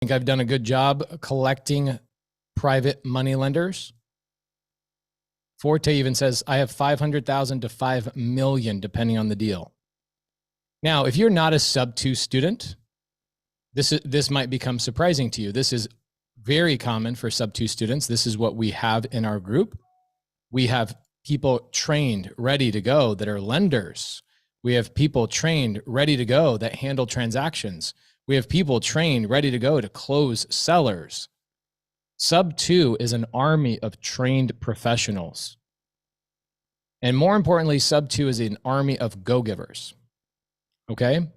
think I've done a good job collecting private money lenders. Forte even says I have 500,000 to 5 million, depending on the deal. Now, if you're not a sub-2 student, this might become surprising to you. This is very common for sub-2 students. This is what we have in our group. We have people trained, ready to go that are lenders. We have people trained, ready to go that handle transactions. We have people trained, ready to go to close sellers. Sub-2 is an army of trained professionals. And more importantly, Sub-2 is an army of go-givers. Okay?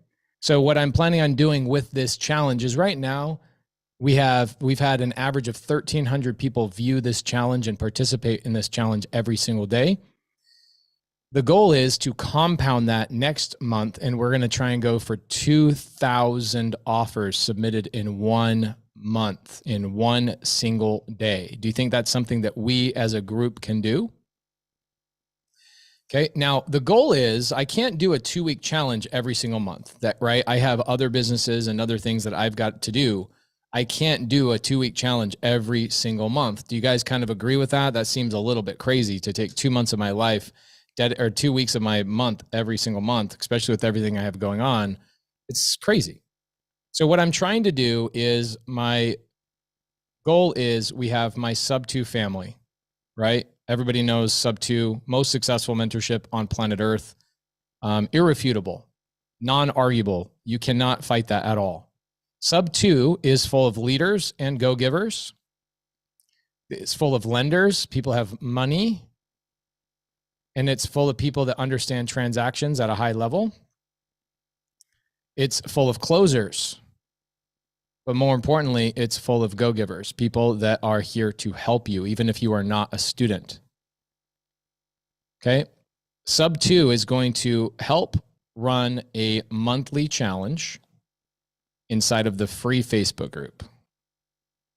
So what I'm planning on doing with this challenge is right now, we've had an average of 1,300 people view this challenge and participate in this challenge every single day. The goal is to compound that next month, and we're going to try and go for 2,000 offers submitted in 1 month, in one single day. Do you think that's something that we as a group can do? Okay. Now the goal is I can't do a 2-week challenge every single month, right? I have other businesses and other things that I've got to do. I can't do a 2-week challenge every single month. Do you guys kind of agree with that? That seems a little bit crazy to take 2 months of my life or 2 weeks of my month every single month, especially with everything I have going on. It's crazy. So what I'm trying to do is my goal is we have my Sub-2 family, right? Everybody knows Sub-2, most successful mentorship on planet Earth, irrefutable, non-arguable. You cannot fight that at all. Sub-2 is full of leaders and go-givers. It's full of lenders. People have money. And it's full of people that understand transactions at a high level. It's full of closers. But more importantly, it's full of go-givers, people that are here to help you, even if you are not a student. Okay. Sub-2 is going to help run a monthly challenge inside of the free Facebook group.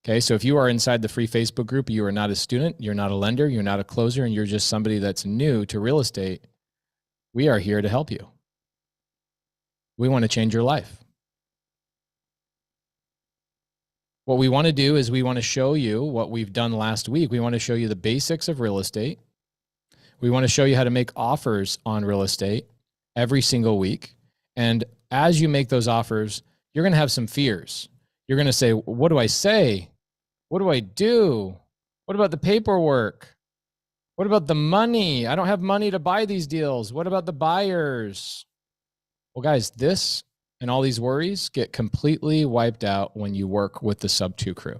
Okay. So if you are inside the free Facebook group, you are not a student, you're not a lender, you're not a closer, and you're just somebody that's new to real estate, we are here to help you. We want to change your life. What we want to do is we want to show you what we've done last week. We want to show you the basics of real estate. We want to show you how to make offers on real estate every single week. And as you make those offers, you're going to have some fears. You're going to say, what do I say? What do I do? What about the paperwork? What about the money? I don't have money to buy these deals. What about the buyers? Well, guys, this and all these worries get completely wiped out when you work with the Sub-2 crew.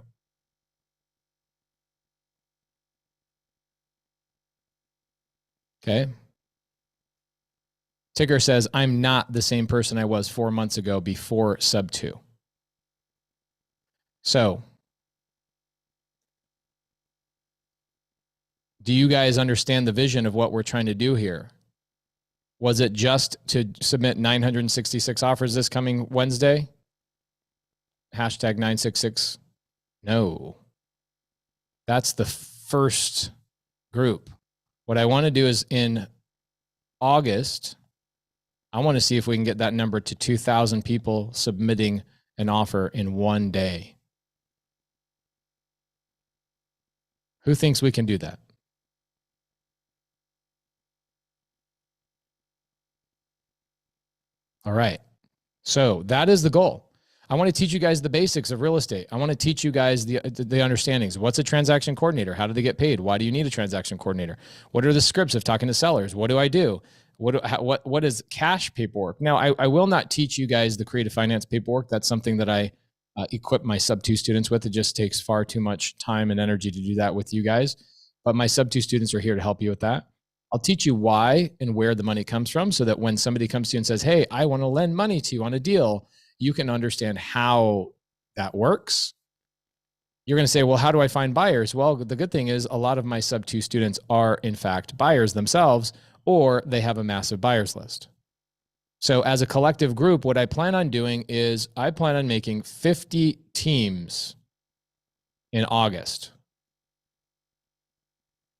Okay. Tigger says, I'm not the same person I was 4 months ago before Sub-2. So, do you guys understand the vision of what we're trying to do here? Was it just to submit 966 offers this coming Wednesday? Hashtag 966. No. That's the first group. What I want to do is in August, I want to see if we can get that number to 2,000 people submitting an offer in one day. Who thinks we can do that? All right. So that is the goal. I want to teach you guys the basics of real estate. I want to teach you guys the understandings. What's a transaction coordinator? How do they get paid? Why do you need a transaction coordinator? What are the scripts of talking to sellers? What do I do? What is cash paperwork? Now, I will not teach you guys the creative finance paperwork. That's something that I equip my Sub-2 students with. It just takes far too much time and energy to do that with you guys. But my Sub-2 students are here to help you with that. I'll teach you why and where the money comes from so that when somebody comes to you and says, hey, I want to lend money to you on a deal, you can understand how that works. You're going to say, well, how do I find buyers? Well, the good thing is a lot of my Sub-2 students are in fact buyers themselves, or they have a massive buyers list. So as a collective group, what I plan on doing is I plan on making 50 teams in August.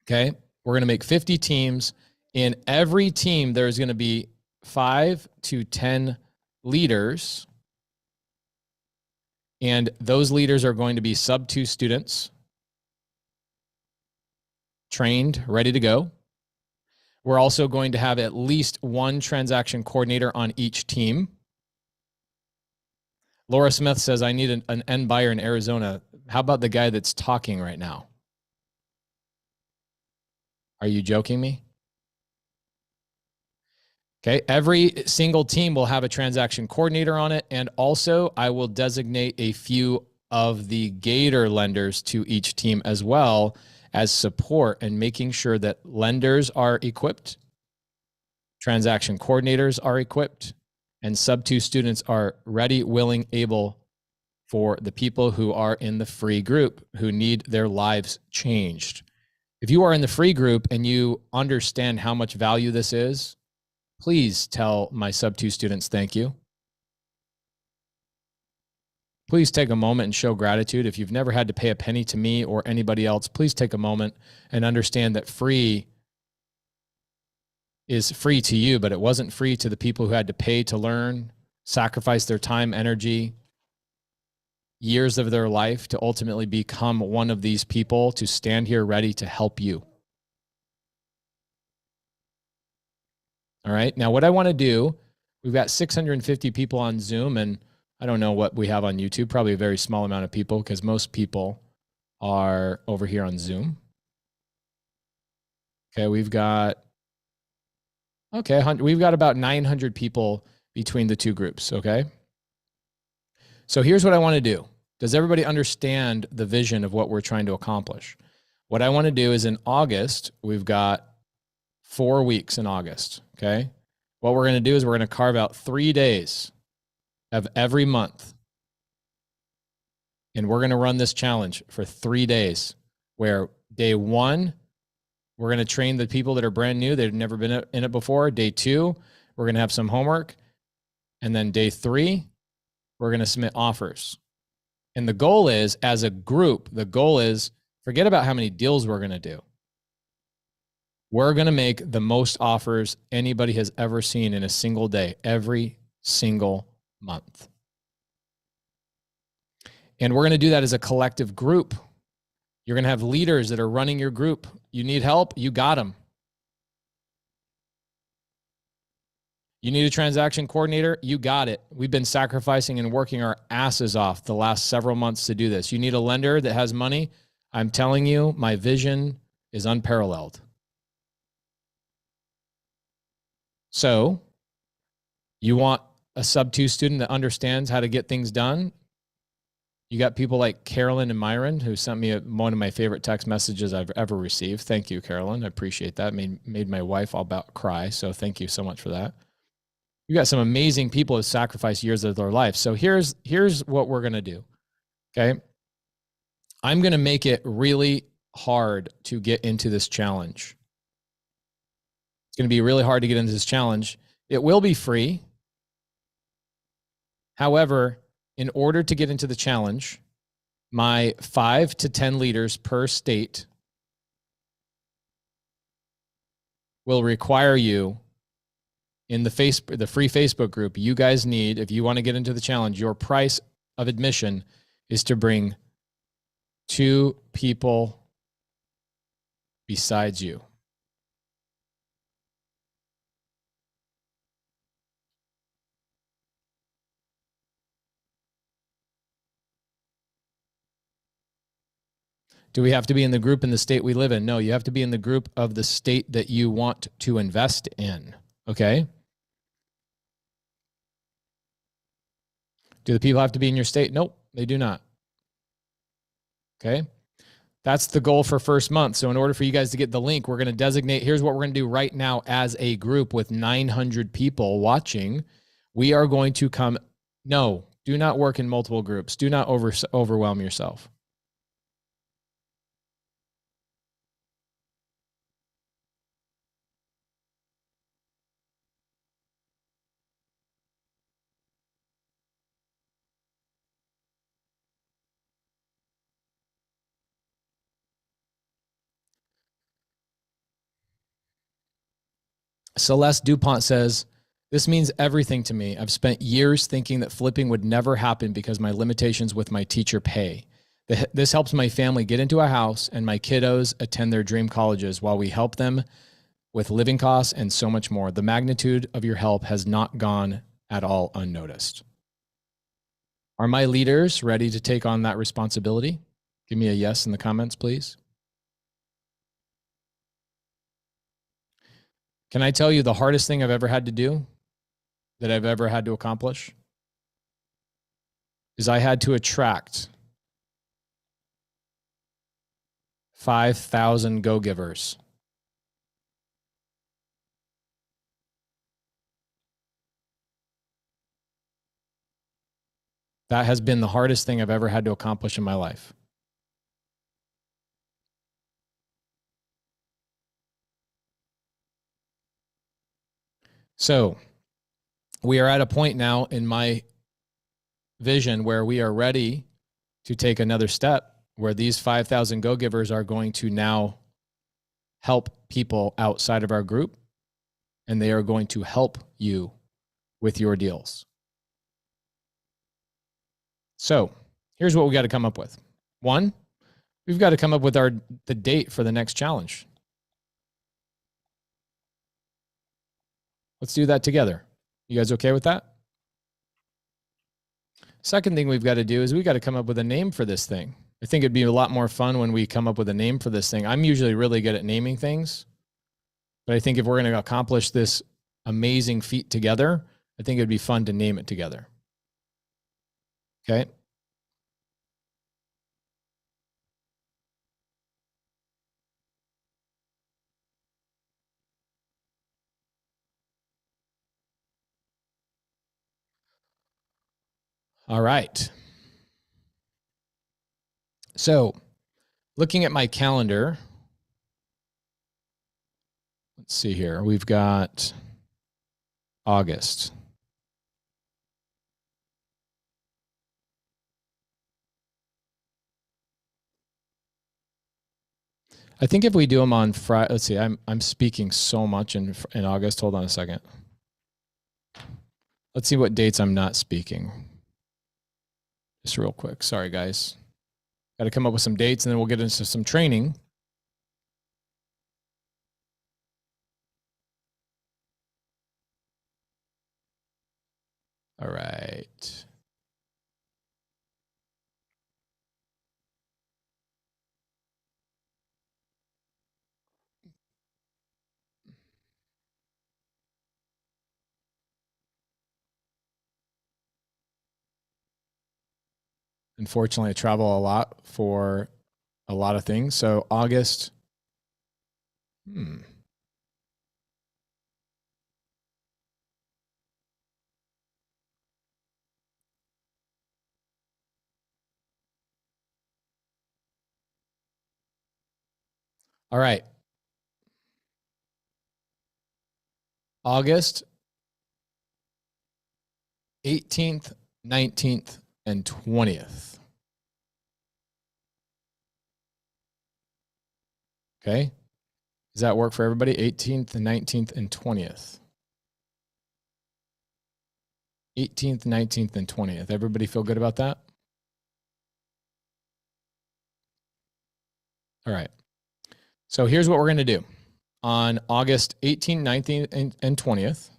Okay. We're going to make 50 teams. In every team, there's going to be 5 to 10 leaders. And those leaders are going to be sub 2 students, trained, ready to go. We're also going to have at least one transaction coordinator on each team. Laura Smith says, I need an end buyer in Arizona. How about the guy that's talking right now? Are you joking me? Okay, every single team will have a transaction coordinator on it. And also I will designate a few of the Gator lenders to each team as well as support and making sure that lenders are equipped, transaction coordinators are equipped, and sub 2 students are ready, willing, able for the people who are in the free group who need their lives changed. If you are in the free group and you understand how much value this is, please tell my sub 2 students thank you. Please take a moment and show gratitude. If you've never had to pay a penny to me or anybody else, please take a moment and understand that free is free to you, but it wasn't free to the people who had to pay to learn, sacrifice their time, energy, years of their life to ultimately become one of these people to stand here ready to help you. All right. Now, what I want to do, we've got 650 people on Zoom, and I don't know what we have on YouTube, probably a very small amount of people because most people are over here on Zoom. Okay. We've got about 900 people between the two groups. Okay. So here's what I want to do. Does everybody understand the vision of what we're trying to accomplish? What I want to do is in August, we've got 4 weeks in August, okay? What we're going to do is we're going to carve out 3 days of every month. And we're going to run this challenge for 3 days where day 1, we're going to train the people that are brand new. They've never been in it before. Day 2, we're going to have some homework. And then day 3, we're going to submit offers. And the goal is, as a group, the goal is forget about how many deals we're going to do. We're going to make the most offers anybody has ever seen in a single day, every single month. And we're going to do that as a collective group. You're going to have leaders that are running your group. You need help? You got them. You need a transaction coordinator? You got it. We've been sacrificing and working our asses off the last several months to do this. You need a lender that has money? I'm telling you, my vision is unparalleled. So you want a sub 2 student that understands how to get things done? You got people like Carolyn and Myron who sent me one of my favorite text messages I've ever received. Thank you, Carolyn. I appreciate that. Made my wife all about cry. So thank you so much for that. You got some amazing people who sacrifice years of their life. So here's what we're going to do. Okay. I'm going to make it really hard to get into this challenge. It's going to be really hard to get into this challenge. It will be free. However, in order to get into the challenge, my 5 to 10 leaders per state will require you in the free Facebook group. You guys need, if you want to get into the challenge, your price of admission is to bring 2 people besides you. Do we have to be in the group in the state we live in? No, you have to be in the group of the state that you want to invest in. Okay. Do the people have to be in your state? Nope, they do not. Okay. That's the goal for first month. So in order for you guys to get the link, we're going to designate, here's what we're going to do right now as a group with 900 people watching. We are going to come. No, do not work in multiple groups. Do not overwhelm yourself. Celeste DuPont says, This means everything to me. I've spent years thinking that flipping would never happen because my limitations with my teacher pay. This helps my family get into a house and my kiddos attend their dream colleges while we help them with living costs and so much more. The magnitude of your help has not gone at all unnoticed. Are my leaders ready to take on that responsibility? Give me a yes in the comments, please. Can I tell you the hardest thing I've ever had to do, that I've ever had to accomplish, is I had to attract 5,000 go-givers. That has been the hardest thing I've ever had to accomplish in my life. So we are at a point now in my vision where we are ready to take another step, where these 5,000 go-givers are going to now help people outside of our group, and they are going to help you with your deals. So here's what we got to come up with. One, we've got to come up with the date for the next challenge. Let's do that together. You guys okay with that? Second thing we've got to do is we've got to come up with a name for this thing. I think it'd be a lot more fun when we come up with a name for this thing. I'm usually really good at naming things, but I think if we're going to accomplish this amazing feat together, I think it'd be fun to name it together. Okay. All right. So looking at my calendar, let's see here. We've got August. I think if we do them on Friday, let's see, I'm speaking so much in August. Hold on a second. Let's see what dates I'm not speaking. Just real quick. Sorry, guys. Got to come up with some dates, and then we'll get into some training. All right. Unfortunately, I travel a lot for a lot of things. So August. All right. August 18th, 19th, and 20th. Okay. Does that work for everybody? 18th, 19th, and 20th. 18th, 19th, and 20th. Everybody feel good about that? All right. So here's what we're going to do. On August 18th, 19th, and 20th,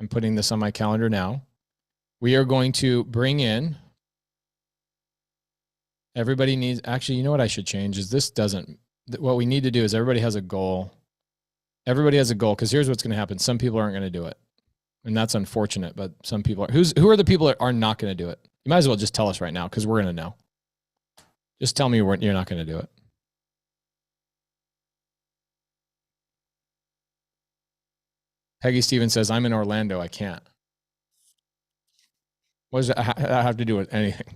I'm putting this on my calendar now. We are going to bring in, everybody needs, actually, you know what I should change is this doesn't, what we need to do is everybody has a goal. Everybody has a goal, because here's what's going to happen. Some people aren't going to do it. And that's unfortunate, but some people are. Who are the people that are not going to do it? You might as well just tell us right now, because we're going to know. Just tell me you're not going to do it. Peggy Stevens says, I'm in Orlando. I can't. What does that have to do with anything?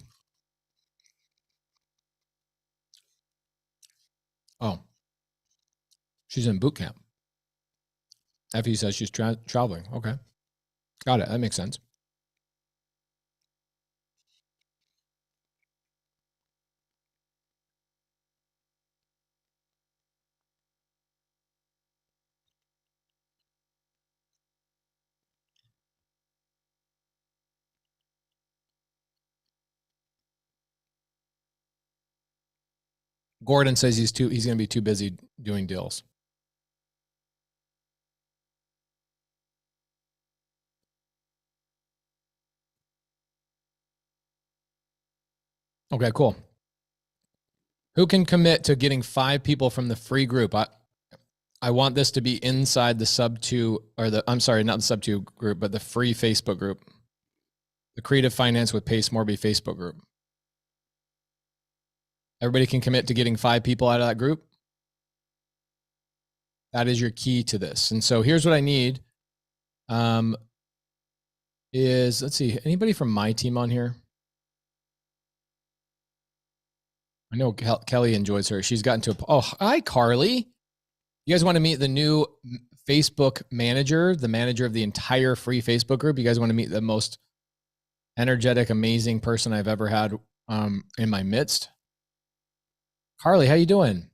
Oh, she's in boot camp. Effie says she's traveling. Okay. Got it. That makes sense. Gordon says he's going to be too busy doing deals. Okay, cool. Who can commit to getting 5 people from the free group? I want this to be inside the sub 2, or I'm sorry, not the sub 2 group, but the free Facebook group. The Creative Finance with Pace Morby Facebook group. Everybody can commit to getting 5 people out of that group. That is your key to this. And so here's what I need. Let's see, anybody from my team on here? I know Kelly enjoys her. She's gotten to oh, hi, Carly. You guys want to meet the new Facebook manager, the manager of the entire free Facebook group? You guys want to meet the most energetic, amazing person I've ever had in my midst? Carly, how you doing?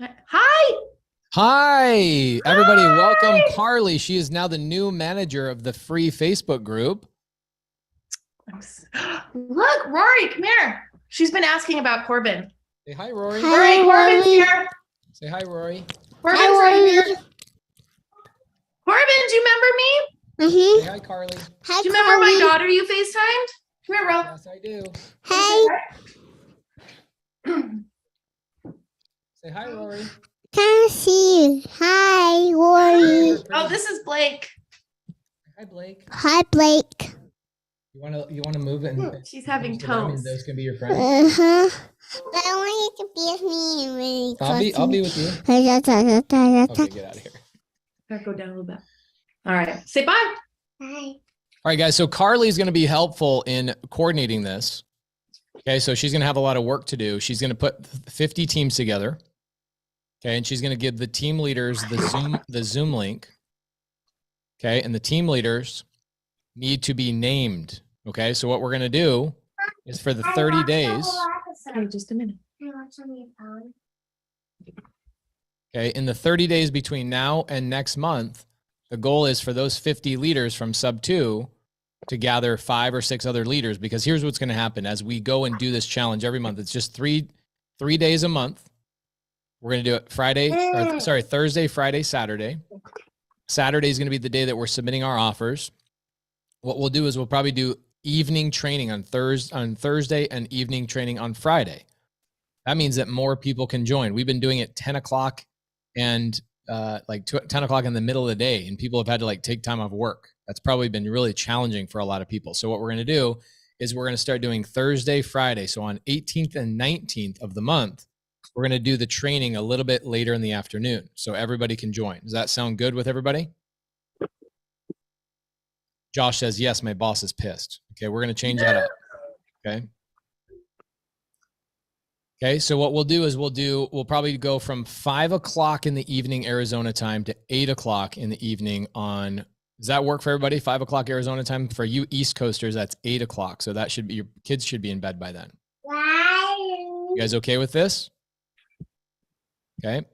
Hi. Hi, everybody. Hi. Welcome, Carly. She is now the new manager of the free Facebook group. Look, Rory, come here. She's been asking about Corbin. Say hi, Rory. Rory, Corbin's here. Say hi, Rory. Corbin's right here. Corbin, do you remember me? Mm-hmm. Say hi, Carly. Hi, do you remember my daughter you FaceTimed? Come here, Ro. Yes, I do. Hey. Say hi, Rory. Can't see you. Hi, Rory. Oh, this is Blake. Hi, Blake. Hi, Blake. You wanna move it? And she's having toes. Those can be your friends. But I want you to be with me really close. I'll be with you. Okay, get out of here. Gotta go down a little bit. All right. Say bye. Bye. All right, guys. So Carly's going to be helpful in coordinating this. Okay, so she's going to have a lot of work to do. She's going to put 50 teams together. Okay, and she's going to give the team leaders the Zoom link. Okay, and the team leaders need to be named. Okay, so what we're going to do is for the 30 days. Okay, just a minute. Okay, in the 30 days between now and next month, the goal is for those 50 leaders from sub 2 to gather 5 or 6 other leaders, because here's what's going to happen as we go and do this challenge every month. It's just three days a month. We're going to do it Thursday, Friday, Saturday. Saturday is going to be the day that we're submitting our offers. What we'll do is we'll probably do evening training on Thursday and evening training on Friday. That means that more people can join. We've been doing it 10 o'clock and 10 o'clock in the middle of the day, and people have had to take time off work. That's probably been really challenging for a lot of people. So what we're going to do is we're going to start doing Thursday, Friday. So on 18th and 19th of the month, we're going to do the training a little bit later in the afternoon so everybody can join. Does that sound good with everybody? Josh says, yes, my boss is pissed. Okay, we're going to change that up. Okay. Okay, so what we'll do is we'll probably go from 5 o'clock in the evening Arizona time to 8 o'clock in the evening on, does that work for everybody? 5 o'clock Arizona time? For you East Coasters, that's 8 o'clock. So that should be, your kids should be in bed by then. You guys okay with this? Okay.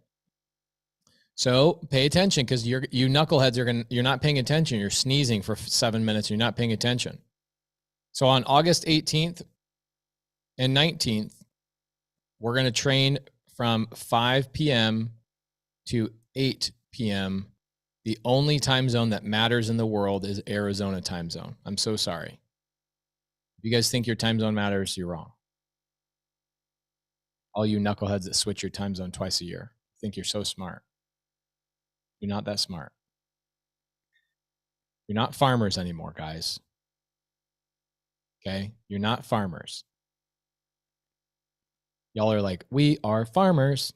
So pay attention, because you knuckleheads you're not paying attention. You're sneezing for 7 minutes. You're not paying attention. So on August 18th and 19th, we're going to train from 5 p.m. to 8 p.m. The only time zone that matters in the world is Arizona time zone. I'm so sorry. If you guys think your time zone matters, you're wrong. All you knuckleheads that switch your time zone twice a year think you're so smart. You're not that smart. You're not farmers anymore, guys. Okay? You're not farmers. Y'all are like, we are farmers.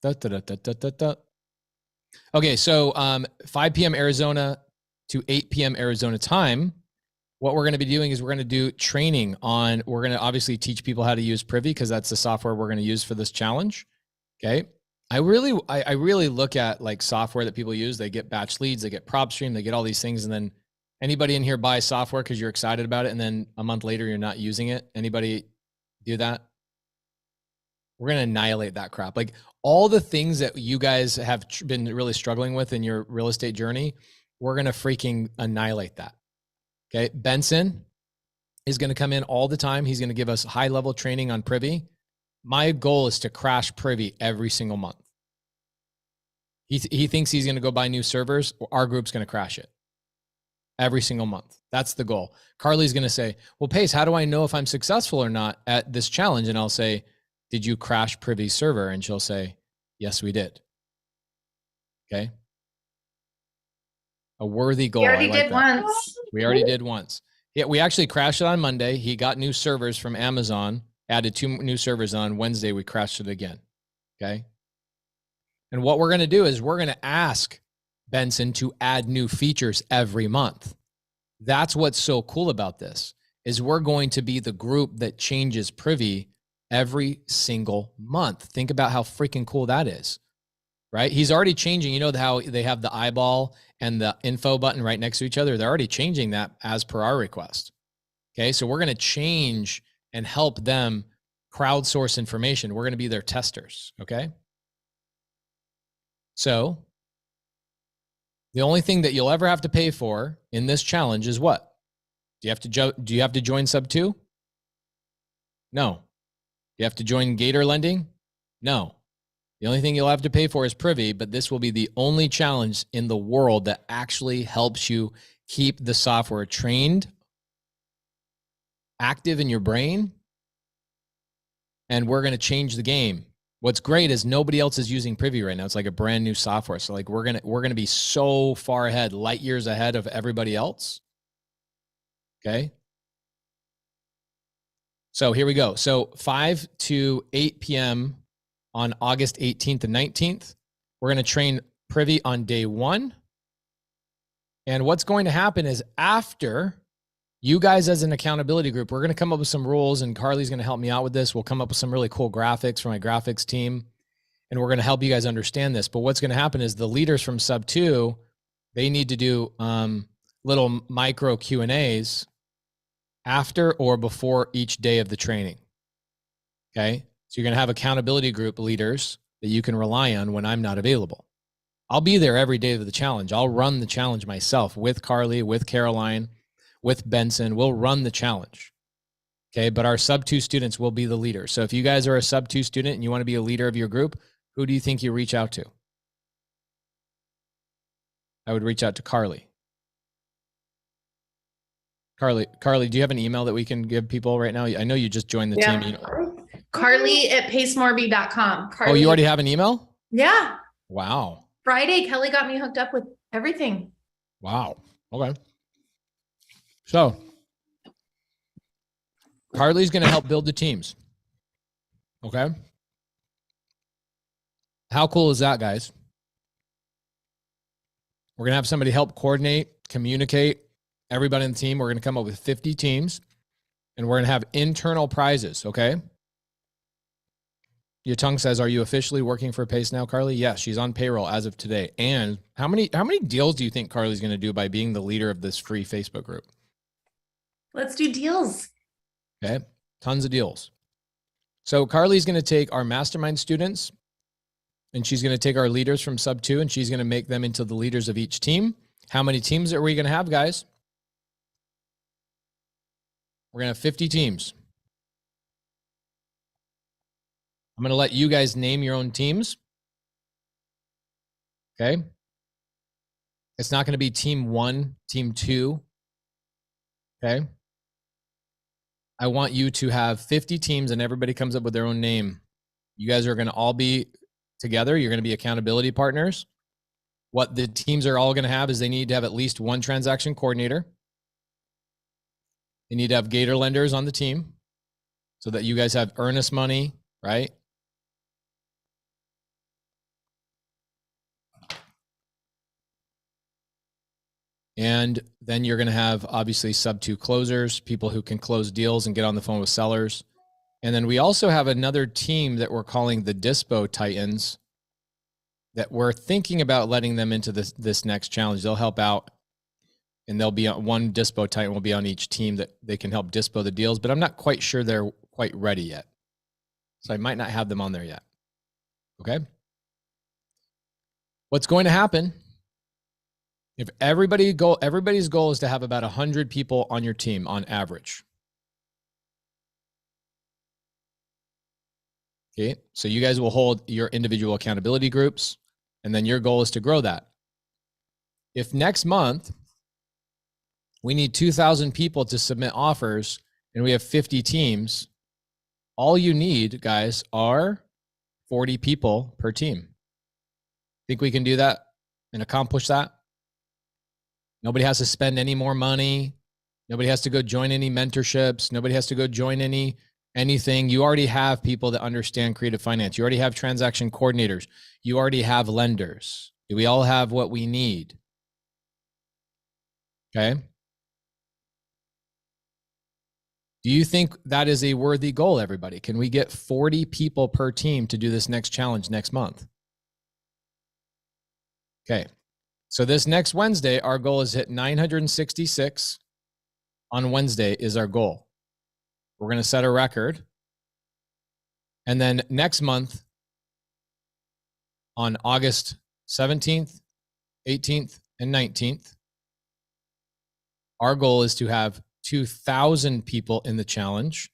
Da, da, da, da, da, da, da. Okay, so 5 p.m. Arizona to 8 p.m. Arizona time. What we're going to be doing is we're going to do training on, we're going to obviously teach people how to use Privy, because that's the software we're going to use for this challenge. Okay. I really look at software that people use. They get batch leads, they get PropStream, they get all these things. And then anybody in here buys software because you're excited about it, and then a month later, you're not using it. Anybody do that? We're going to annihilate that crap. All the things that you guys have been really struggling with in your real estate journey, we're going to freaking annihilate that. Okay. Benson, is going to come in all the time. He's going to give us high level training on Privy. My goal is to crash Privy every single month. He thinks he's going to go buy new servers. Our group's going to crash it every single month. That's the goal. Carly's going to say, well, Pace, how do I know if I'm successful or not at this challenge? And I'll say, did you crash Privy's server? And she'll say, yes, we did. Okay. A worthy goal. We already did once. We already did once. Yeah, we actually crashed it on Monday. He got new servers from Amazon, added 2 new servers on Wednesday. We crashed it again. Okay. And what we're going to do is we're going to ask Benson to add new features every month. That's what's so cool about this is we're going to be the group that changes Privy every single month. Think about how freaking cool that is, right? He's already changing. You know how they have the eyeball and the info button right next to each other? They're already changing that as per our request. Okay, so we're going to change and help them crowdsource information. We're going to be their testers, okay? So the only thing that you'll ever have to pay for in this challenge is what? Do you have to join sub 2? No. Do you have to join Gator Lending? No. The only thing you'll have to pay for is Privy, but this will be the only challenge in the world that actually helps you keep the software trained, active in your brain, and we're going to change the game. What's great is nobody else is using Privy right now. It's like a brand new software. So like we're going to be so far ahead, light years ahead of everybody else. Okay. So here we go. So 5 to 8 p.m. on August 18th and 19th, we're going to train Privy on day 1. And what's going to happen is after you guys as an accountability group, we're going to come up with some rules, and Carly's going to help me out with this. We'll come up with some really cool graphics from my graphics team, and we're going to help you guys understand this. But what's going to happen is the leaders from sub 2, they need to do little micro Q&As after or before each day of the training. Okay. So you're going to have accountability group leaders that you can rely on when I'm not available. I'll be there every day of the challenge. I'll run the challenge myself with Carly, with Caroline, with Benson. We'll run the challenge. Okay. But our sub 2 students will be the leader. So if you guys are a sub 2 student and you want to be a leader of your group, who do you think you reach out to? I would reach out to Carly. Carly, do you have an email that we can give people right now? I know you just joined the team. You know. Carly@pacemorby.com. Oh, you already have an email? Yeah. Wow. Friday, Kelly got me hooked up with everything. Wow. Okay. So Carly's going to help build the teams. Okay. How cool is that, guys? We're going to have somebody help coordinate, communicate, everybody on the team. We're going to come up with 50 teams, and we're going to have internal prizes, okay? Your tongue says, are you officially working for Pace now, Carly? Yes, she's on payroll as of today. And how many deals do you think Carly's going to do by being the leader of this free Facebook group? Let's do deals. Okay, tons of deals. So Carly's going to take our mastermind students, and she's going to take our leaders from sub 2, and she's going to make them into the leaders of each team. How many teams are we going to have, guys? We're going to have 50 teams. I'm going to let you guys name your own teams. Okay. It's not going to be team 1, team 2. Okay. I want you to have 50 teams and everybody comes up with their own name. You guys are going to all be together. You're going to be accountability partners. What the teams are all going to have is they need to have at least one transaction coordinator. They need to have Gator lenders on the team so that you guys have earnest money, right? And then you're going to have obviously sub 2 closers, people who can close deals and get on the phone with sellers. And then we also have another team that we're calling the Dispo Titans that we're thinking about letting them into this next challenge. They'll help out, and they'll be on one Dispo Titan will be on each team that they can help dispo the deals, but I'm not quite sure they're quite ready yet. So I might not have them on there yet. Okay. What's going to happen if everybody's goal is to have about 100 people on your team on average. Okay. So you guys will hold your individual accountability groups, and then your goal is to grow that. If next month we need 2,000 people to submit offers and we have 50 teams, all you need, guys, are 40 people per team. Think we can do that and accomplish that? Nobody has to spend any more money. Nobody has to go join any mentorships. Nobody has to go join anything. You already have people that understand creative finance. You already have transaction coordinators. You already have lenders. Do we all have what we need? Okay. Do you think that is a worthy goal, everybody? Can we get 40 people per team to do this next challenge next month? Okay. So this next Wednesday, our goal is hit 966 on Wednesday is our goal. We're going to set a record. And then next month on August 17th, 18th, and 19th, our goal is to have 2,000 people in the challenge.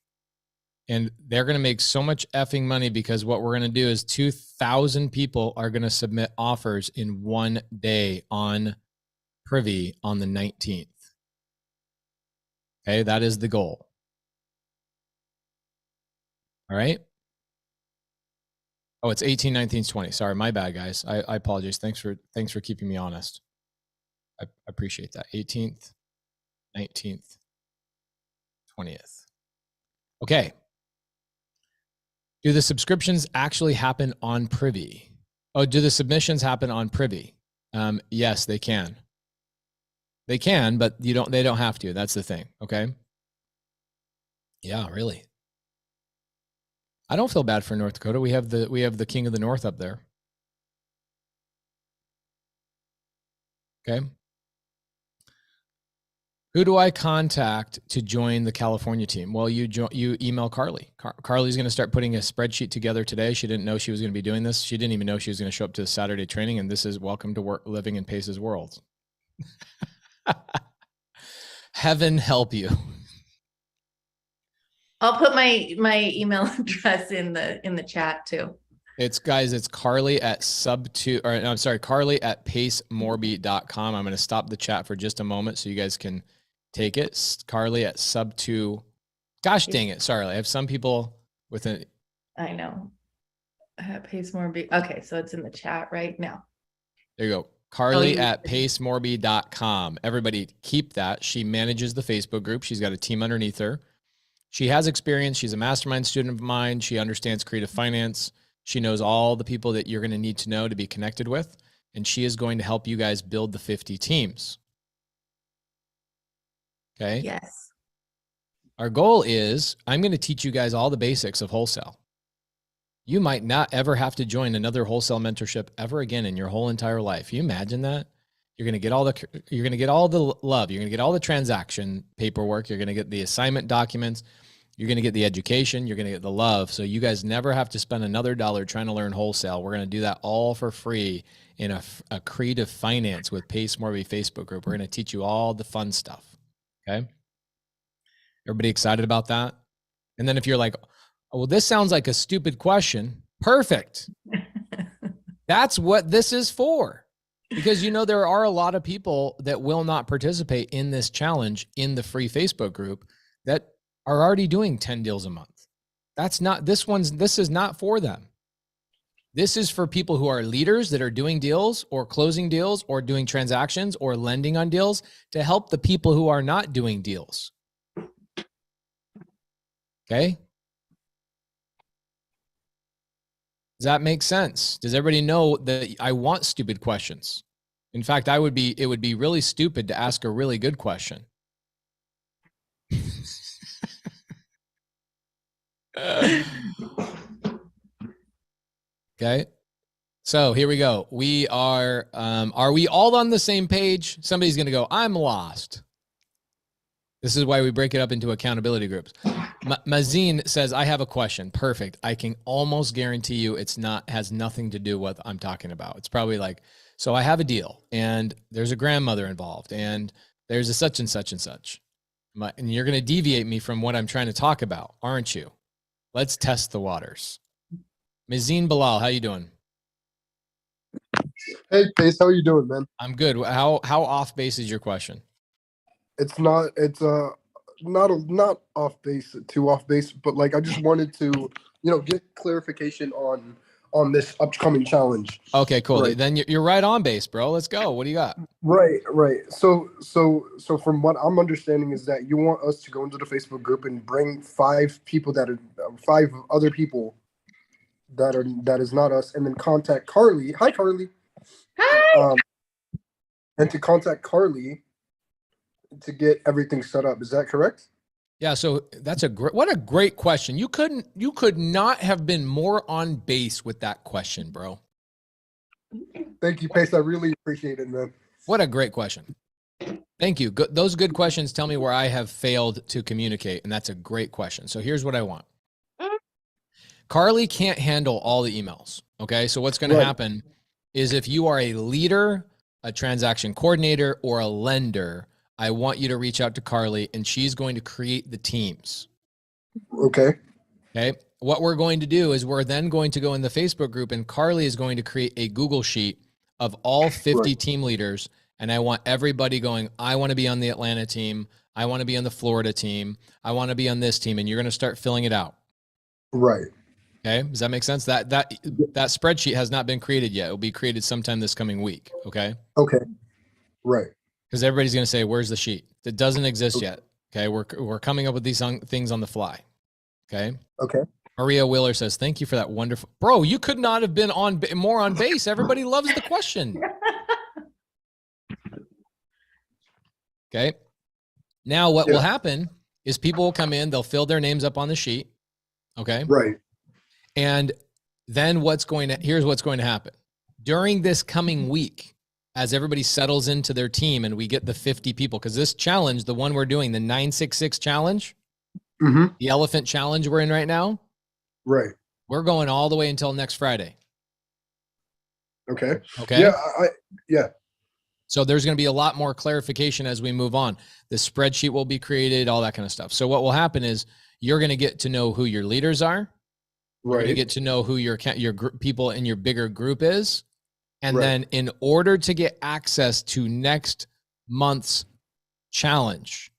And they're going to make so much effing money because what we're going to do is 2,000 people are going to submit offers in one day on Privy on the 19th. Okay, that is the goal. All right. Oh, it's 18, 19, 20. Sorry, my bad, guys. I apologize. Thanks for keeping me honest. I appreciate that. 18th, 19th, 20th. Okay. Do the subscriptions actually happen on Privy? Oh, do the submissions happen on Privy? Yes, they can. They can, but they don't have to. That's the thing. Okay. Yeah, really. I don't feel bad for North Dakota. We have the king of the North up there. Okay. Who do I contact to join the California team? Well, you email Carly. Carly's going to start putting a spreadsheet together today. She didn't know she was going to be doing this. She didn't even know she was going to show up to the Saturday training. And this is welcome to work, living in Pace's world. Heaven help you. I'll put my email address in the chat too. It's Carly at Carly at pacemorby.com. I'm going to stop the chat for just a moment so you guys can take it. Carly at sub2. Gosh dang it. Sorry. I have some people with an. I know. Pacemorby. Okay. So it's in the chat right now. There you go. Carly at pacemorby.com. Everybody keep that. She manages the Facebook group. She's got a team underneath her. She has experience. She's a mastermind student of mine. She understands creative finance. She knows all the people that you're going to need to know to be connected with. And she is going to help you guys build the 50 teams. Okay. Yes. Our goal is I'm going to teach you guys all the basics of wholesale. You might not ever have to join another wholesale mentorship ever again in your whole entire life. You imagine that? You're going to get all the love. You're going to get all the transaction paperwork. You're going to get the assignment documents. You're going to get the education. You're going to get the love. So you guys never have to spend another dollar trying to learn wholesale. We're going to do that all for free in a creative finance with Pace Morby Facebook group. We're going to teach you all the fun stuff. Okay. Everybody excited about that? And then if you're like, oh, well, this sounds like a stupid question. Perfect. That's what this is for. Because, there are a lot of people that will not participate in this challenge in the free Facebook group that are already doing 10 deals a month. This is not for them. This is for people who are leaders that are doing deals or closing deals or doing transactions or lending on deals to help the people who are not doing deals. Okay. Does that make sense? Does everybody know that I want stupid questions? In fact, it would be really stupid to ask a really good question. Okay. So here we go. We are we all on the same page? Somebody's going to go, I'm lost. This is why we break it up into accountability groups. Mazine says, I have a question. Perfect. I can almost guarantee you has nothing to do with what I'm talking about. It's probably like, so I have a deal and there's a grandmother involved and there's a such and such and such. And you're going to deviate me from what I'm trying to talk about, aren't you? Let's test the waters. Mizine Bilal, how you doing? Hey, Pace, how are you doing, man? I'm good. How off base is your question? It's not not off base, too off base, but like I just wanted to, get clarification on this upcoming challenge. Okay, cool. Right. Then you're right on base, bro. Let's go. What do you got? Right. So from what I'm understanding is that you want us to go into the Facebook group and bring five other people that is not us, and then contact Carly. Hi, Carly. Hi. And to contact Carly to get everything set up. Is that correct? Yeah, so that's what a great question. You could not have been more on base with that question, bro. Thank you, Pace. I really appreciate it, man. What a great question. Thank you. Those good questions tell me where I have failed to communicate, and that's a great question. So here's what I want. Carly can't handle all the emails, okay? So what's going to happen is if you are a leader, a transaction coordinator, or a lender, I want you to reach out to Carly, and she's going to create the teams. Okay. Okay. What we're going to do is we're then going to go in the Facebook group, and Carly is going to create a Google sheet of all 50 team leaders. And I want everybody going, I want to be on the Atlanta team. I want to be on the Florida team. I want to be on this team. And you're going to start filling it out. Right. Okay. Does that make sense? That spreadsheet has not been created yet. It will be created sometime this coming week. Okay. Okay. Right. Because everybody's going to say, where's the sheet? It doesn't exist yet. Okay. We're coming up with these things on the fly. Okay. Okay. Maria Willer says, thank you for that wonderful, bro. You could not have been more on base. Everybody loves the question. Okay. Now what will happen is people will come in, they'll fill their names up on the sheet. Okay. Right. And then here's what's going to happen during this coming week, as everybody settles into their team and we get the 50 people, because this challenge, the one we're doing, the 966 challenge, the elephant challenge we're in right now. Right. We're going all the way until next Friday. Okay. Okay. Yeah. So there's going to be a lot more clarification as we move on. The spreadsheet will be created, all that kind of stuff. So what will happen is you're going to get to know who your leaders are. You're going to get to know who your people in your bigger group is. And then in order to get access to next month's challenge,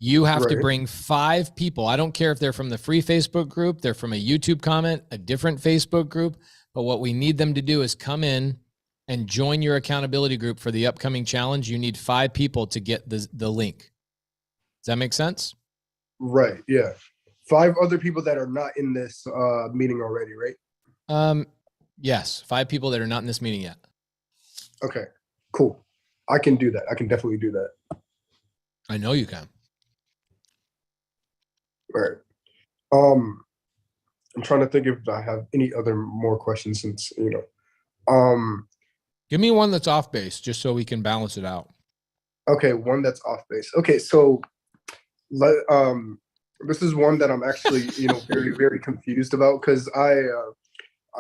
you have to bring 5 people. I don't care if they're from the free Facebook group, they're from a YouTube comment, a different Facebook group. But what we need them to do is come in and join your accountability group for the upcoming challenge. You need 5 people to get the link. Does that make sense? Right. Yeah. 5 other people that are not in this meeting already, right? Yes. 5 people that are not in this meeting yet. Okay. Cool. I can do that. I can definitely do that. I know you can. All right. I'm trying to think if I have any other more questions since, Give me one that's off base just so we can balance it out. Okay, one that's off base. Okay, so this is one that I'm actually, very, very confused about because I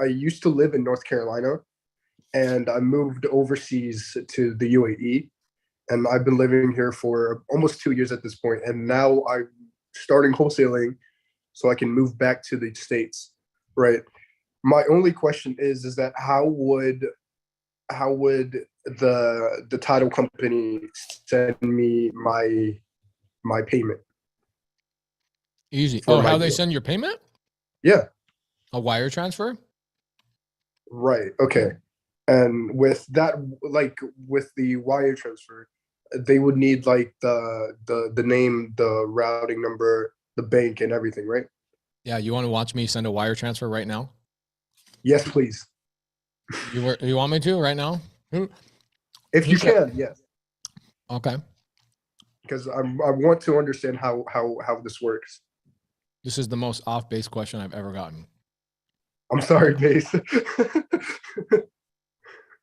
used to live in North Carolina and I moved overseas to the UAE, and I've been living here for almost 2 years at this point, and now I'm starting wholesaling so I can move back to the States, right? My only question is that how would the title company send me my payment? Easy. Oh, how they send your payment? Yeah. A wire transfer? Right. Okay. And with that, like with the wire transfer, they would need like the name, the routing number, the bank, and everything, right? Yeah. You want to watch me send a wire transfer right now? Yes, please. You want me to right now? If you can, yes. Okay. Because I want to understand how this works. This is the most off base question I've ever gotten. I'm sorry, Base.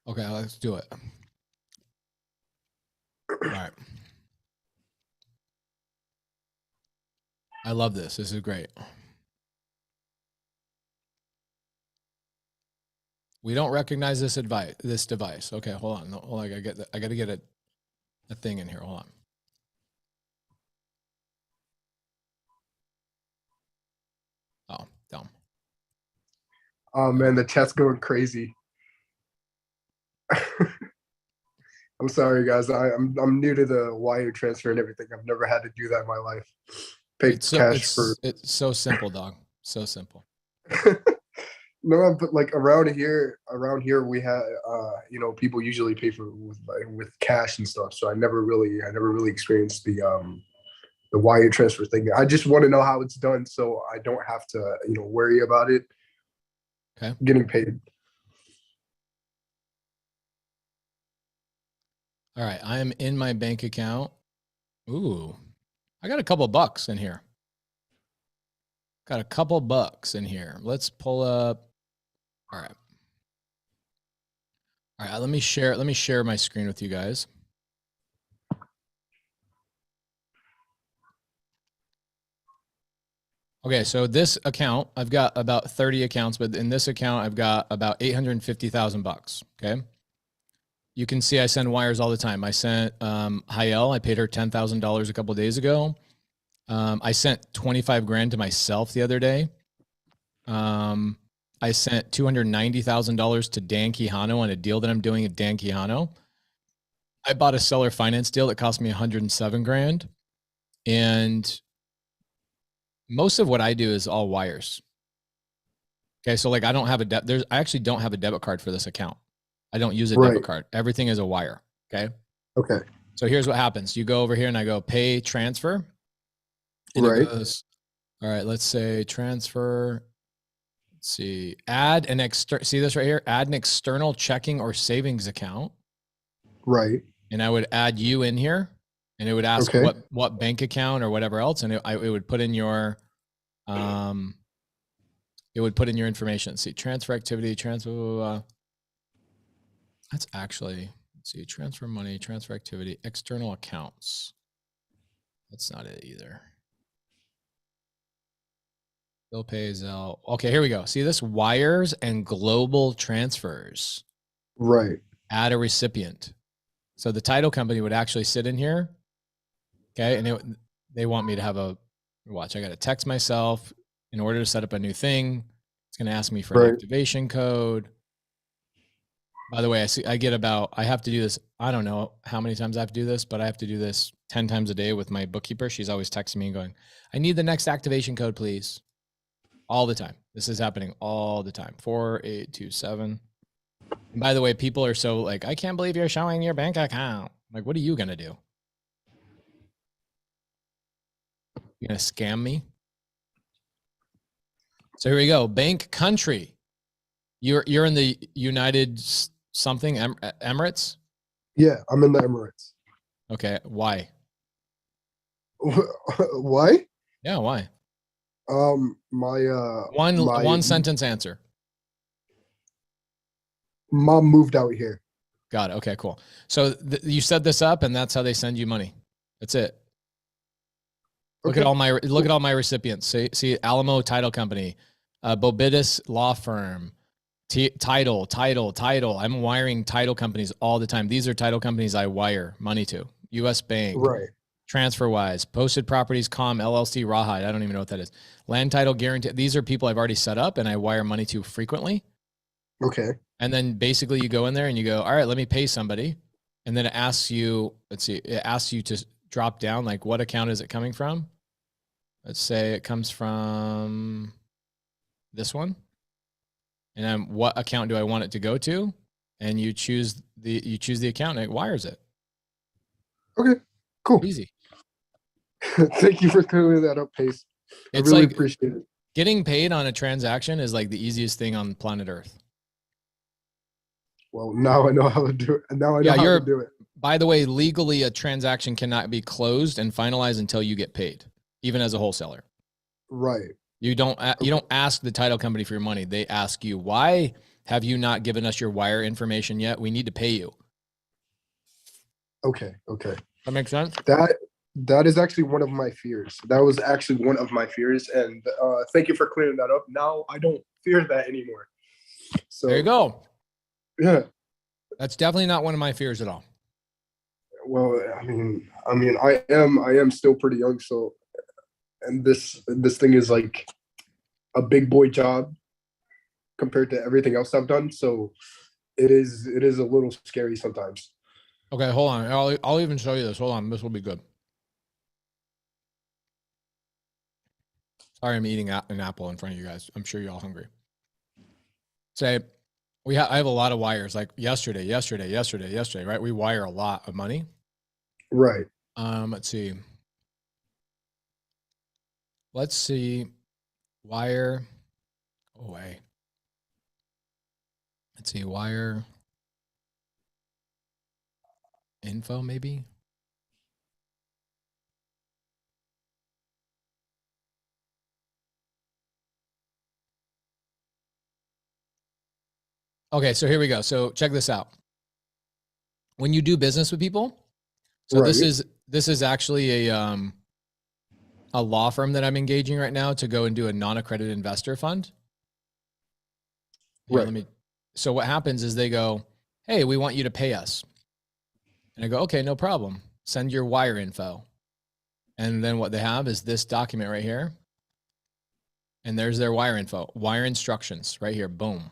Okay, let's do it. All right. I love this. This is great. We don't recognize this device. Okay, hold on. Hold on. I got to get a thing in here. Hold on. Oh, dumb. Oh man, the chat's going crazy. I'm sorry, guys. I'm new to the wire transfer and everything. I've never had to do that in my life. Pay It's so cash for. it's so simple, dog. So simple. No, but like around here we have people usually pay for with cash and stuff. So I never really experienced the wire transfer thing. I just want to know how it's done so I don't have to worry about it. Okay. Getting paid. All right. I am in my bank account. Ooh, I got a couple bucks in here. Got a couple bucks in here. Let's pull up. All right. All right. Let me share my screen with you guys. Okay, so this account, I've got about 30 accounts, but in this account, I've got about 850,000 bucks. Okay. You can see I send wires all the time. I sent Hayel, I paid her $10,000 a couple of days ago. I sent 25 grand to myself the other day. I sent $290,000 to Dan Quijano on a deal that I'm doing at Dan Quijano. I bought a seller finance deal that cost me 107 grand. And most of what I do is all wires. Okay. So like I don't have I actually don't have a debit card for this account. I don't use a debit card. Everything is a wire. Okay. Okay. So here's what happens. You go over here and I go pay transfer. And it goes, all right, let's say transfer. Let's see, see this right here? Add an external checking or savings account. Right. And I would add you in here and it would ask what bank account or whatever else. And it would put in your, information. See, transfer activity, transfer, that's actually, let's see, transfer money, transfer activity, external accounts. That's not it either. Bill pays out. Okay, here we go. See this? Wires and global transfers. Right. Add a recipient. So the title company would actually sit in here. Okay. And they want me to have watch. I got to text myself in order to set up a new thing. It's going to ask me for an activation code. By the way, I have to do this. I don't know how many times I have to do this, but I have to do this 10 times a day with my bookkeeper. She's always texting me and going, I need the next activation code, please. All the time. This is happening all the time. 4827. And by the way, people are so like, I can't believe you're showing your bank account. Like, what are you going to do? You're going to scam me? So here we go. Bank country. You're in the United something Emirates? Yeah, I'm in the Emirates. Okay. Why? Why? Yeah, why? One sentence answer. Mom moved out here. Got it. Okay, cool. So you set this up and that's how they send you money. That's it. Look at all my recipients. See Alamo Title Company, Bobidis Law Firm, Title. I'm wiring title companies all the time. These are title companies I wire money to. US Bank. Right. TransferWise, Posted Properties, Com, LLC, Rawhide. I don't even know what that is. Land Title Guarantee. These are people I've already set up and I wire money to frequently. Okay. And then basically you go in there and you go, all right, let me pay somebody. And then it asks you, it asks you to drop down, like what account is it coming from? Let's say it comes from this one. And then what account do I want it to go to? And you choose the account and it wires it. Okay, cool. Easy. Thank you for clearing that up, Pace. I really appreciate it. Getting paid on a transaction is like the easiest thing on planet Earth. Well, now I know how to do it. And now I know how to do it. By the way, legally, a transaction cannot be closed and finalized until you get paid, even as a wholesaler. Right. You don't ask the title company for your money. They ask you, why have you not given us your wire information yet? We need to pay you. Okay. That makes sense? That is actually one of my fears. That was actually one of my fears. And thank you for clearing that up. Now I don't fear that anymore. So there you go. Yeah. That's definitely not one of my fears at all. Well, I mean, I am still pretty young. So, and this thing is like a big boy job. compared to everything else I've done. So it is a little scary sometimes. Okay, hold on. I'll even show you this. Hold on. This will be good. Sorry, I'm eating an apple in front of you guys. I'm sure you're all hungry. Say, I have a lot of wires, like yesterday, right? We wire a lot of money. Right. Let's see. Wire away. Let's see, wire info maybe. Okay, so here we go. So check this out. When you do business with people, so Right. this is actually a law firm that I'm engaging right now to go and do a non-accredited investor fund. Here, Right. so what happens is they go, hey, we want you to pay us. And I go, okay, no problem. Send your wire info. And then what they have is this document right here. And there's their wire info, wire instructions right here. Boom.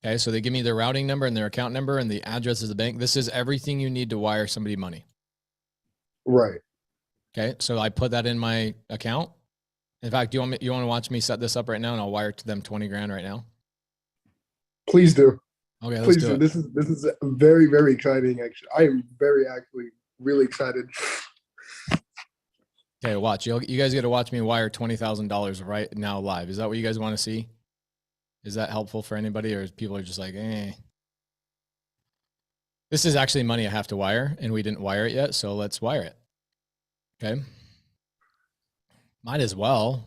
Okay, so they give me their routing number and their account number and the address of the bank. This is everything you need to wire somebody money. Right. Okay, so I put that in my account. In fact, you want to watch me set this up right now, and I'll wire to them 20 grand right now. Please do. Okay, let's Please do do. it. This is very, very exciting. Actually, I am actually really excited. Okay, watch. You guys get to watch me wire $20,000 right now live. Is that what you guys want to see? Is that helpful for anybody, or people are just like, eh? This is actually money I have to wire, and we didn't wire it yet, so let's wire it. Okay. Might as well.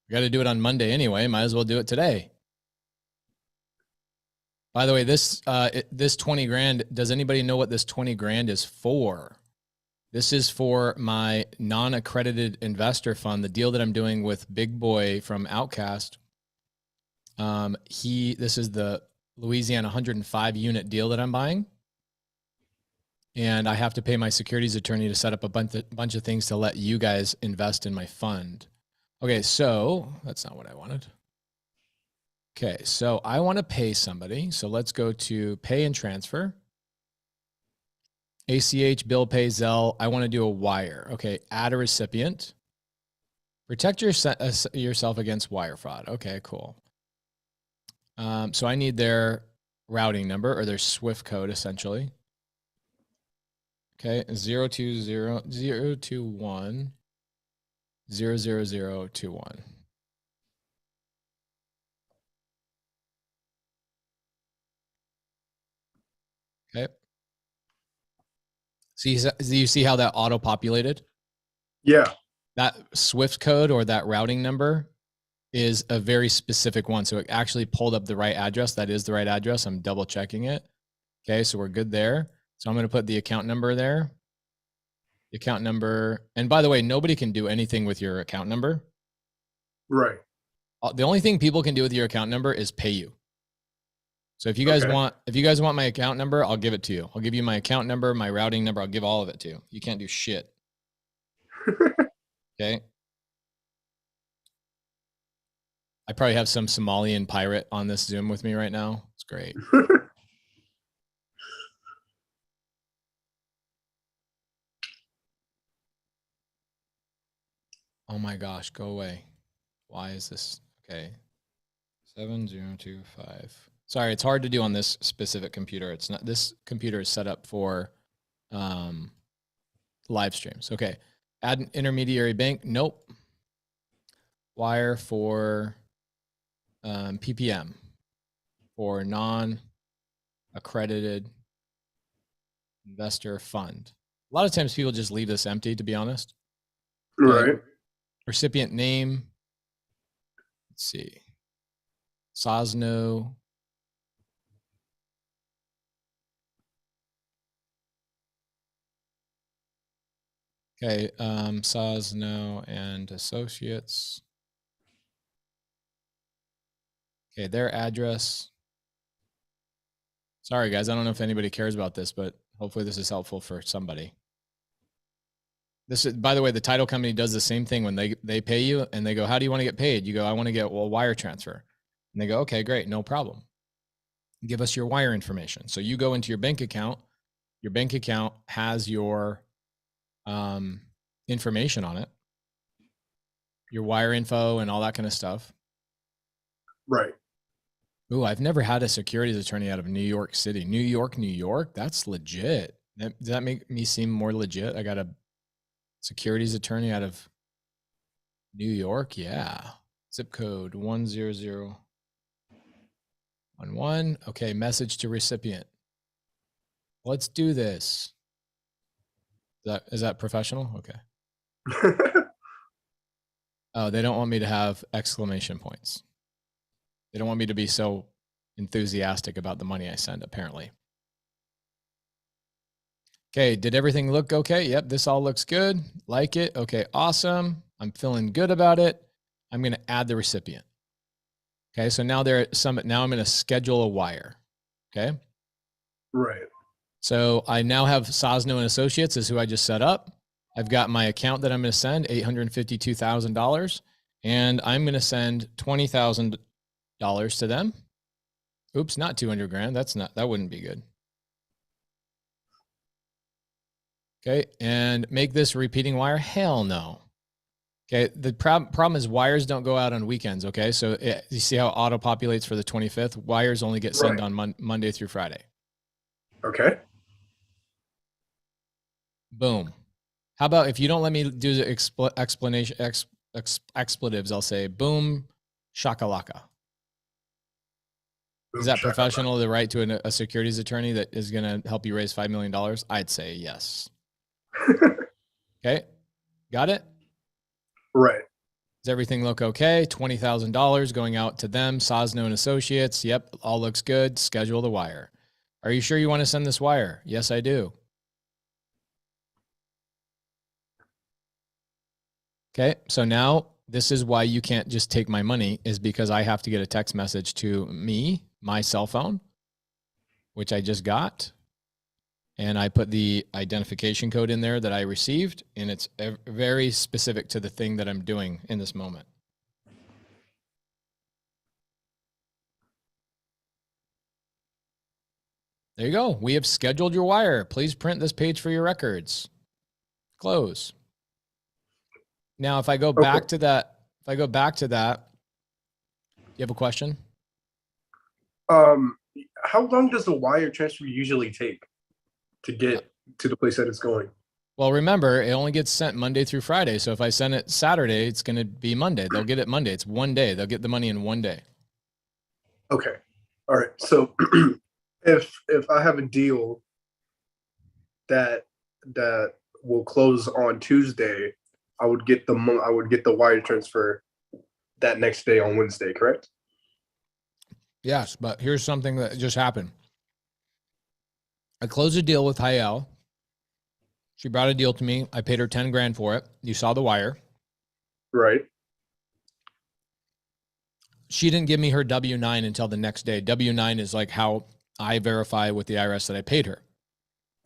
We got to do it on Monday anyway. Might as well do it today. By the way, this 20 grand, does anybody know what this 20 grand is for? This is for my non-accredited investor fund, the deal that I'm doing with Big Boy from Outcast. This is the Louisiana 105 unit deal that I'm buying. And I have to pay my securities attorney to set up a bunch of things to let you guys invest in my fund. Okay, so that's not what I wanted. Okay, so I want to pay somebody. So let's go to pay and transfer. ACH, bill pay, Zelle. I want to do a wire. Okay, add a recipient. Protect yourself against wire fraud. Okay, cool. So I need their routing number or their SWIFT code essentially. Okay, 020-021-00021. Okay. So you see how that auto populated? Yeah. That SWIFT code or that routing number is a very specific one. So it actually pulled up the right address. That is the right address. I'm double checking it. Okay, so we're good there. So I'm going to put the account number there. The account number. And by the way, nobody can do anything with your account number. Right. The only thing people can do with your account number is pay you. So if you guys want my account number, I'll give it to you. I'll give you my account number, my routing number. I'll give all of it to you. You can't do shit. Okay. I probably have some Somalian pirate on this Zoom with me right now. It's great. Oh my gosh, go away. Why is this? Okay. 7025. Sorry, it's hard to do on this specific computer. It's not, this computer is set up for live streams. Okay. Add an intermediary bank. Nope. Wire for PPM for non-accredited investor fund. A lot of times people just leave this empty, to be honest. Right. Recipient name. Let's see. Sosno. Okay, Sosno and Associates. Okay, their address. Sorry, guys. I don't know if anybody cares about this, but hopefully this is helpful for somebody. This is, by the way, the title company does the same thing when they pay you and they go, how do you want to get paid? You go, I want to get, well, wire transfer. And they go, okay, great, no problem. Give us your wire information. So you go into your bank account. Your bank account has your information on it, your wire info and all that kind of stuff. Right. Ooh, I've never had a securities attorney out of New York City. New York. That's legit. Does that make me seem more legit? I got a securities attorney out of New York. Yeah. Zip code 10011. Okay. Message to recipient. Let's do this. Is that professional? Okay. Oh, they don't want me to have exclamation points. They don't want me to be so enthusiastic about the money I send, apparently. Okay, did everything look okay? Yep, this all looks good. Like it. Okay, awesome. I'm feeling good about it. I'm going to add the recipient. Okay, so now they're at Summit. Now I'm going to schedule a wire. Okay. Right. So I now have Sosno and Associates is who I just set up. I've got my account that I'm going to send $852,000, and I'm going to send $20,000 to them. Oops, not 200 grand. That wouldn't be good. Okay. And make this repeating wire. Hell no. Okay. The problem is wires don't go out on weekends. Okay. So you see how it auto populates for the 25th? Wires only get sent on Monday through Friday. Okay. Boom. How about if you don't let me do the expletives, I'll say boom, shakalaka. Is that professional to write to a securities attorney that is going to help you raise $5 million? I'd say yes. Okay. Got it? Right. Does everything look okay? $20,000 going out to them, Sosno and Associates. Yep. All looks good. Schedule the wire. Are you sure you want to send this wire? Yes, I do. Okay. So now this is why you can't just take my money, is because I have to get a text message to me, my cell phone, which I just got. And I put the identification code in there that I received, and it's very specific to the thing that I'm doing in this moment. There you go. We have scheduled your wire. Please print this page for your records. Close. Now, if I go back to that, you have a question? How long does the wire transfer usually take to get to the place that it's going? Well, remember, it only gets sent Monday through Friday. So if I send it Saturday, it's going to be Monday. They'll get it Monday. It's one day. They'll get the money in one day. Okay. All right. So if I have a deal that will close on Tuesday, I would get the wire transfer that next day on Wednesday, correct? Yes, but here's something that just happened. I closed a deal with Hayel. She brought a deal to me. I paid her 10 grand for it. You saw the wire. Right. She didn't give me her W-9 until the next day. W-9 is like how I verify with the IRS that I paid her.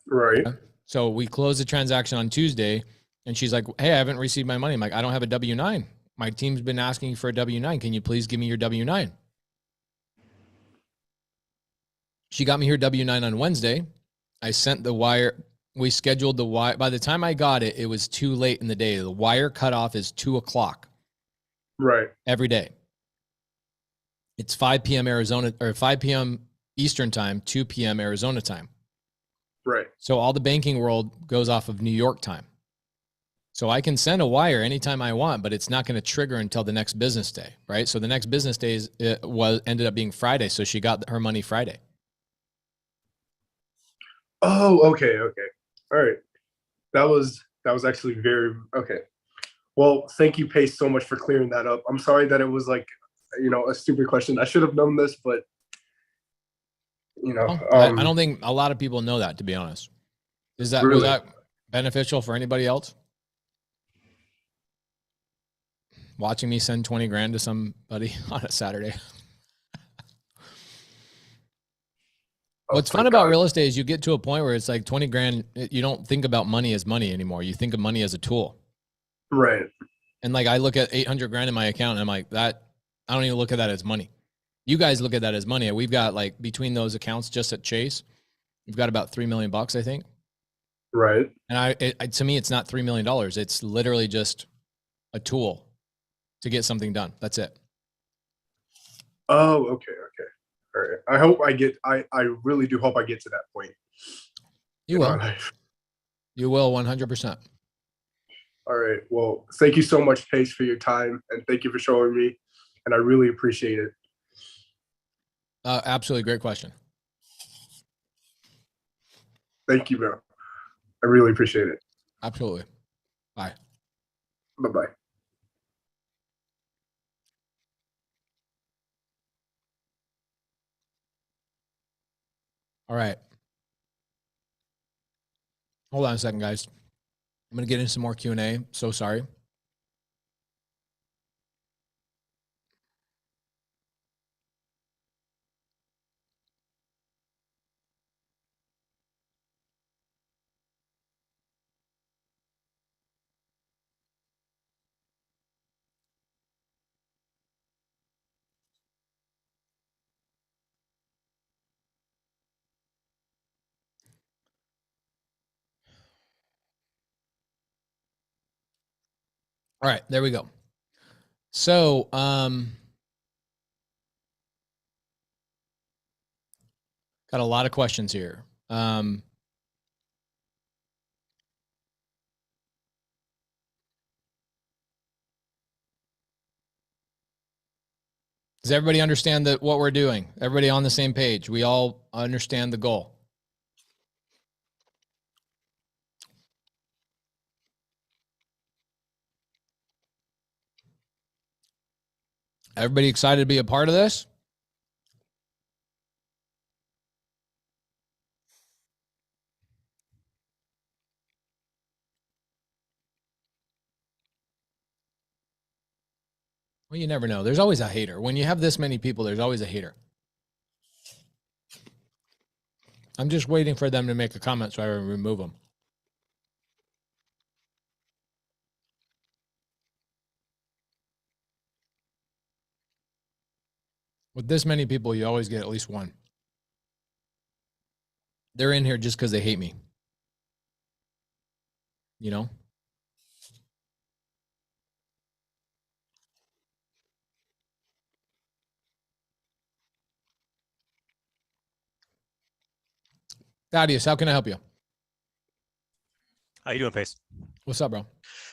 Right. So we closed the transaction on Tuesday, and she's like, hey, I haven't received my money. I'm like, I don't have a W-9. My team's been asking for a W-9. Can you please give me your W-9? She got me her W-9 on Wednesday. I sent the wire. We scheduled the wire. By the time I got it, it was too late in the day. The wire cutoff is 2:00. Right. Every day. It's 5 p.m. Arizona, or 5 p.m. Eastern time, 2 p.m. Arizona time. Right. So all the banking world goes off of New York time. So I can send a wire anytime I want, but it's not going to trigger until the next business day, right? So the next business day ended up being Friday. So she got her money Friday. Oh, okay. All right. That was actually very okay. Well, thank you, Pace, so much for clearing that up. I'm sorry that it was like, a stupid question. I should have known this, but I don't think a lot of people know that, to be honest. Was that beneficial for anybody else? Watching me send 20 grand to somebody on a Saturday. What's fun about real estate is you get to a point where it's like 20 grand. You don't think about money as money anymore. You think of money as a tool. Right. And like, I look at 800 grand in my account and I'm like, I don't even look at that as money. You guys look at that as money. We've got like between those accounts just at Chase, we've got about $3 million, I think. Right. And to me, it's not $3 million. It's literally just a tool to get something done. That's it. Oh, okay. All right. I really do hope I get to that point. You in will. my life. You will 100%. All right. Well, thank you so much, Pace, for your time, and thank you for showing me, and I really appreciate it. Absolutely. Great question. Thank you, bro. I really appreciate it. Absolutely. Bye. Bye-bye. All right. Hold on a second, guys. I'm going to get into some more Q&A. So sorry. All right, there we go. So, got a lot of questions here. Does everybody understand that what we're doing? Everybody on the same page? We all understand the goal. Everybody excited to be a part of this? Well, you never know. There's always a hater. When you have this many people, there's always a hater. I'm just waiting for them to make a comment so I remove them. With this many people, you always get at least one. They're in here just because they hate me. You know? Thaddeus, how can I help you? How you doing, Pace? What's up, bro?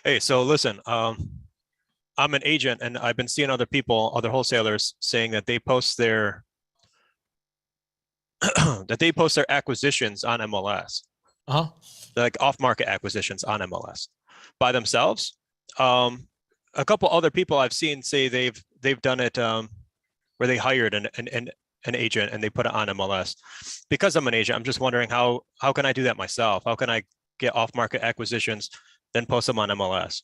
Hey, so listen, I'm an agent, and I've been seeing other people, other wholesalers, saying that they post their acquisitions on MLS, like off-market acquisitions on MLS by themselves. A couple other people I've seen say they've done it where they hired an agent and they put it on MLS. Because I'm an agent, I'm just wondering how can I do that myself? How can I get off-market acquisitions, then post them on MLS?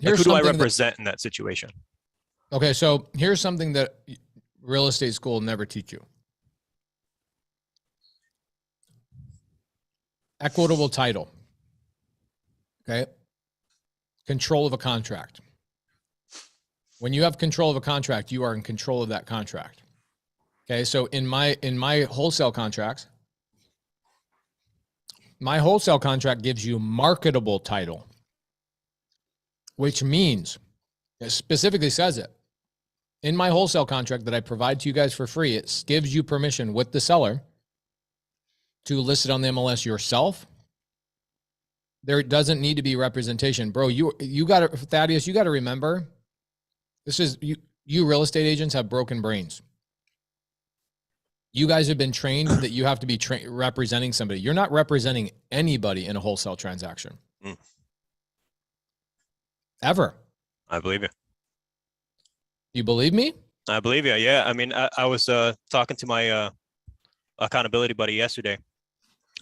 Like, who do I represent in that situation? Okay, so here's something that real estate school never teach you. Equitable title. Okay. Control of a contract. When you have control of a contract, you are in control of that contract. Okay, so in my wholesale contracts, my wholesale contract gives you marketable title, which means, it specifically says it, in my wholesale contract that I provide to you guys for free, it gives you permission with the seller to list it on the MLS yourself. There doesn't need to be representation. Bro, you got to, Thaddeus, you got to remember, this is, you real estate agents have broken brains. You guys have been trained that you have to be representing somebody. You're not representing anybody in a wholesale transaction. Ever. I believe you. You believe me? I believe you. Yeah. I mean, I was talking to my accountability buddy yesterday,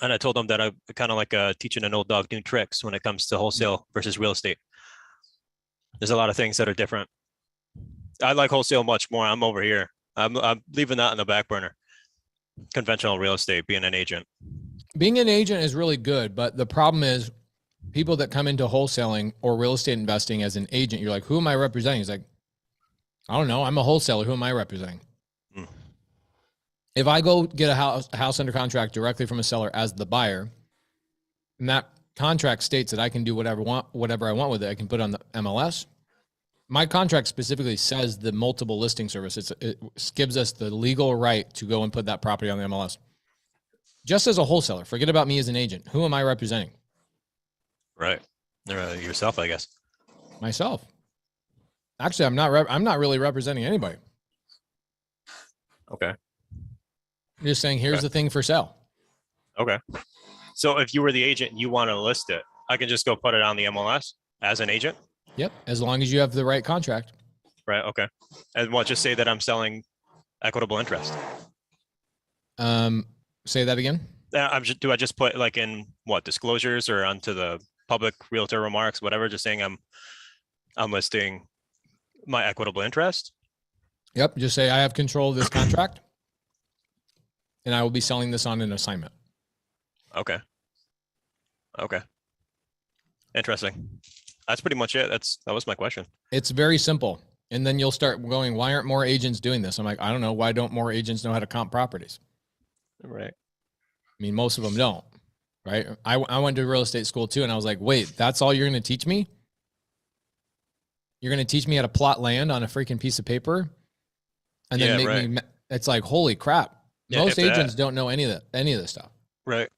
and I told him that I kind of like teaching an old dog new tricks when it comes to wholesale versus real estate. There's a lot of things that are different. I like wholesale much more. I'm over here. I'm leaving that on the back burner. Conventional real estate, being an agent. Being an agent is really good, but the problem is people that come into wholesaling or real estate investing as an agent, you're like, who am I representing? He's like, I don't know. I'm a wholesaler. Who am I representing? Hmm. If I go get a house under contract directly from a seller as the buyer, and that contract states that I can do whatever I want with it, I can put it on the MLS. My contract specifically says the multiple listing service. It gives us the legal right to go and put that property on the MLS. Just as a wholesaler, forget about me as an agent. Who am I representing? Right. Yourself, I guess. Myself. Actually, I'm not really representing anybody. Okay. I'm just saying, here's Okay. the thing for sale. Okay. So if you were the agent and you want to list it, I can just go put it on the MLS as an agent? Yep. As long as you have the right contract. Right. Okay. And what, just say that I'm selling equitable interest. Say that again. Do I just put like in what, disclosures or onto the public realtor remarks, whatever, just saying I'm listing my equitable interest? Yep. Just say I have control of this contract and I will be selling this on an assignment. Okay. Okay. Interesting. That's pretty much it. That was my question. It's very simple. And then you'll start going, why aren't more agents doing this? I'm like, I don't know. Why don't more agents know how to comp properties? Right. I mean, most of them don't, right? I went to real estate school too. And I was like, wait, that's all you're going to teach me? You're going to teach me how to plot land on a freaking piece of paper and then Yeah, make right. me, it's like, holy crap. Yeah, Most if that. agents don't know any of this stuff. Right.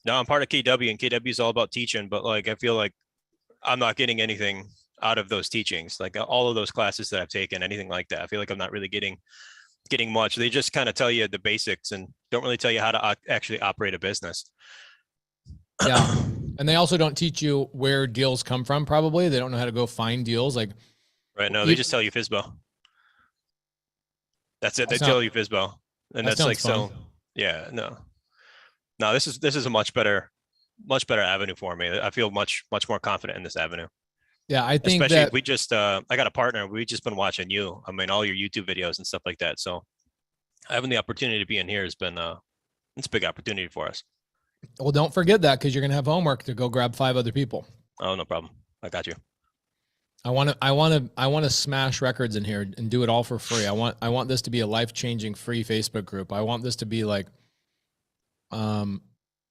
No, I'm part of KW and KW is all about teaching, but like, I feel like I'm not getting anything out of those teachings. Like all of those classes that I've taken, anything like that, I feel like I'm not really getting much. They just kind of tell you the basics and don't really tell you how to actually operate a business. Yeah. And they also don't teach you where deals come from. Probably they don't know how to go find deals. Like, Right. No, they just tell you FISBO. That's it. They tell you FISBO. And that that's like, sounds so yeah, no, this is a much better avenue for me. I feel much more confident in this avenue. yeah, I think Especially that we just, I got a partner. We just been watching you. I mean, all your YouTube videos and stuff like that. So having the opportunity to be in here has been, it's a big opportunity for us. well, don't forget that because you're going to have homework to go grab 5 other people. Oh, no problem. I got you. I want to smash records in here and do it all for free. I want this to be a life-changing free Facebook group. I want this to be like,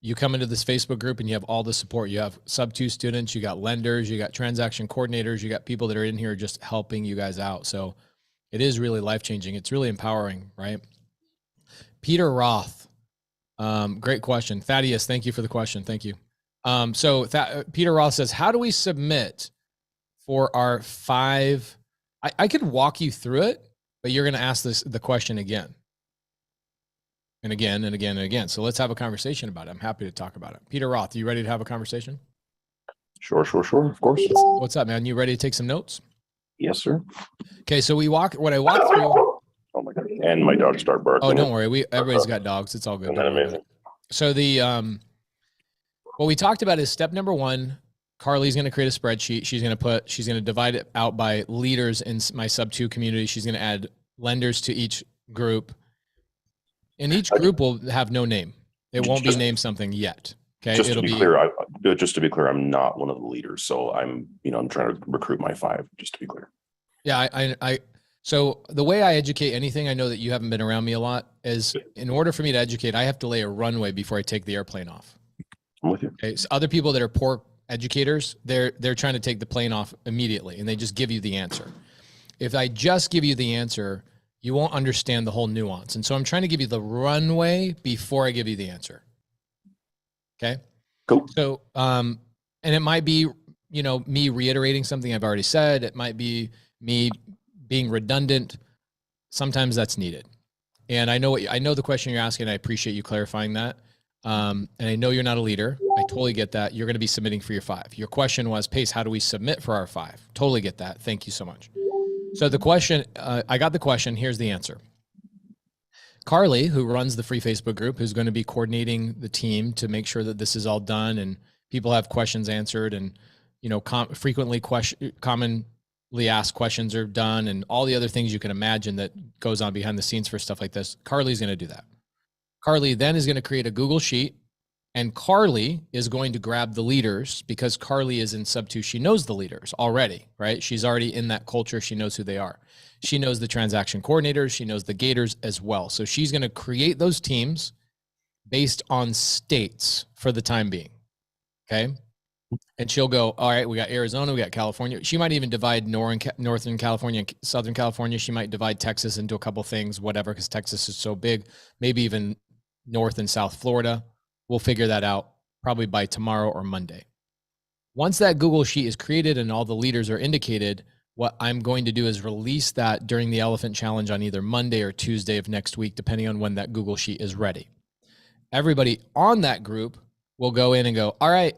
you come into this Facebook group and you have all the support. You have sub-2 students, you got lenders, you got transaction coordinators, you got people that are in here just helping you guys out. So it is really life-changing. It's really empowering, right? Peter Roth. Great question. Thaddeus, thank you for the question. Thank you. Peter Roth says, how do we submit for our 5? I could walk you through it, but you're going to ask the question again. And again and again and again. So let's have a conversation about it. I'm happy to talk about it. Peter Roth, are you ready to have a conversation? Sure. Of course. What's up, man? You ready to take some notes? Yes, sir. Okay, so what I walked through. Oh my God. And my dog started barking. Oh, don't worry. Everybody's got dogs. It's all good. Isn't that amazing? So what we talked about is step number 1. Carly's going to create a spreadsheet. She's going to divide it out by leaders in my sub-2 community. She's going to add lenders to each group. And each group will have no name. It won't be named something yet. Okay. Just to be clear, I'm not one of the leaders. So I'm trying to recruit my 5, just to be clear. Yeah. So the way I educate anything, I know that you haven't been around me a lot, is in order for me to educate, I have to lay a runway before I take the airplane off. I'm with you. Okay. So other people that are poor educators, they're trying to take the plane off immediately and they just give you the answer. If I just give you the answer, you won't understand the whole nuance. And so I'm trying to give you the runway before I give you the answer. Okay. Cool. So, and it might be, me reiterating something I've already said. It might be me being redundant. Sometimes that's needed. And I know the question you're asking. I appreciate you clarifying that. And I know you're not a leader. I totally get that. You're going to be submitting for your 5. Your question was, Pace, how do we submit for our 5? Totally get that. Thank you so much. So the question, I got the question. Here's the answer. Carly, who runs the free Facebook group, who's going to be coordinating the team to make sure that this is all done and people have questions answered and, commonly asked questions are done and all the other things you can imagine that goes on behind the scenes for stuff like this. Carly's going to do that. Carly then is going to create a Google sheet And Carly is going to grab the leaders because Carly is in sub 2. She knows the leaders already, right? She's already in that culture. She knows who they are. She knows the transaction coordinators. She knows the gators as well. So she's going to create those teams based on states for the time being. Okay. And she'll go, all right, we got Arizona, we got California. She might even divide Northern California and Southern California. She might divide Texas into a couple things, whatever, because Texas is so big. Maybe even North and South Florida. We'll figure that out probably by tomorrow or Monday. Once that Google Sheet is created and all the leaders are indicated, what I'm going to do is release that during the Elephant Challenge on either Monday or Tuesday of next week, depending on when that Google Sheet is ready. Everybody on that group will go in and go, all right,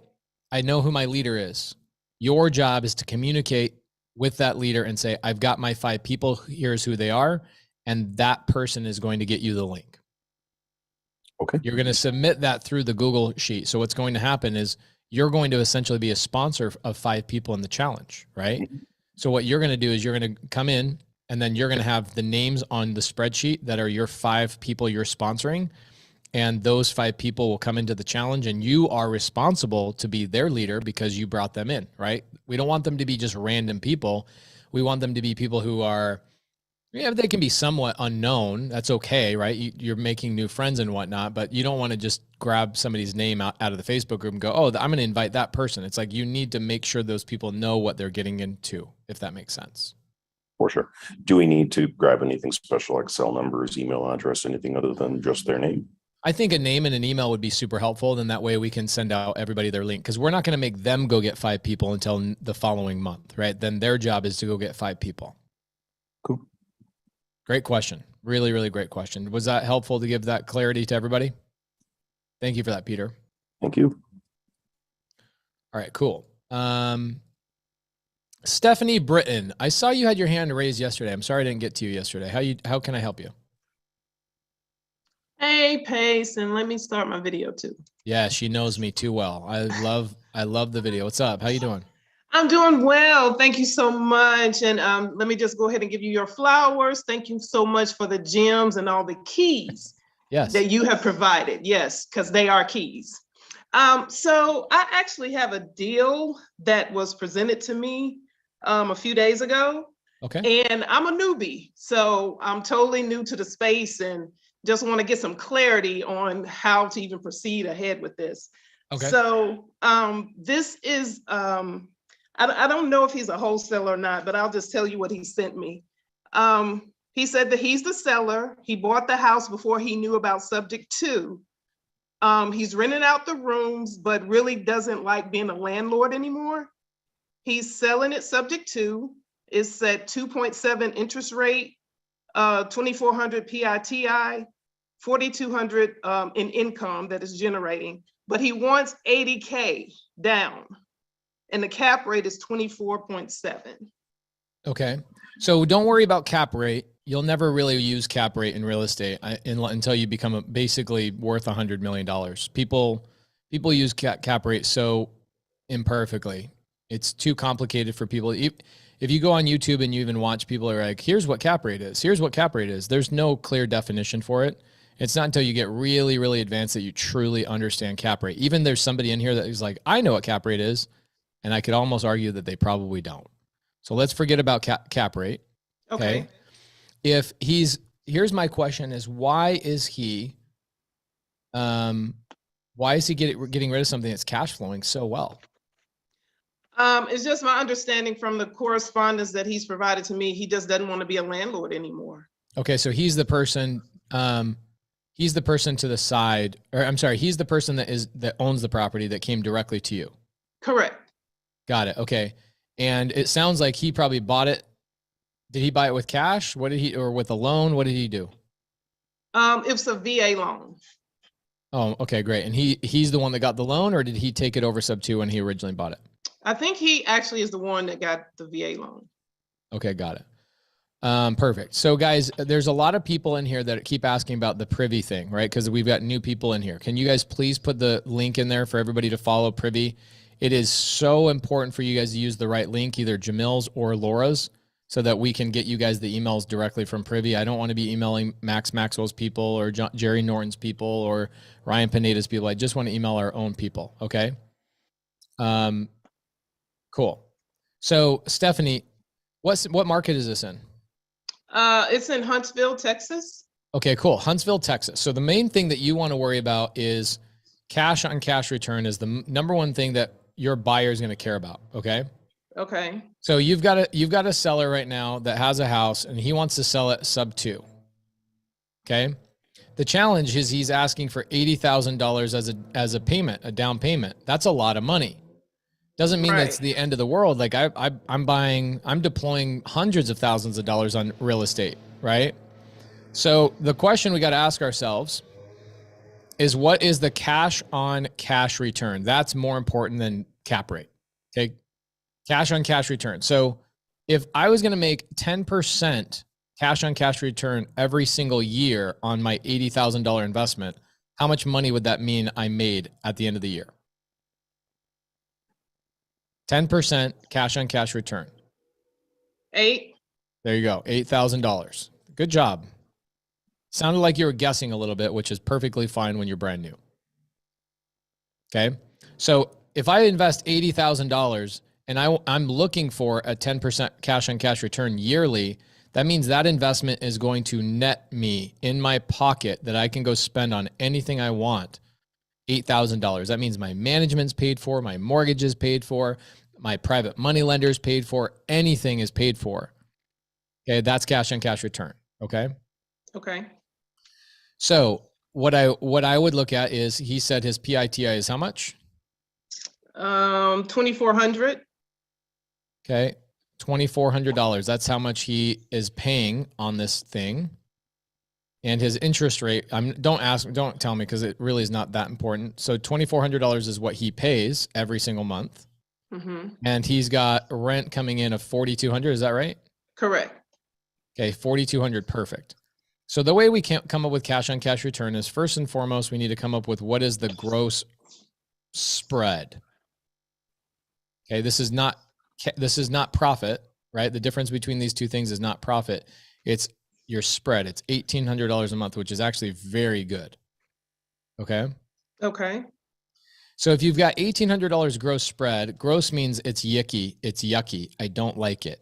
I know who my leader is. Your job is to communicate with that leader and say, I've got my 5 people. Here's who they are. And that person is going to get you the link. Okay. You're going to submit that through the Google Sheet. So what's going to happen is you're going to essentially be a sponsor of 5 people in the challenge, right? Mhm. So what you're going to do is you're going to come in and then you're going to have the names on the spreadsheet that are your 5 people you're sponsoring. And those 5 people will come into the challenge and you are responsible to be their leader because you brought them in, right? We don't want them to be just random people. We want them to be people who are, yeah, they can be somewhat unknown. That's okay, right? You're making new friends and whatnot, but you don't want to just grab somebody's name out of the Facebook group and go, oh, I'm going to invite that person. It's like you need to make sure those people know what they're getting into, if that makes sense. For sure. Do we need to grab anything special like cell numbers, email address, anything other than just their name? I think a name and an email would be super helpful. Then that way we can send out everybody their link because we're not going to make them go get 5 people until the following month, right? Then their job is to go get 5 people. Cool. Great question. Really, really great question. Was that helpful to give that clarity to everybody? Thank you for that, Peter. Thank you. All right, cool. Stephanie Britton, I saw you had your hand raised yesterday. I'm sorry I didn't get to you yesterday. How can I help you? Hey, Pace, and let me start my video too. Yeah, she knows me too well. I love the video. What's up? How you doing? I'm doing well. Thank you so much. And let me just go ahead and give you your flowers. Thank you so much for the gems and all the keys Yes. that you have provided. Yes, because they are keys. So I actually have a deal that was presented to me a few days ago. Okay. And I'm a newbie. So I'm totally new to the space and just want to get some clarity on how to even proceed ahead with this. Okay. So this is, I don't know if he's a wholesaler or not, but I'll just tell you what he sent me. He said that he's the seller. He bought the house before he knew about subject 2. He's renting out the rooms, but really doesn't like being a landlord anymore. He's selling it subject 2. It's at 2.7 interest rate, 2,400 PITI, 4,200 in income that is generating, but he wants 80K down. And the cap rate is 24.7. Okay. So don't worry about cap rate. You'll never really use cap rate in real estate until you become basically worth $100 million. People use cap rate so imperfectly. It's too complicated for people. If you go on YouTube and you even watch, people are like, here's what cap rate is. Here's what cap rate is. There's no clear definition for it. It's not until you get really, really advanced that you truly understand cap rate. Even there's somebody in here that is like, I know what cap rate is. And I could almost argue that they probably don't. So let's forget about cap rate. Okay. Here's my question is why is he getting rid of something that's cash flowing so well? It's just my understanding from the correspondence that he's provided to me. He just doesn't want to be a landlord anymore. Okay. So he's the person to the side, or I'm sorry, he's the person that owns the property that came directly to you. Correct. Got it. Okay. And it sounds like he probably bought it. Did he buy it with cash? Or with a loan? What did he do? It was a VA loan. Oh, okay, great. And he's the one that got the loan, or did he take it over sub 2 when he originally bought it? I think he actually is the one that got the VA loan. Okay, got it. Perfect. So guys, there's a lot of people in here that keep asking about the Privy thing, right? Because we've got new people in here. Can you guys please put the link in there for everybody to follow Privy? It is so important for you guys to use the right link, either Jamil's or Laura's, so that we can get you guys the emails directly from Privy. I don't want to be emailing Max Maxwell's people or Jerry Norton's people or Ryan Pineda's people. I just want to email our own people. Okay. Cool. So Stephanie, what market is this in? It's in Huntsville, Texas. Okay, cool. Huntsville, Texas. So the main thing that you want to worry about is cash on cash return is the number one thing that your buyer is going to care about. Okay. Okay. So you've got a seller right now that has a house and he wants to sell it sub 2. Okay. The challenge is he's asking for $80,000 as a payment, a down payment. That's a lot of money. Doesn't mean that's the end of the world. Like I'm deploying hundreds of thousands of dollars on real estate, right? So the question we got to ask ourselves is, what is the cash on cash return? That's more important than cap rate. Okay. Cash on cash return. So if I was going to make 10% cash on cash return every single year on my $80,000 investment, how much money would that mean I made at the end of the year? 10% cash on cash return. 8. There you go. $8,000. Good job. Sounded like you were guessing a little bit, which is perfectly fine when you're brand new. Okay. So if I invest $80,000 and I'm looking for a 10% cash on cash return yearly, that means that investment is going to net me in my pocket that I can go spend on anything I want, $8,000. That means my management's paid for, my mortgage is paid for, my private money lender is paid for, anything is paid for. Okay, that's cash on cash return. Okay. Okay. So what I would look at is, he said his PITI is how much? 2,400. Okay. $2,400. That's how much he is paying on this thing. And his interest rate, don't tell me, because it really is not that important. So $2,400 is what he pays every single month. Mm-hmm. And he's got rent coming in of $4,200. Is that right? Correct. Okay. $4,200. Perfect. So the way we can come up with cash on cash return is, first and foremost, we need to come up with what is the gross spread. Okay. This is not profit, right? The difference between these two things is not profit. It's your spread. It's $1,800 a month, which is actually very good. Okay. Okay. So if you've got $1,800 gross spread, gross means it's yucky. It's yucky. I don't like it.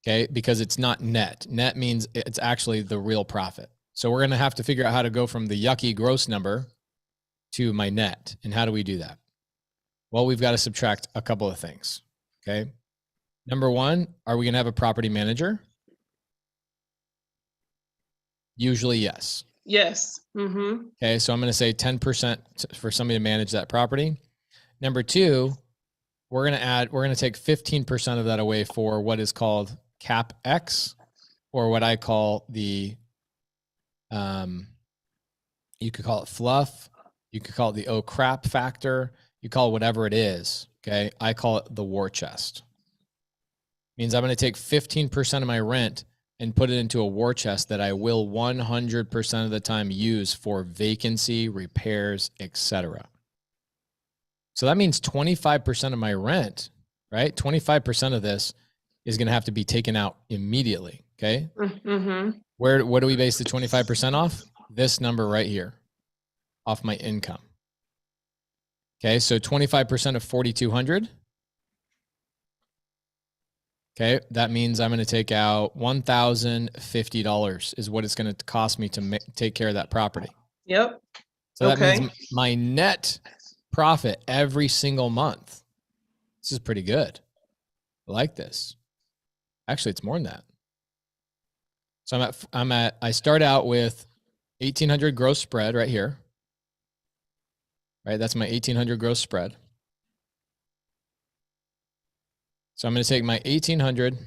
Okay. Because it's not net. Net means it's actually the real profit. So we're going to have to figure out how to go from the yucky gross number to my net. And how do we do that? Well, we've got to subtract a couple of things. Okay. Number one, are we going to have a property manager? Usually, yes. Yes. Mm-hmm. Okay. So I'm going to say 10% for somebody to manage that property. Number two, we're going to take 15% of that away for what is called CapEx, or what I call the, you could call it fluff. You could call it the oh crap factor. You call it whatever it is. Okay. I call it the war chest. Means I'm going to take 15% of my rent and put it into a war chest that I will 100% of the time use for vacancy, repairs, etc. So that means 25% of my rent, right? 25% of this is going to have to be taken out immediately. Okay. Mm-hmm. What do we base the 25% off? This number right here, off my income. Okay. So 25% of 4,200. Okay. That means I'm going to take out $1,050 is what it's going to cost me to take care of that property. Yep. So that means my net profit every single month. This is pretty good. I like this. Actually, it's more than that. So I start out with 1,800 gross spread right here. Right. That's my 1,800 gross spread. So I'm going to take my 1,800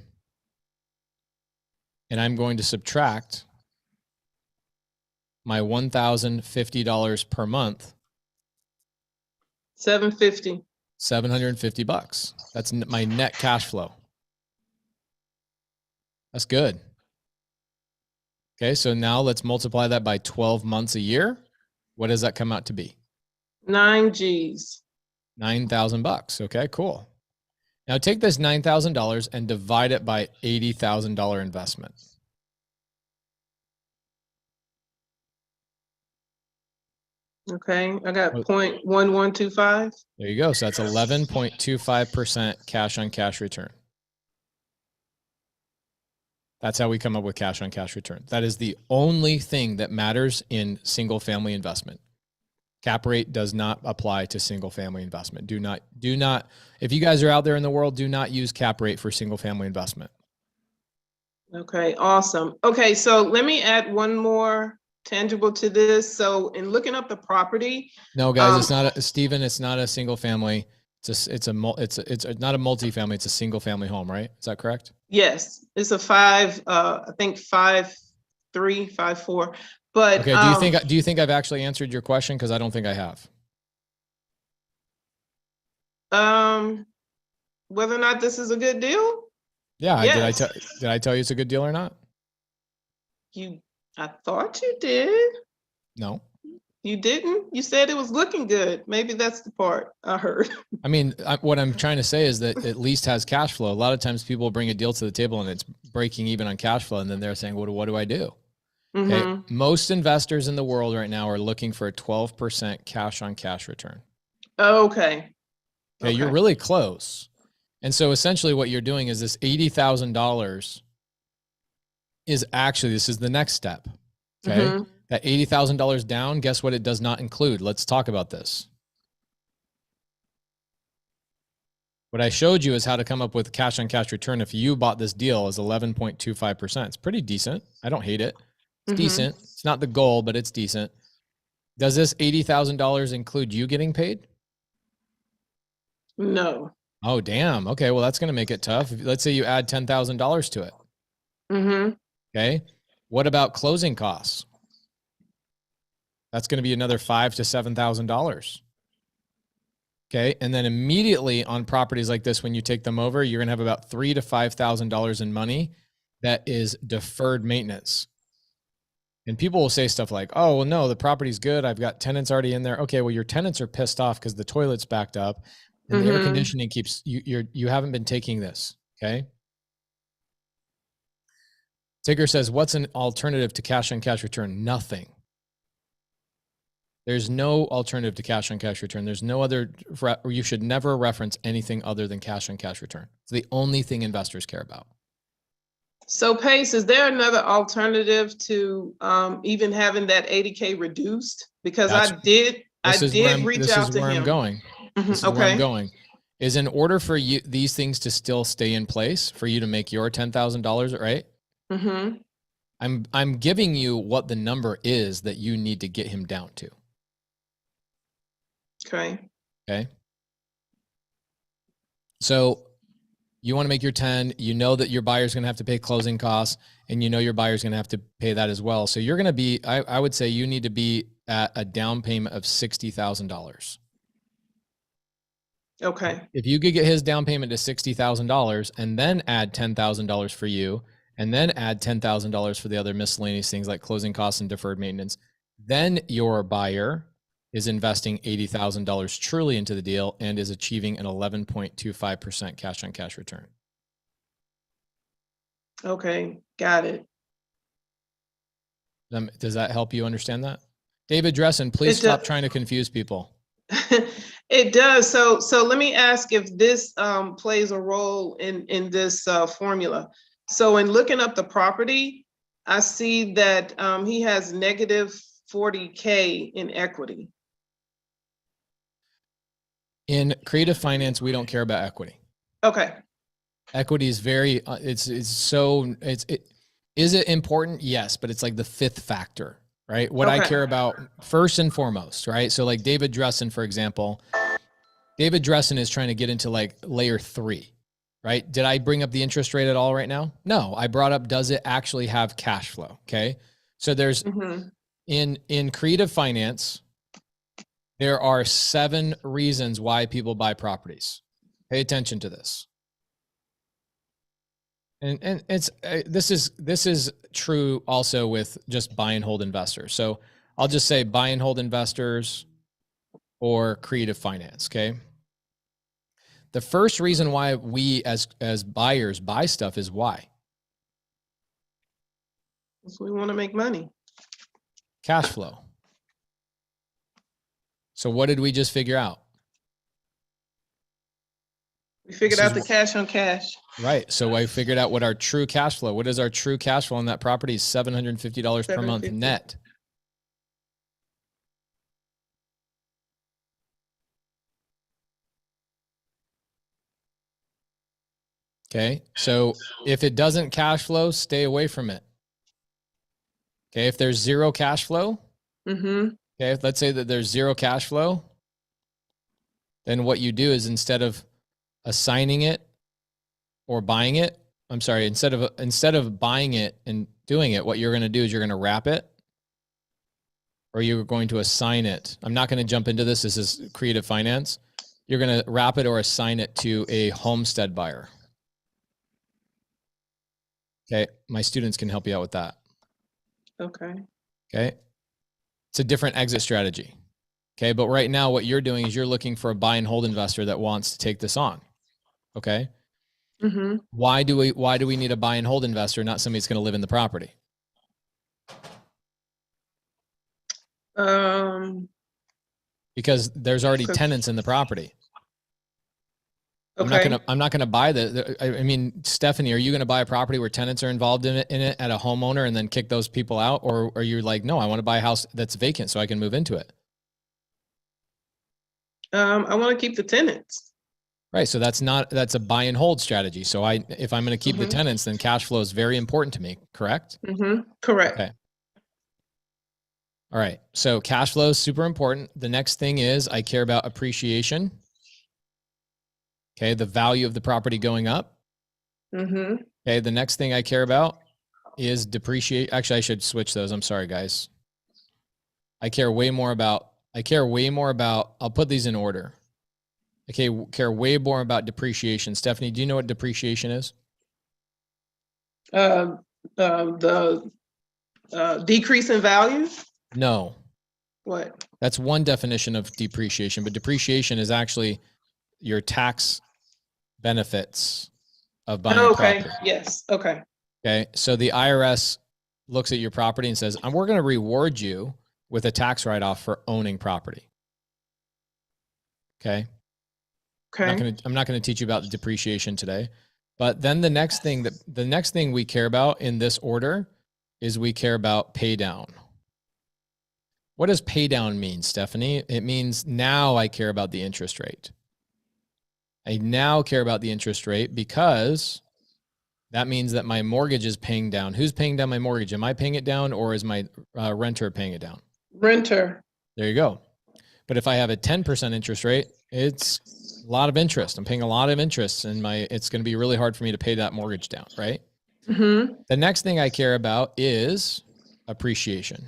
and I'm going to subtract my $1,050 per month. $750. $750. That's my net cash flow. That's good. Okay. So now let's multiply that by 12 months a year. What does that come out to be? 9 G's. $9,000. Okay, cool. Now take this $9,000 and divide it by $80,000 investment. Okay, I got Well- 0.1125. There you go. So that's 11.25% cash on cash return. That's how we come up with cash on cash return. That is the only thing that matters in single family investment. Cap rate does not apply to single family investment. Do not, if you guys are out there in the world, do not use cap rate for single family investment. Okay, awesome. Okay, so let me add one more tangible to this. So in looking up the property, No, guys, it's not Stephen. It's not a single family. It's not a multi-family. It's a single family home, right? Is that correct? yes, it's a 5, I think 5.3, 5.4. But Okay. Do you think I've actually answered your question? Because I don't think I have. whether or not this is a good deal, Yeah. yes. Did I tell you it's a good deal or not? I thought you did. No. You didn't. You said it was looking good. Maybe that's the part I heard. I mean, what I'm trying to say is that it at least has cash flow. A lot of times people bring a deal to the table and it's breaking even on cash flow. And then they're saying, what do I do? Okay. Mhm. Most investors in the world right now are looking for a 12% cash on cash return. Okay. Okay. You're really close. And so essentially what you're doing is this $80,000 is actually, this is the next step. Okay. Mhm. That $80,000 down, guess what it does not include? Let's talk about this. What I showed you is how to come up with cash on cash return. If you bought this deal is 11.25%. It's pretty decent. I don't hate it. It's Mhm. decent. It's not the goal, but it's decent. Does this $80,000 include you getting paid? No. Oh, damn. Okay. Well, that's going to make it tough. Let's say you add $10,000 to it. Mhm. Okay. What about closing costs? That's going to be another $5,000 to $7,000. Okay. And then immediately on properties like this, when you take them over, you're going to have about $3,000 to $5,000 in money that is deferred maintenance. And people will say stuff like, oh, well, no, the property's good. I've got tenants already in there. Okay. Well, your tenants are pissed off because the toilet's backed up and the air Mhm. conditioning keeps, you haven't been taking this. Okay. Tigger says, what's an alternative to cash on cash return? Nothing. There's no alternative to cash on cash return. There's no other, you should never reference anything other than cash on cash return. It's the only thing investors care about. So Pace, is there another alternative to even having that 80K reduced? Because I did reach out to him. I'm going. Mhm. This is where I'm Okay. going. Is in order for you these things to still stay in place, for you to make your $10,000, right? Mhm. I'm giving you what the number is that you need to get him down to. Okay. Okay. So you want to make your 10, you know that your buyer's going to have to pay closing costs and you know your buyer's going to have to pay that as well. So you're going to be, I would say you need to be at a down payment of $60,000. Okay. If you could get his down payment to $60,000 and then add $10,000 for you and then add $10,000 for the other miscellaneous things like closing costs and deferred maintenance, then your buyer is investing $80,000 truly into the deal and is achieving an 11.25% cash on cash return. Okay. Got it. Does that help you understand that? David Dressen, please stop trying to confuse people. It does. So let me ask if this plays a role in this formula. So in looking up the property, I see that he has negative 40K in equity. In creative finance, we don't care about equity. Okay. Equity is very, is it important? Yes, but it's like the fifth factor, right? What I care about first and foremost, right? So like David Dressen, for example, David Dressen is trying to get into like layer 3, right? Did I bring up the interest rate at all right now? No, I brought up, does it actually have cash flow? Okay. So there's in creative finance, there are 7 reasons why people buy properties. Pay attention to this. And it's this is true also with just buy and hold investors. So I'll just say buy and hold investors or creative finance. Okay. The first reason why we as buyers buy stuff is why? So we want to make money. Cash flow. So what did we just figure out? We figured This out is the cash on cash. Right. So I figured out what our true cash flow. What is our true cash flow on that property? Is $750 per month $750. net. Okay. So if it doesn't cash flow, stay away from it. Okay. If there's zero cash flow, Mm-hmm. okay, let's say that there's zero cash flow, then what you do is instead of assigning it or buying it, I'm sorry, instead of buying it and doing it, what you're going to do is you're going to wrap it, or you're going to assign it. I'm not going to jump into this. This is creative finance. You're going to wrap it or assign it to a homestead buyer. Okay. My students can help you out with that. Okay. Okay. It's a different exit strategy. Okay. But right now what you're doing is you're looking for a buy and hold investor that wants to take this on. Okay. Mm-hmm. Why do we need a buy and hold investor, not somebody that's going to live in the property? Because there's already tenants in the property. Okay. I'm not gonna buy I mean, Stephanie, are you gonna buy a property where tenants are involved in it at a homeowner and then kick those people out? Or are you like, no, I want to buy a house that's vacant so I can move into it? I want to keep the tenants. Right. So that's a buy and hold strategy. So if I'm going to keep the tenants, then cash flow is very important to me. Correct? Mm-hmm. Correct. Okay. All right. So cash flow is super important. The next thing is I care about appreciation. Okay. The value of the property going up. Mm-hmm. Okay. The next thing I care about is depreciate. Actually, I should switch those. I'm sorry, guys. I care way more about, I'll put these in order. Okay. Care way more about depreciation. Stephanie, do you know what depreciation is? The decrease in value. No. What? That's one definition of depreciation, but depreciation is actually your tax benefits of buying a property. Yes. Okay. Okay. So the IRS looks at your property and says, we're going to reward you with a tax write-off for owning property. Okay. Okay. I'm not going to teach you about the depreciation today, but then the next thing we care about in this order is we care about pay down. What does pay down mean, Stephanie? It means now I care about the interest rate. I now care about the interest rate because that means that my mortgage is paying down. Who's paying down my mortgage? Am I paying it down or is my renter paying it down? Renter. There you go. But if I have a 10% interest rate, it's a lot of interest. I'm paying a lot of interest and it's going to be really hard for me to pay that mortgage down, right? Mm-hmm. The next thing I care about is appreciation.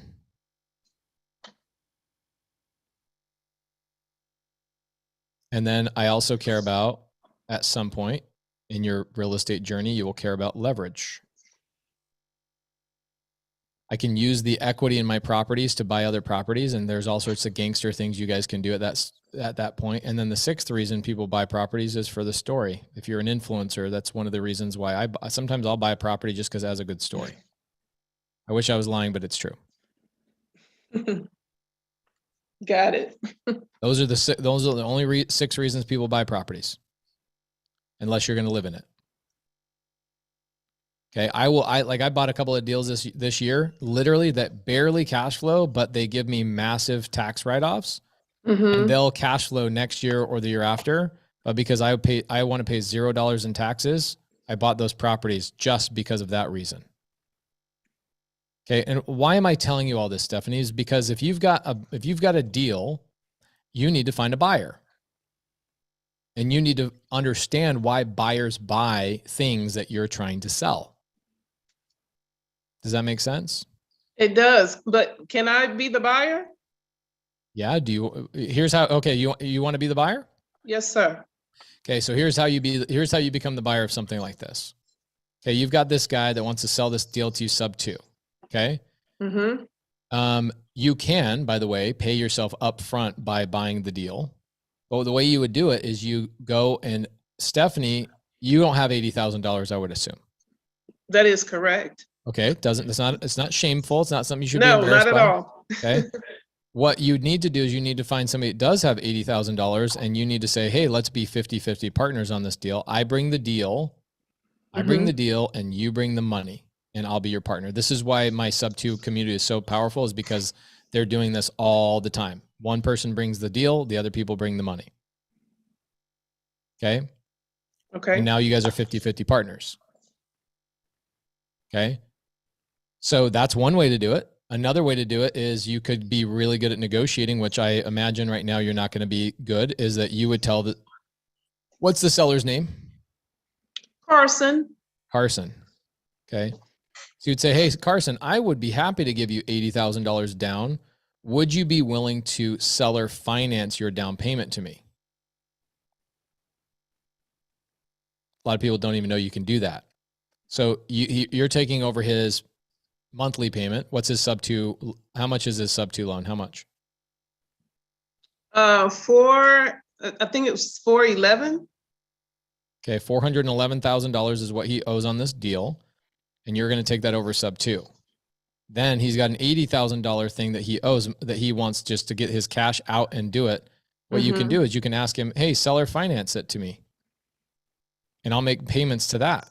And then I also care about, at some point in your real estate journey, you will care about leverage. I can use the equity in my properties to buy other properties, and there's all sorts of gangster things you guys can do at that point. And then the sixth reason people buy properties is for the story. If you're an influencer, that's one of the reasons why sometimes I'll buy a property just because it has a good story. I wish I was lying, but it's true. Got it. Those are the only 6 reasons people buy properties, unless you're going to live in it. Okay. I bought a couple of deals this year, literally that barely cash flow, but they give me massive tax write-offs and they'll cash flow next year or the year after. But because I want to pay $0 in taxes, I bought those properties just because of that reason. Okay. And why am I telling you all this, Stephanie? Is because if you've got a deal, you need to find a buyer. And you need to understand why buyers buy things that you're trying to sell. Does that make sense? It does, but can I be the buyer? Yeah. Here's how, okay. You want to be the buyer? Yes, sir. Okay. So here's how you become the buyer of something like this. Okay. You've got this guy that wants to sell this deal to you sub 2. Okay. Mm-hmm. You can, by the way, pay yourself up front by buying the deal. But the way you would do it is you go and Stephanie, you don't have $80,000, I would assume. That is correct. Okay. It's not shameful. It's not something you should be No, embarrassed not at by. all. Okay. What you need to do is you need to find somebody that does have $80,000 and you need to say, hey, let's be 50-50 partners on this deal. I bring the deal. I bring the deal and you bring the money and I'll be your partner. This is why my sub 2 community is so powerful, is because they're doing this all the time. One person brings the deal. The other people bring the money. Okay. Okay. And now you guys are 50-50 partners. Okay. So that's one way to do it. Another way to do it is you could be really good at negotiating, which I imagine right now you're not going to be good, is that you would tell what's the seller's name? Carson. Carson. Okay. So you'd say, hey, Carson, I would be happy to give you $80,000 down. Would you be willing to seller finance your down payment to me? A lot of people don't even know you can do that. So you're taking over his monthly payment. What's his sub 2? How much is his sub 2 loan? How much? I think it was 411. Okay. $411,000 is what he owes on this deal. And you're going to take that over sub 2. Then he's got an $80,000 thing that he owes, that he wants just to get his cash out and do it. What you can do is you can ask him, hey, seller finance it to me. And I'll make payments to that.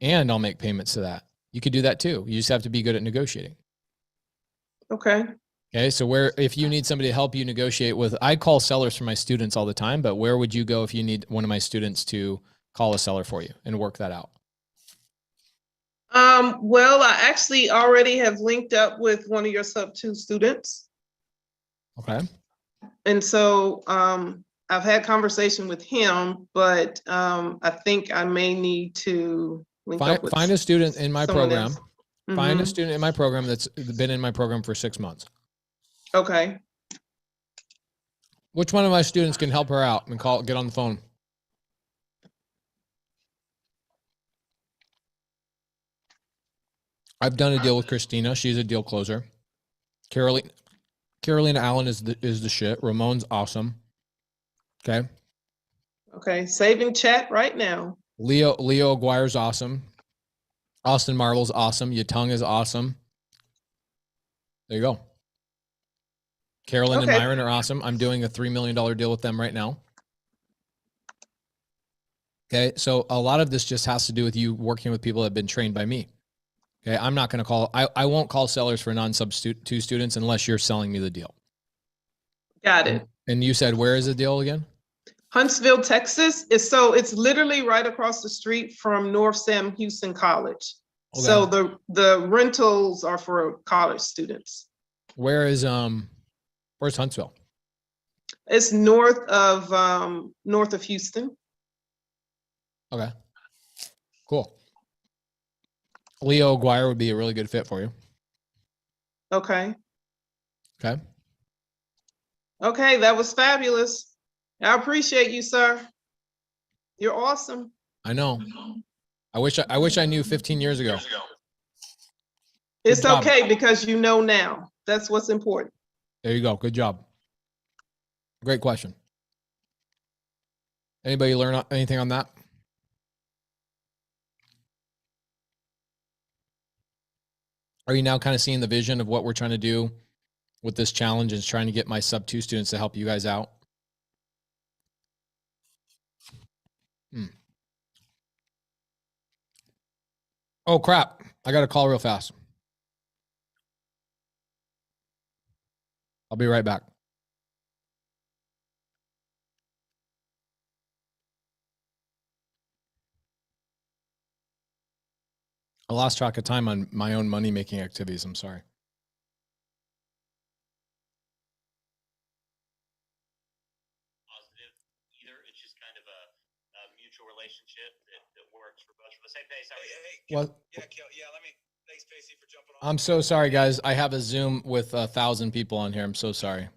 And I'll make payments to that. You could do that too. You just have to be good at negotiating. Okay. Okay. So if you need somebody to help you negotiate with, I call sellers for my students all the time, but where would you go if you need one of my students to call a seller for you and work that out? Well, I actually already have linked up with one of your sub 2 students. Okay. And so I've had conversation with him, but I think I may need to link up with Find a student in my someone program. else. Find a student in my program that's been in my program for 6 months. Okay. Which one of my students can help her out and get on the phone? I've done a deal with Christina. She's a deal closer. Carolina Allen is the shit. Ramon's awesome. Okay. Okay. Saving chat right now. Leo Aguirre's awesome. Austin Marvel's awesome. Yatung is awesome. There you go. Carolyn and Myron are awesome. I'm doing a $3 million deal with them right now. Okay. So a lot of this just has to do with you working with people that have been trained by me. Okay. I'm not going to call, I won't call sellers for non-sub 2 students unless you're selling me the deal. Got it. And you said, where is the deal again? Huntsville, Texas. It's literally right across the street from North Sam Houston College. Okay. So the rentals are for college students. Where's Huntsville? It's north of Houston. Okay. Cool. Leo Aguirre would be a really good fit for you. Okay. Okay. Okay, that was fabulous. I appreciate you, sir. You're awesome. I know. I wish I knew 15 years ago. It's Good job. okay because you know now. That's what's important. There you go. Good job. Great question. Anybody learn anything on that? Are you now kind of seeing the vision of what we're trying to do with this challenge, and trying to get my sub 2 students to help you guys out? Oh crap. I got a call real fast. I'll be right back. I lost track of time on my own money-making activities. I'm sorry. Positive either. It's just kind of a mutual relationship that works for both of us. Hey, Pace, how are you? What? Yeah, let me, thanks, Pacey, for jumping on. I'm so sorry, guys. I have a Zoom with 1,000 people on here. I'm so sorry.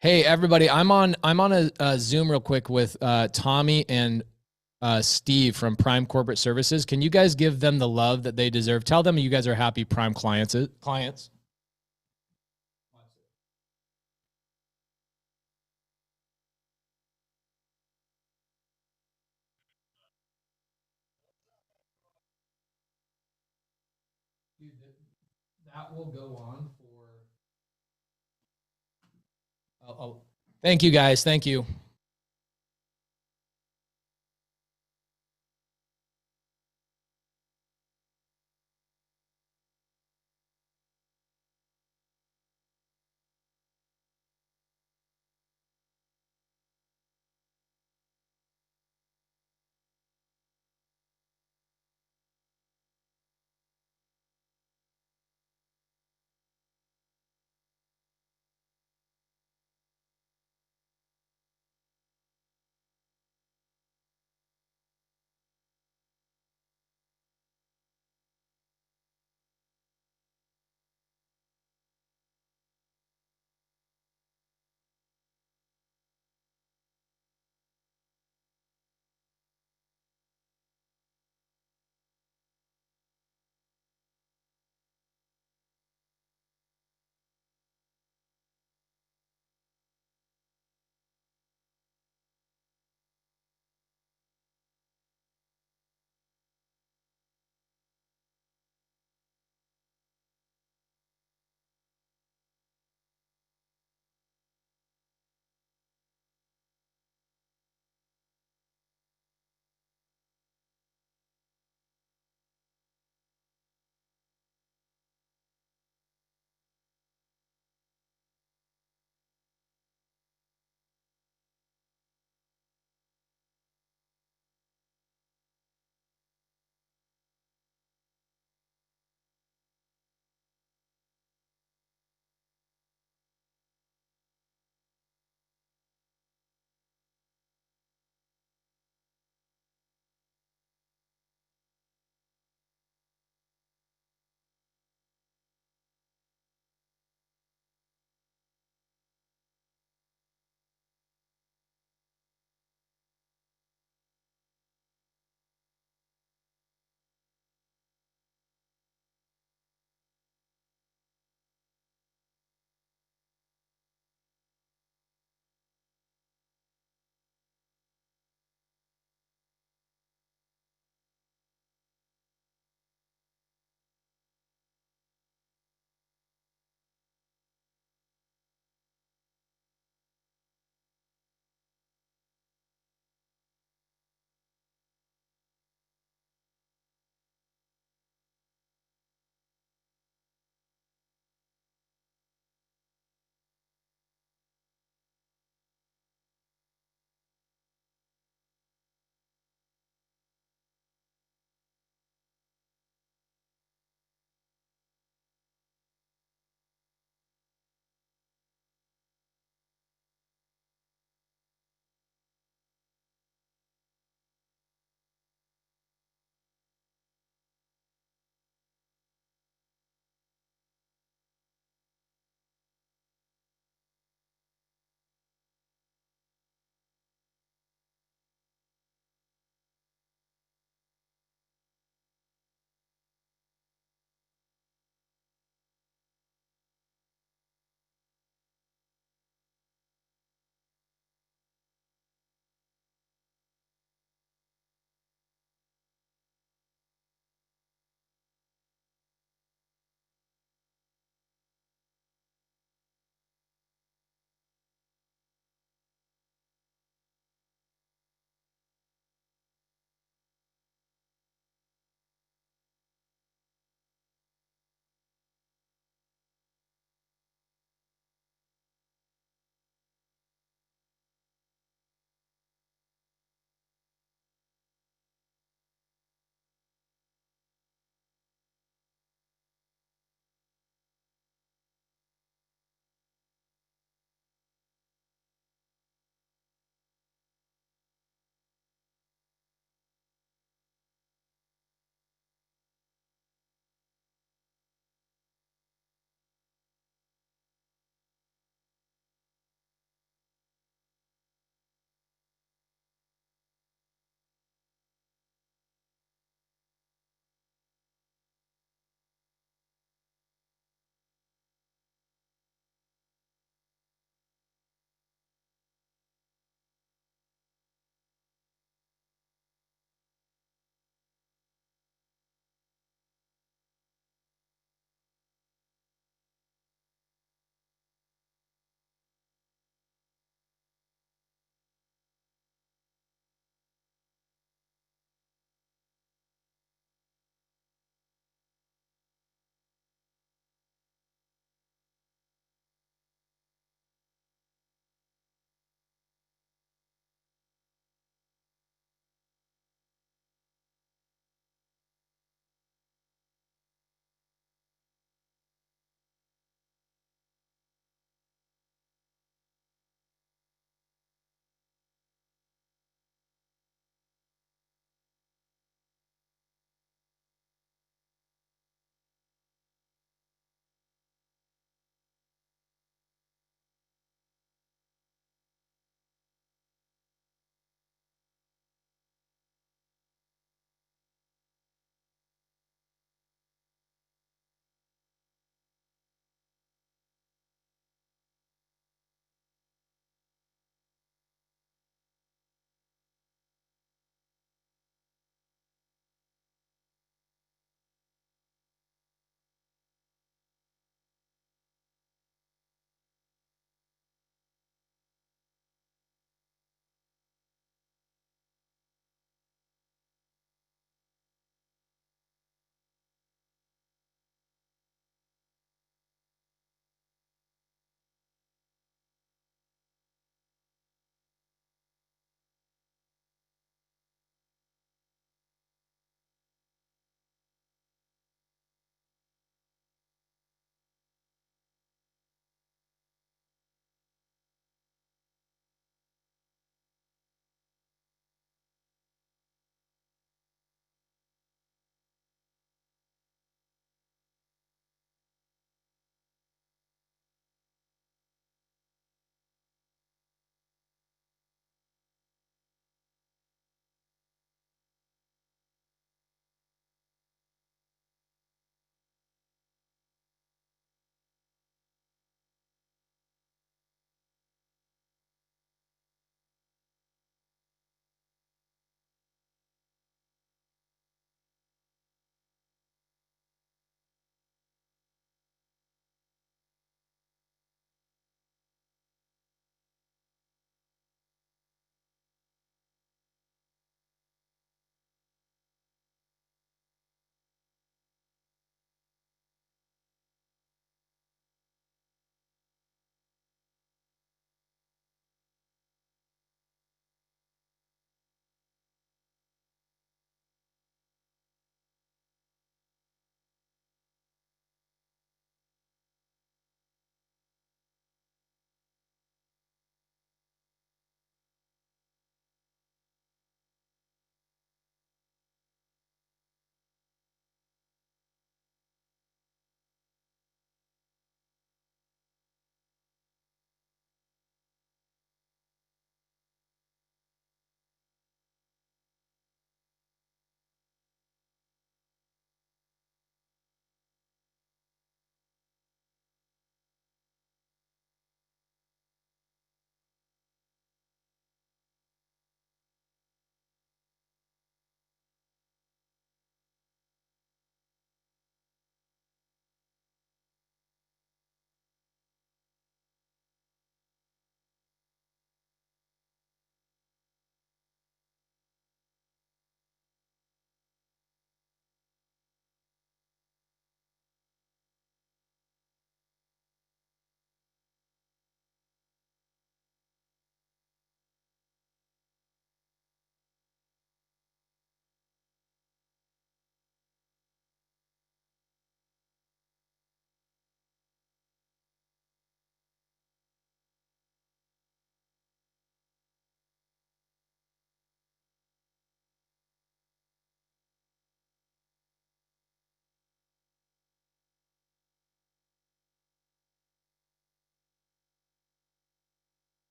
Hey everybody, I'm on a Zoom real quick with Tommy and Steve from Prime Corporate Services. Can you guys give them the love that they deserve? Tell them you guys are happy Prime clients. Dude, that will go on for. Oh, thank you guys. Thank you.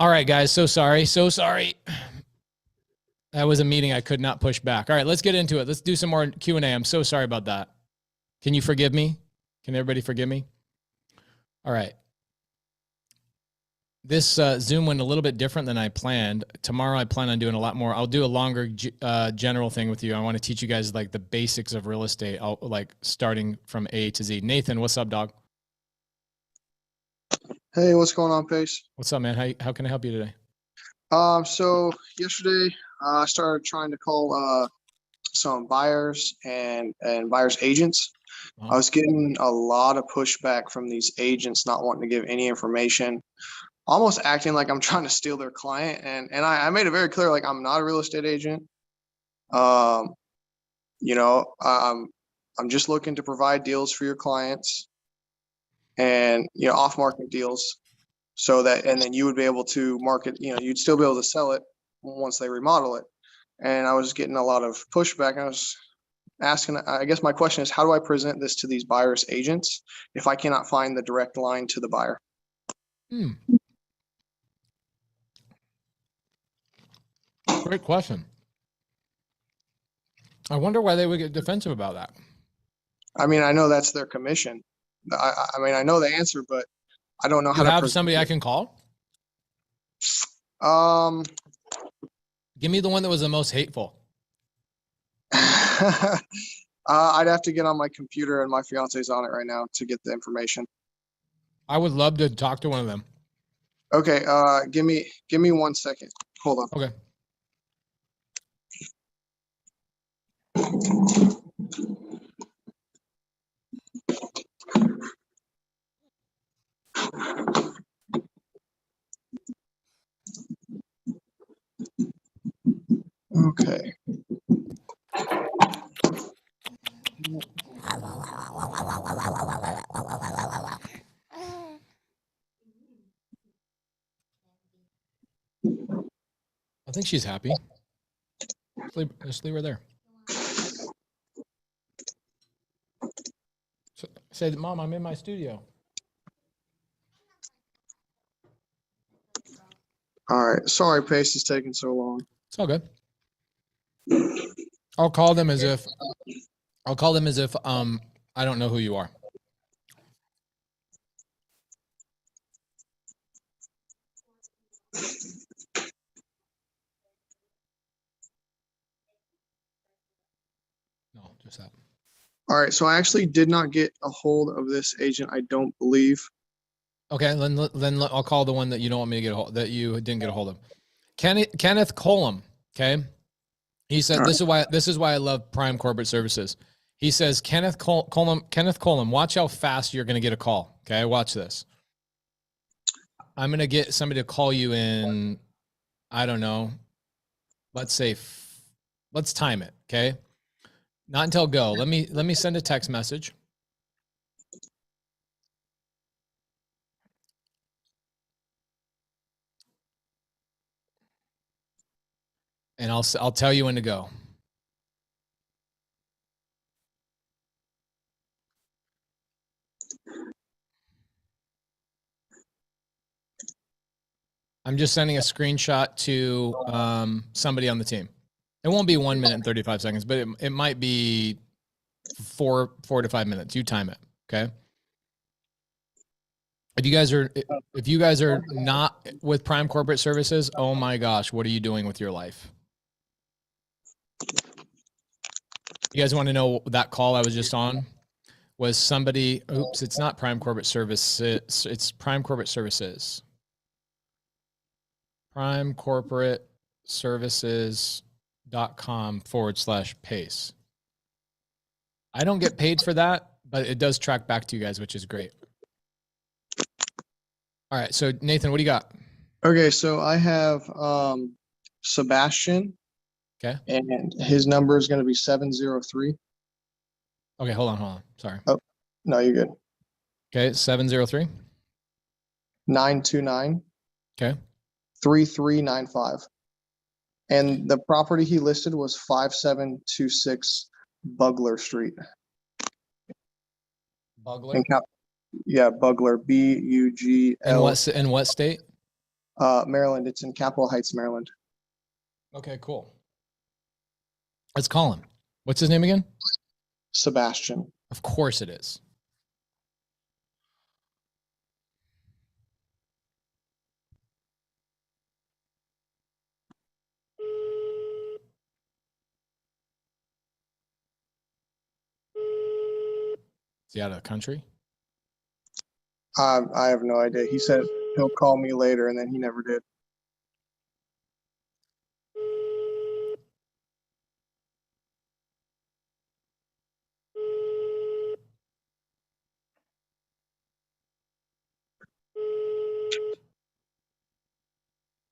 All right, guys. So sorry. So sorry. That was a meeting I could not push back. All right, let's get into it. Let's do some more Q&A. I'm so sorry about that. Can you forgive me? Can everybody forgive me? All right. This Zoom went a little bit different than I planned. Tomorrow I plan on doing a lot more. I'll do a longer general thing with you. I want to teach you guys like the basics of real estate, like starting from A to Z. Nathan, what's up, dog? Hey, what's going on, Pace? What's up, man? How can I help you today? So yesterday I started trying to call some buyers and buyers agents. I was getting a lot of pushback from these agents not wanting to give any information, almost acting like I'm trying to steal their client. And I made it very clear, like, I'm not a real estate agent. I'm just looking to provide deals for your clients and, off market deals so that, and then you would be able to market, you'd still be able to sell it once they remodel it. And I was getting a lot of pushback. I was asking, I guess my question is, how do I present this to these buyers agents if I cannot find the direct line to the buyer? Great question. I wonder why they would get defensive about that. I mean, I know that's their commission. I mean, I know the answer, but I don't know how You to have somebody I can call? Give me the one that was the most hateful. I'd have to get on my computer, and my fiance's on it right now to get the information. I would love to talk to one of them. Okay, give me 1 second. Hold on. Okay. Okay. I think she's happy. Just leave her there. Say, Mom, I'm in my studio. All right. Sorry, Pace is taking so long. It's all good. I'll call them as if I don't know who you are. No, just that. All right. So I actually did not get a hold of this agent, I don't believe. Okay, then I'll call the one that you don't want me to get a hold, that you didn't get a hold of. Kenneth Colum. Okay, he said this is why I love Prime Corporate Services. He says Kenneth Colum, watch how fast you're going to get a call. Okay, watch this. I'm going to get somebody to call you in, I don't know, let's say, let's time it. Okay, not until go. Let me send a text message. And I'll tell you when to go. I'm just sending a screenshot to somebody on the team. It won't be 1 minute and 35 seconds, but it might be four to 5 minutes. You time it, okay? If you guys are not with Prime Corporate Services, oh my gosh, what are you doing with your life? You guys want to know that call I was just on was somebody, oops, it's not Prime Corporate Services, it's Prime Corporate Services. primecorporateservices.com/pace. I don't get paid for that, but it does track back to you guys, which is great. All right. So Nathan, what do you got? Okay. So I have Sebastian. Okay. And his number is going to be 703. Okay. Hold on. Sorry. Oh, no, you're good. Okay. 703. 929. Okay. 3395. And the property he listed was 5726 Bugler Street. Bugler? Yeah, Bugler, Bugl. In what state? Maryland. It's in Capitol Heights, Maryland. Okay, cool. Let's call him. What's his name again? Sebastian. Of course it is. Is he out of the country? I have no idea. He said he'll call me later, and then he never did.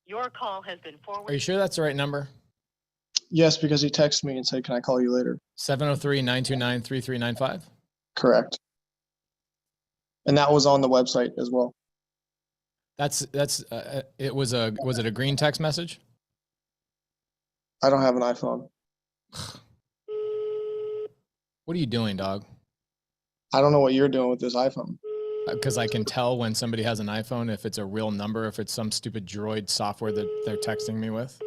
Your call has been forwarded. Are you sure that's the right number? Yes, because he texted me and said, "Can I call you later?" 703-929-3395? Correct. And that was on the website as well. Was it a green text message? I don't have an iPhone. What are you doing, dog? I don't know what you're doing with this iPhone. Because I can tell when somebody has an iPhone if it's a real number, if it's some stupid droid software that they're texting me with.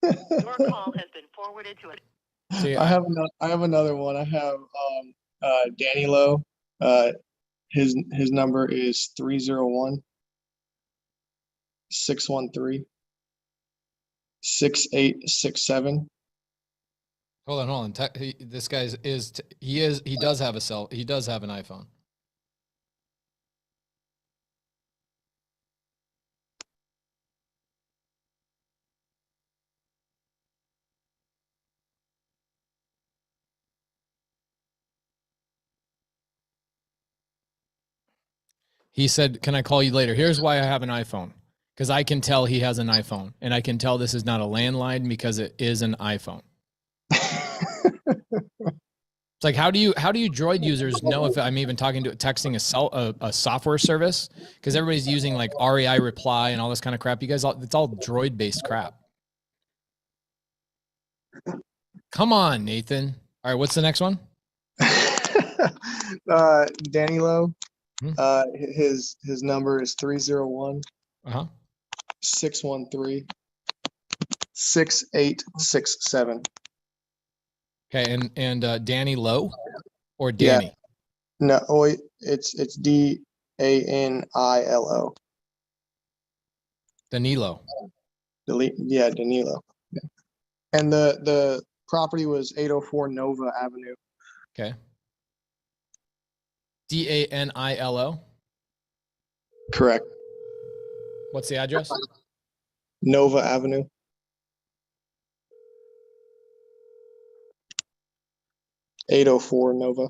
Your call has been forwarded to a See, I have another one. I have Danny Lowe. His number is 301 613 6867. hold on. This guy he does have an iPhone. He said, "Can I call you later?" Here's why I have an iPhone. Because I can tell he has an iPhone, and I can tell this is not a landline because it is an iPhone. It's like, how do you droid users know if I'm even texting a software service? Because everybody's using like REI reply and all this kind of crap. You guys, it's all droid based crap. Come on, Nathan. All right, what's the next one? Danny Lowe. Hmm. His number is 301 Uh-huh. 613 6867. Okay, and Danny Lowe or Danny? No, it's DANILO. Danilo. Yeah, Danilo. Yeah. And the property was 804 Nova Avenue. Okay. DANILO. Correct. What's the address? Nova Avenue. (804) Nova.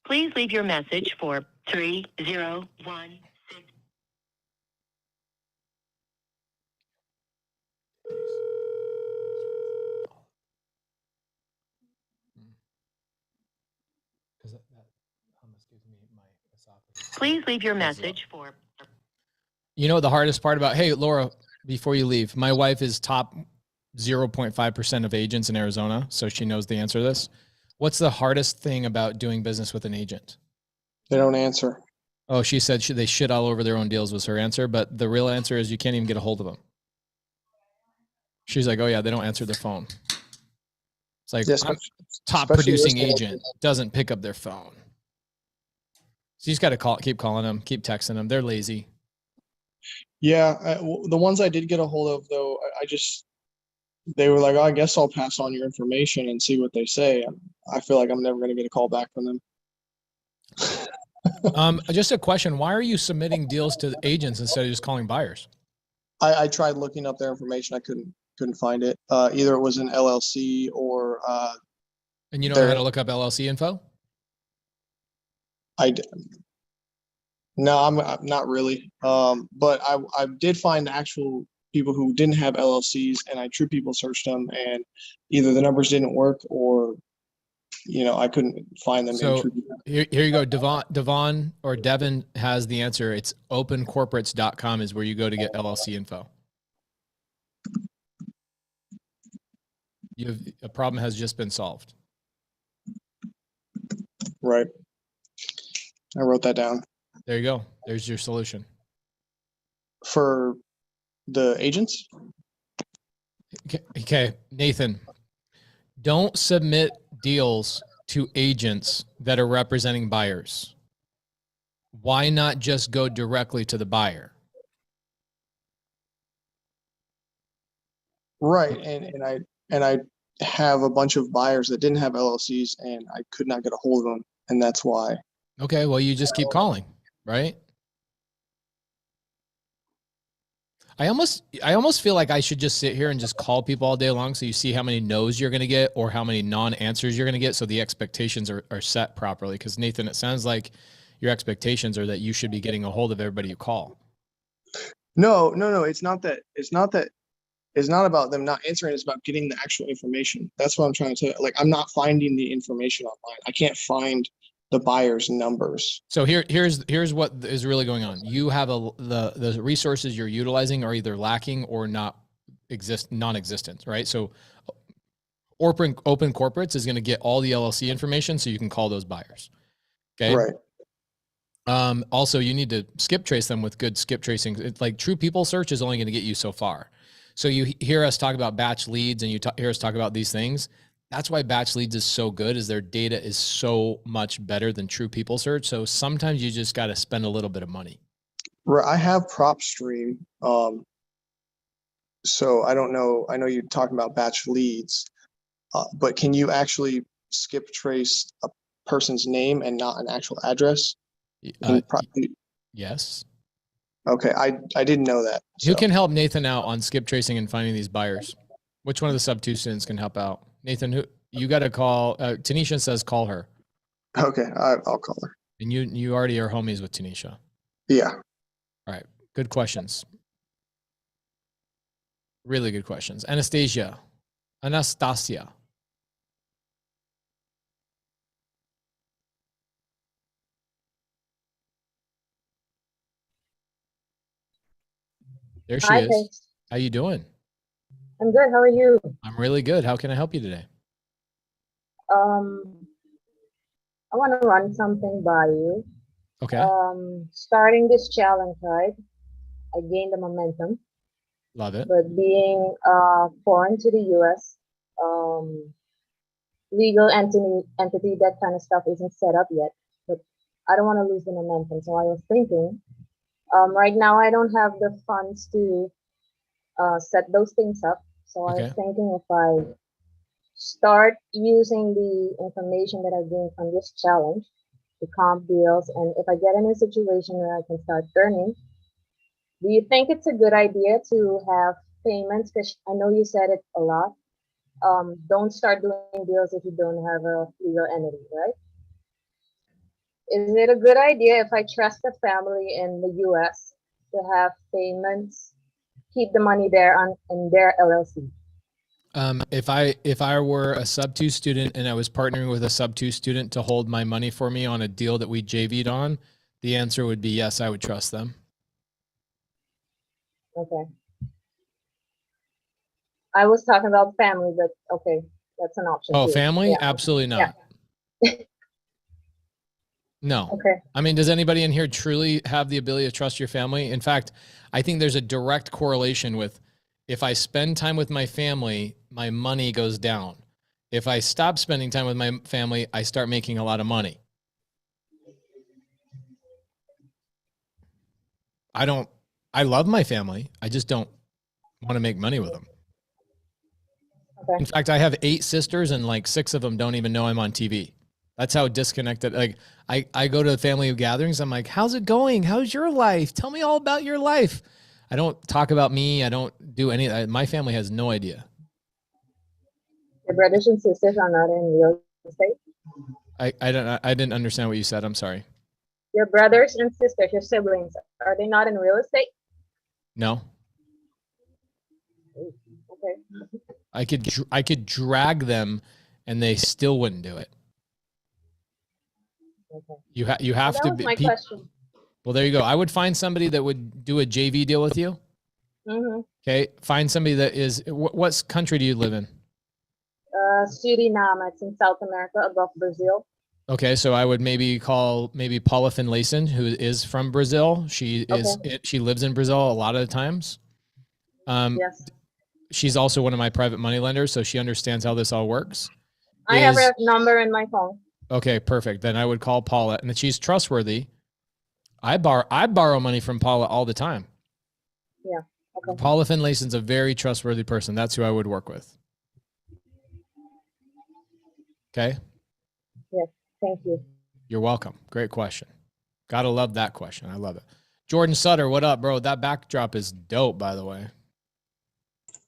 Please leave your message for 3016. Please leave your message for. You know the hardest part about, hey, Laura, before you leave, my wife is top 0.5% of agents in Arizona, so she knows the answer to this. What's the hardest thing about doing business with an agent? They don't answer. Oh, she said they shit all over their own deals was her answer, but the real answer is you can't even get a hold of them. She's like, oh yeah, they don't answer their phone. It's like, Yes, I'm top producing agent doesn't pick up their phone. So you just got to keep calling them, keep texting them. They're lazy. Yeah, the ones I did get a hold of, though, they were like, oh, I guess I'll pass on your information and see what they say. I feel like I'm never going to get a call back from them. Just a question. Why are you submitting deals to agents instead of just calling buyers? I tried looking up their information. I couldn't find it. Either it was an LLC or. And you don't know how to look up LLC info? No, I'm not really. But I did find actual people who didn't have LLCs, and I True People searched them, and either the numbers didn't work or I couldn't find them. So here you go. Devon or Devin has the answer. It's opencorporates.com is where you go to get LLC info. A problem has just been solved. Right. I wrote that down. There you go. There's your solution. For the agents? Okay, Nathan, don't submit deals to agents that are representing buyers. Why not just go directly to the buyer? Right. And I have a bunch of buyers that didn't have LLCs and I could not get a hold of them. And that's why. Okay, well, you just keep calling, right? I almost feel like I should just sit here and just call people all day long so you see how many no's you're going to get or how many non-answers you're going to get so the expectations are set properly. Because Nathan, it sounds like your expectations are that you should be getting a hold of everybody you call. No. It's not that. It's not about them not answering. It's about getting the actual information. That's what I'm trying to tell you. Like, I'm not finding the information online. I can't find the buyer's numbers. So here's what is really going on. You have the resources you're utilizing are either lacking or non-existent, right? So open corporates is going to get all the LLC information so you can call those buyers. Okay. Right. Also, you need to skip trace them with good skip tracing. It's like True People Search is only going to get you so far. So you hear us talk about batch leads and hear us talk about these things. That's why batch leads is so good, is their data is so much better than True People Search. So sometimes you just got to spend a little bit of money. Right. I have PropStream. So I don't know. I know you're talking about batch leads, but can you actually skip trace a person's name and not an actual address? Yes. Okay. I didn't know that. Who So. can help Nathan out on skip tracing and finding these buyers? Which one of the sub-2 students can help out? Nathan, who you got to call? Tanisha says call her. Okay, I'll call her. And you already are homies with Tanisha. Yeah. All right. Good questions. Really good questions. Anastasia. There she is. Thanks. How you doing? I'm good. How are you? I'm really good. How can I help you today? I want to run something by you. Okay. Starting this challenge, right? I gained the momentum. Love it. But being foreign to the US, legal entity, that kind of stuff isn't set up yet. But I don't want to lose the momentum. So I was thinking, right now I don't have the funds to set those things up. So I was thinking if I start using the information that I gained from this challenge, the comp deals, and if I get in a situation where I can start earning, do you think it's a good idea to have payments? Because I know you said it a lot. Don't start doing deals if you don't have a legal entity, right? Is it a good idea if I trust a family in the US to have payments, keep the money there in their LLC? If I were a sub-2 student and I was partnering with a sub-2 student to hold my money for me on a deal that we JV'd on, the answer would be yes, I would trust them. Okay. I was talking about family, but okay, that's an option. Oh, too. family? Yeah. Absolutely not. Yeah. No. Okay. I mean, does anybody in here truly have the ability to trust your family? In fact, I think there's a direct correlation with if I spend time with my family, my money goes down. If I stop spending time with my family, I start making a lot of money. I love my family. I just don't want to make money with them. Okay. In fact, I have 8 sisters and like 6 of them don't even know I'm on TV. That's how disconnected. Like I go to family gatherings. I'm like, how's it going? How's your life? Tell me all about your life. I don't talk about me. I don't do any. My family has no idea. Your brothers and sisters are not in real estate? I didn't understand what you said. I'm sorry. Your brothers and sisters, your siblings, are they not in real estate? No. Okay. I could drag them and they still wouldn't do it. Okay. You have Well, to that was be. my question. Well, there you go. I would find somebody that would do a JV deal with you. Mm-hmm. Okay. Find somebody that is. What country do you live in? Suriname, it's in South America, above Brazil. Okay, so I would maybe call Paula Finlayson, who is from Brazil. She lives in Brazil a lot of the times. Yes. She's also one of my private money lenders, so she understands how this all works. I have her number in my phone. Okay, perfect. Then I would call Paula, and she's trustworthy. I borrow money from Paula all the time. Yeah. Okay. Paula Finlayson's a very trustworthy person. That's who I would work with. Okay. Yes. Thank you. You're welcome. Great question. Gotta love that question. I love it. Jordan Sutter, what up, bro? That backdrop is dope, by the way.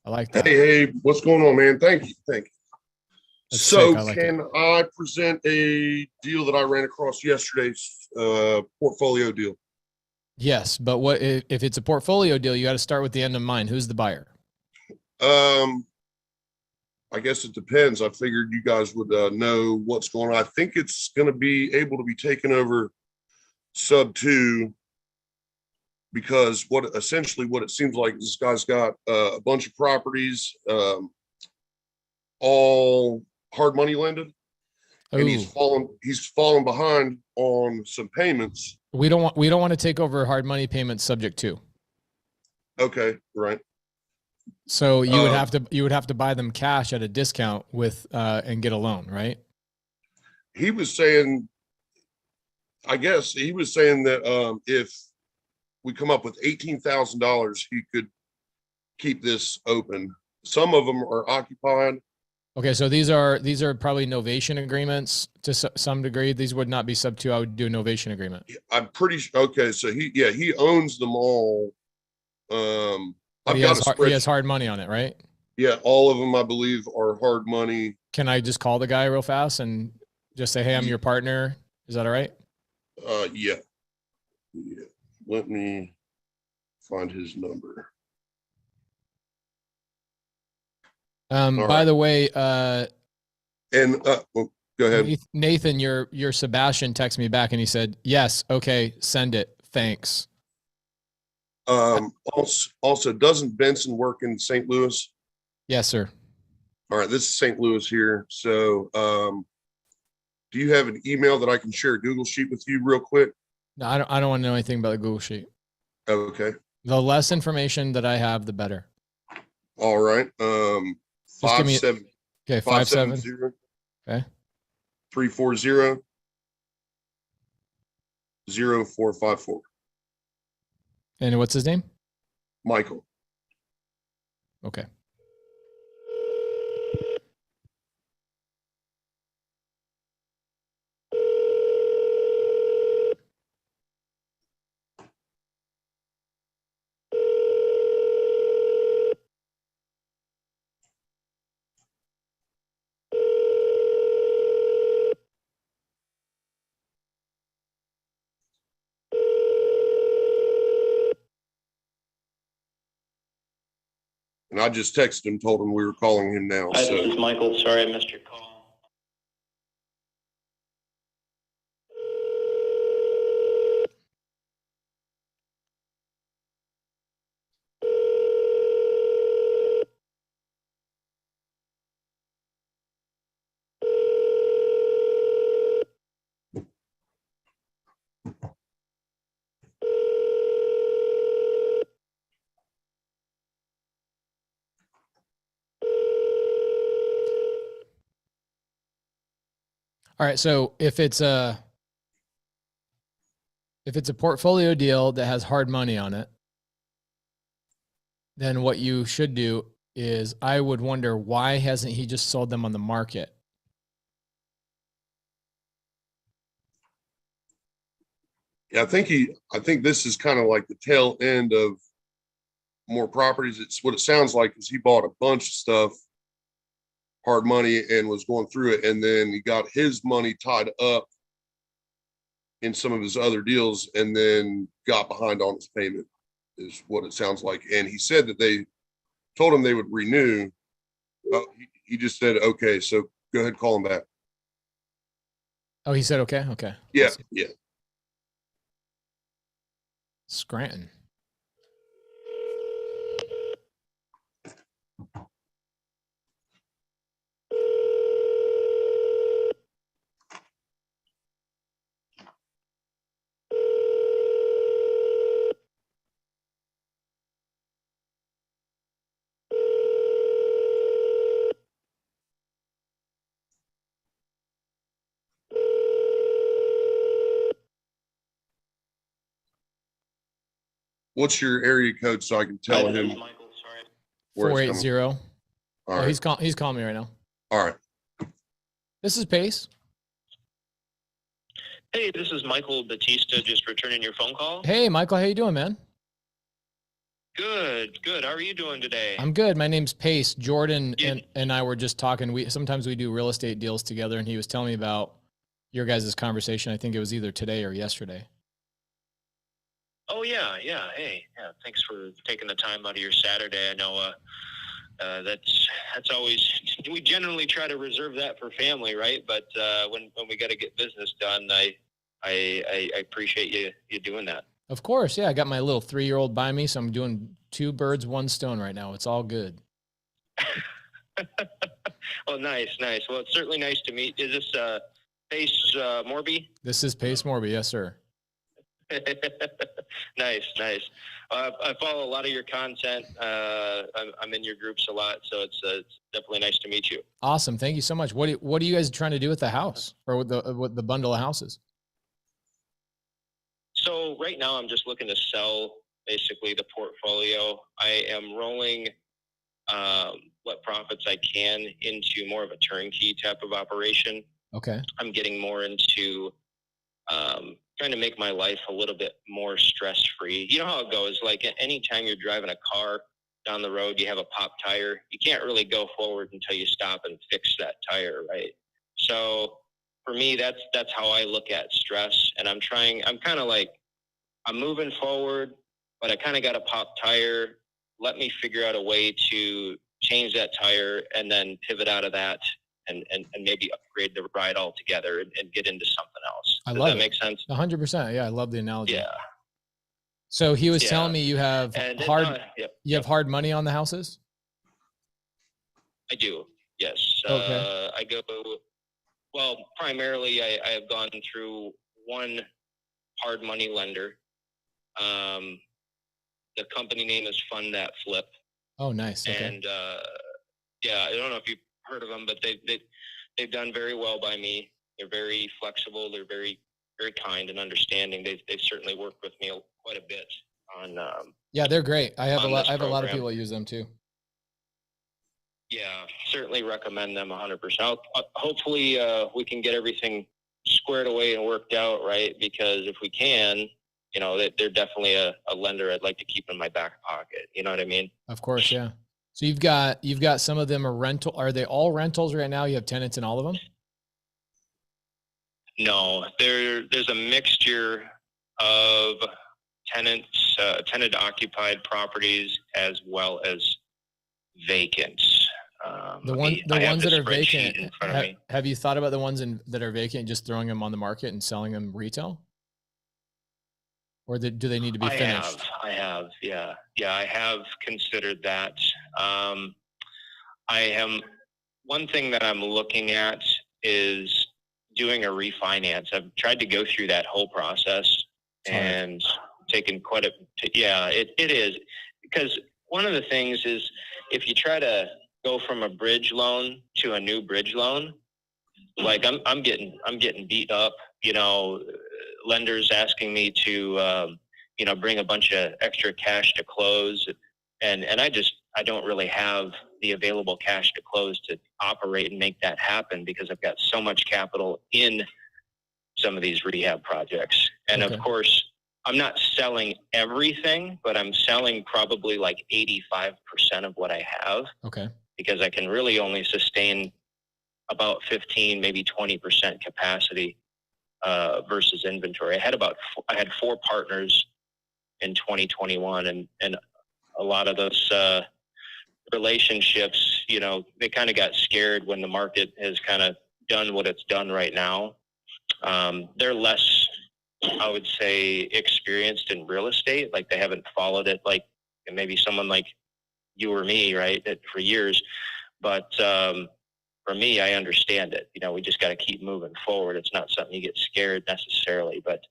I like that. Hey, what's going on, man? Thank you. That's So sick. I like can I present a deal that I ran across yesterday's portfolio deal? Yes, but what if it's a portfolio deal? You got to start with the end in mind. Who's the buyer? I guess it depends. I figured you guys would know what's going on. I think it's going to be able to be taken over sub 2 because what it seems like is this guy's got a bunch of properties, all hard money lended, and he's fallen behind on some payments. We don't want to take over hard money payments subject to. Okay, right. So you would have to buy them cash at a discount with and get a loan, right? He was saying, I guess he was saying that if we come up with $18,000, he could keep this open. Some of them are occupied. Okay, so these are probably novation agreements to some degree. These would not be sub 2. I would do a novation agreement. I'm pretty sure. Okay, so he owns them all. He has hard money on it, right? Yeah, all of them I believe are hard money. Can I just call the guy real fast and just say, "Hey, I'm your partner"? Is that all right? Yeah. Let me find his number. By the way, well, go ahead. Nathan, your Sebastian texted me back and he said, "Yes, okay, send it. Thanks." Also, doesn't Benson work in St. Louis? Yes, sir. All right, this is St. Louis here. So, do you have an email that I can share a Google Sheet with you real quick? No, I don't want to know anything about the Google Sheet. Okay. The less information that I have, the better. All right. 57. Okay, 570. Okay. 340 0454. And what's his name? Michael. Okay. And I just texted him, told him we were calling him now. Hi, this is Michael. Sorry I missed your call. All right. So if it's a portfolio deal that has hard money on it, then what you should do is I would wonder, why hasn't he just sold them on the market? Yeah, I think this is kind of like the tail end of more properties. It's what it sounds like is he bought a bunch of stuff, hard money, and was going through it. And then he got his money tied up in some of his other deals and then got behind on his payment is what it sounds like. And he said that they told him they would renew. He just said, okay, so go ahead, call him back. Oh, he said, okay. Okay. Yeah, yeah. Scranton. What's your area code so I can tell him Michael, sorry. where it's 480. coming? All Oh, right. he's calling me right now. All right. This is Pace. Hey, this is Michael Batista, just returning your phone call. Hey, Michael, how you doing, man? Good, good. How are you doing today? I'm good. My name's Pace. Jordan Yeah. and I were just talking. Sometimes we do real estate deals together, and he was telling me about your guys' conversation. I think it was either today or yesterday. Oh yeah, yeah. Hey, yeah. Thanks for taking the time out of your Saturday. I know that's always, we generally try to reserve that for family, right? But when we got to get business done, I appreciate you doing that. Of course, yeah. I got my little 3-year-old by me, so I'm doing 2 birds, 1 stone right now. It's all good. Oh, nice, nice. Well, it's certainly nice to meet. Is this Pace Morby? This is Pace Morby, yes, sir. Nice, nice. I follow a lot of your content. I'm in your groups a lot, so it's definitely nice to meet you. Awesome. Thank you so much. What are you guys trying to do with the house or with the bundle of houses? So right now I'm just looking to sell basically the portfolio. I am rolling what profits I can into more of a turnkey type of operation. Okay. I'm getting more into trying to make my life a little bit more stress-free. You know how it goes, like anytime you're driving a car down the road, you have a pop tire, you can't really go forward until you stop and fix that tire, right? So for me, that's how I look at stress. And I'm kind of like, I'm moving forward, but I kind of got a pop tire. Let me figure out a way to change that tire and then pivot out of that and maybe upgrade the ride altogether and get into something else. Does that make sense? 100%. Yeah, I love the analogy. Yeah. So he was telling me you have And then, hard yep. hard money on the houses? I do. Yes. Okay. I go, well, primarily I have gone through one hard money lender. The company name is Fund That Flip. Oh, nice. Okay. And yeah, I don't know if you've heard of them, but they've done very well by me. They're very flexible. They're very, very kind and understanding. They've certainly worked with me quite a bit on. Yeah, they're great. I have a lot of program. people that use them too. Yeah, certainly recommend them 100%. Hopefully we can get everything squared away and worked out, right? Because if we can, you know, they're definitely a lender I'd like to keep in my back pocket. You know what I mean? Of course, yeah. So you've got some of them are rental. Are they all rentals right now? You have tenants in all of them? No, there's a mixture of tenants, tenant occupied properties as well as vacant. The ones that are vacant. In front of me. Have you thought about the ones that are vacant, just throwing them on the market and selling them retail? Or do they need to be finished? I have, yeah, I have considered that. One thing that I'm looking at is doing a refinance. I've tried to go through that whole process and taken quite a, yeah, it is. Because one of the things is if you try to go from a bridge loan to a new bridge loan, like I'm getting beat up, you know, lenders asking me to, you know, bring a bunch of extra cash to close. And I don't really have the available cash to close to operate and make that happen because I've got so much capital in some of these rehab projects. And of course, I'm not selling everything, but I'm selling probably like 85% of what I have. Okay. Because I can really only sustain about 15, maybe 20% capacity versus inventory. I had 4 partners in 2021, and a lot of those relationships, you know, they kind of got scared when the market has kind of done what it's done right now. They're less, I would say, experienced in real estate. Like they haven't followed it like maybe someone like you or me, right, that for years. But for me, I understand it. You know, we just got to keep moving forward. It's not something you get scared necessarily. But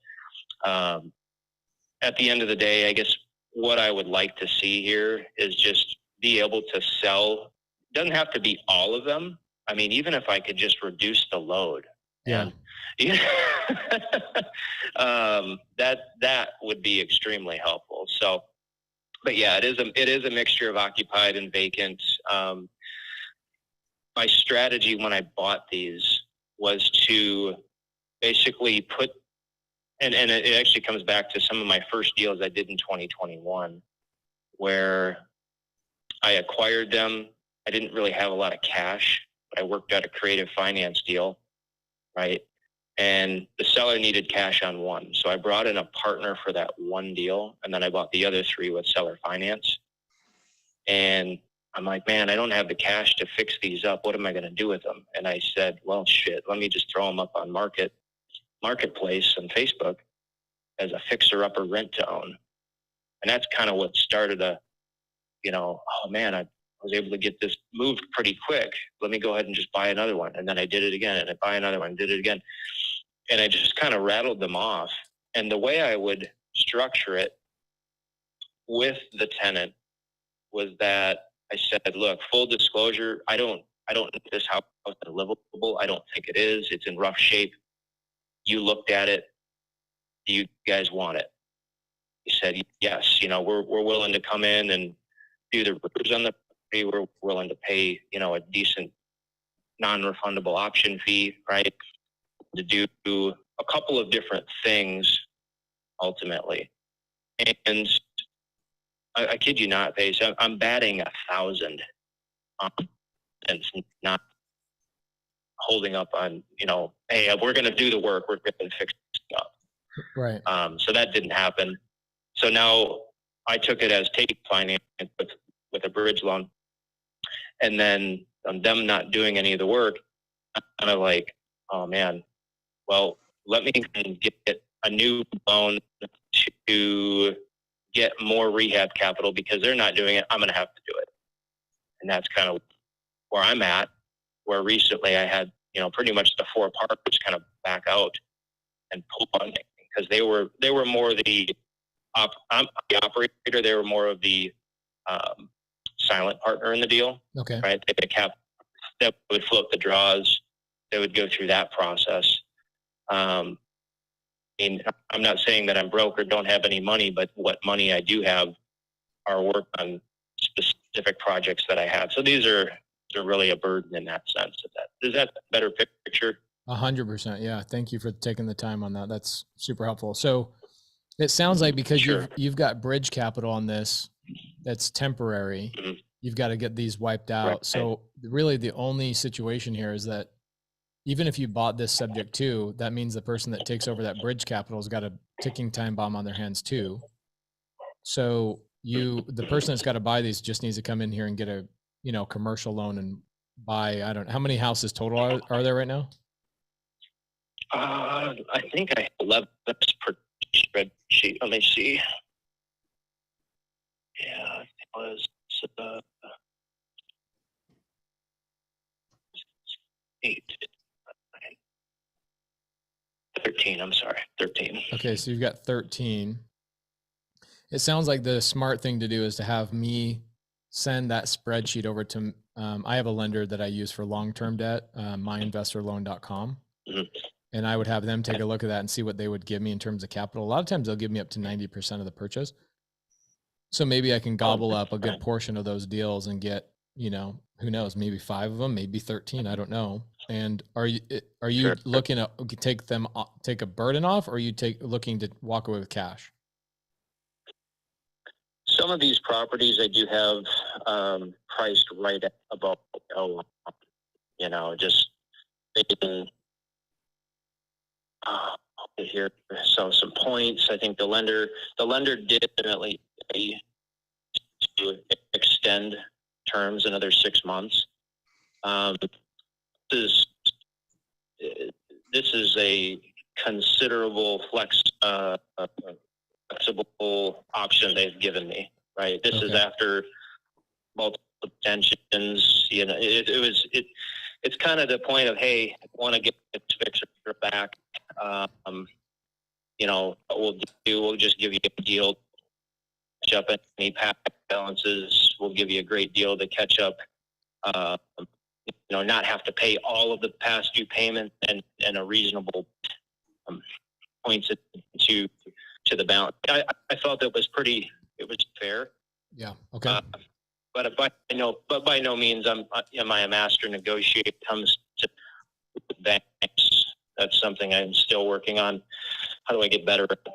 at the end of the day, I guess what I would like to see here is just be able to sell. Doesn't have to be all of them. I mean, even if I could just reduce the load. Yeah. And, that would be extremely helpful. So, but yeah, it is a mixture of occupied and vacant. My strategy when I bought these was to basically put, and it actually comes back to some of my first deals I did in 2021, where I acquired them. I didn't really have a lot of cash, but I worked out a creative finance deal, right? And the seller needed cash on one. So I brought in a partner for that one deal, and then I bought the other three with seller finance. And I'm like, man, I don't have the cash to fix these up. What am I going to do with them? And I said, well, shit, let me just throw them up on Marketplace on Facebook as a fixer-upper rent to own. And that's kind of what started oh man, I was able to get this moved pretty quick. Let me go ahead and just buy another one. And then I did it again, and I buy another one, did it again. And I just kind of rattled them off. And the way I would structure it with the tenant was that I said, look, full disclosure, I don't know if this house is livable. I don't think it is. It's in rough shape. You looked at it. Do you guys want it? He said, yes, we're willing to come in and do the repairs on the property. We're willing to pay, a decent non-refundable option fee, right? To do a couple of different things ultimately. And I kid you not, Pace, I'm batting 1,000 and not holding up on, hey, we're going to do the work. We're going to fix it up. Right. So that didn't happen. So now I took it as take finance with a bridge loan. And then them not doing any of the work, I'm kind of like, oh man, well, let me get a new loan to get more rehab capital because they're not doing it. I'm going to have to do it. And that's kind of where I'm at, where recently I had, pretty much the 4 partners kind of back out and pull on me because they were more I'm the operator. They were more of the silent partner in the deal. Okay. Right. They would float the draws. They would go through that process. I'm not saying that I'm broke or don't have any money, but what money I do have are work on specific projects that I have. So these are really a burden in that sense. Is that a better picture? 100%. Yeah. Thank you for taking the time on that. That's super helpful. So it sounds like because Sure. you've got bridge capital on this, that's temporary. Mm-hmm. You've got to get these wiped out. Right. So really the only situation here is that even if you bought this subject to, that means the person that takes over that bridge capital has got a ticking time bomb on their hands too. So the person that's got to buy these just needs to come in here and get a, commercial loan and buy, I don't know, how many houses total are there right now? I think I have 11 per spreadsheet. Let me see. Yeah, it was 8, 13. I'm sorry, 13. Okay, so you've got 13. It sounds like the smart thing to do is to have me send that spreadsheet over to, I have a lender that I use for long-term debt, myinvestorloan.com. Mm-hmm. And I would have them take a look at that and see what they would give me in terms of capital. A lot of times they'll give me up to 90% of the purchase. So maybe I can gobble up a good portion of those deals and get, who knows, maybe 5 of them, maybe 13. I don't know. And are you Sure. looking to take a burden off, or are you looking to walk away with cash? Some of these properties I do have priced right at about, just making here. So some points. I think the lender did definitely to extend terms another 6 months. This is a considerable flexible option they've given me, right? This is after multiple tensions, you know, it's kind of the point of, hey, I want to get this fixer back. You know, what we'll just give you a deal to catch up any past balances. We'll give you a great deal to catch up, you know, not have to pay all of the past due payments and a reasonable points to the balance. I felt it was fair. Yeah. Okay. But by no means am I a master negotiator. When it comes to banks, that's something I'm still working on. How do I get better at it?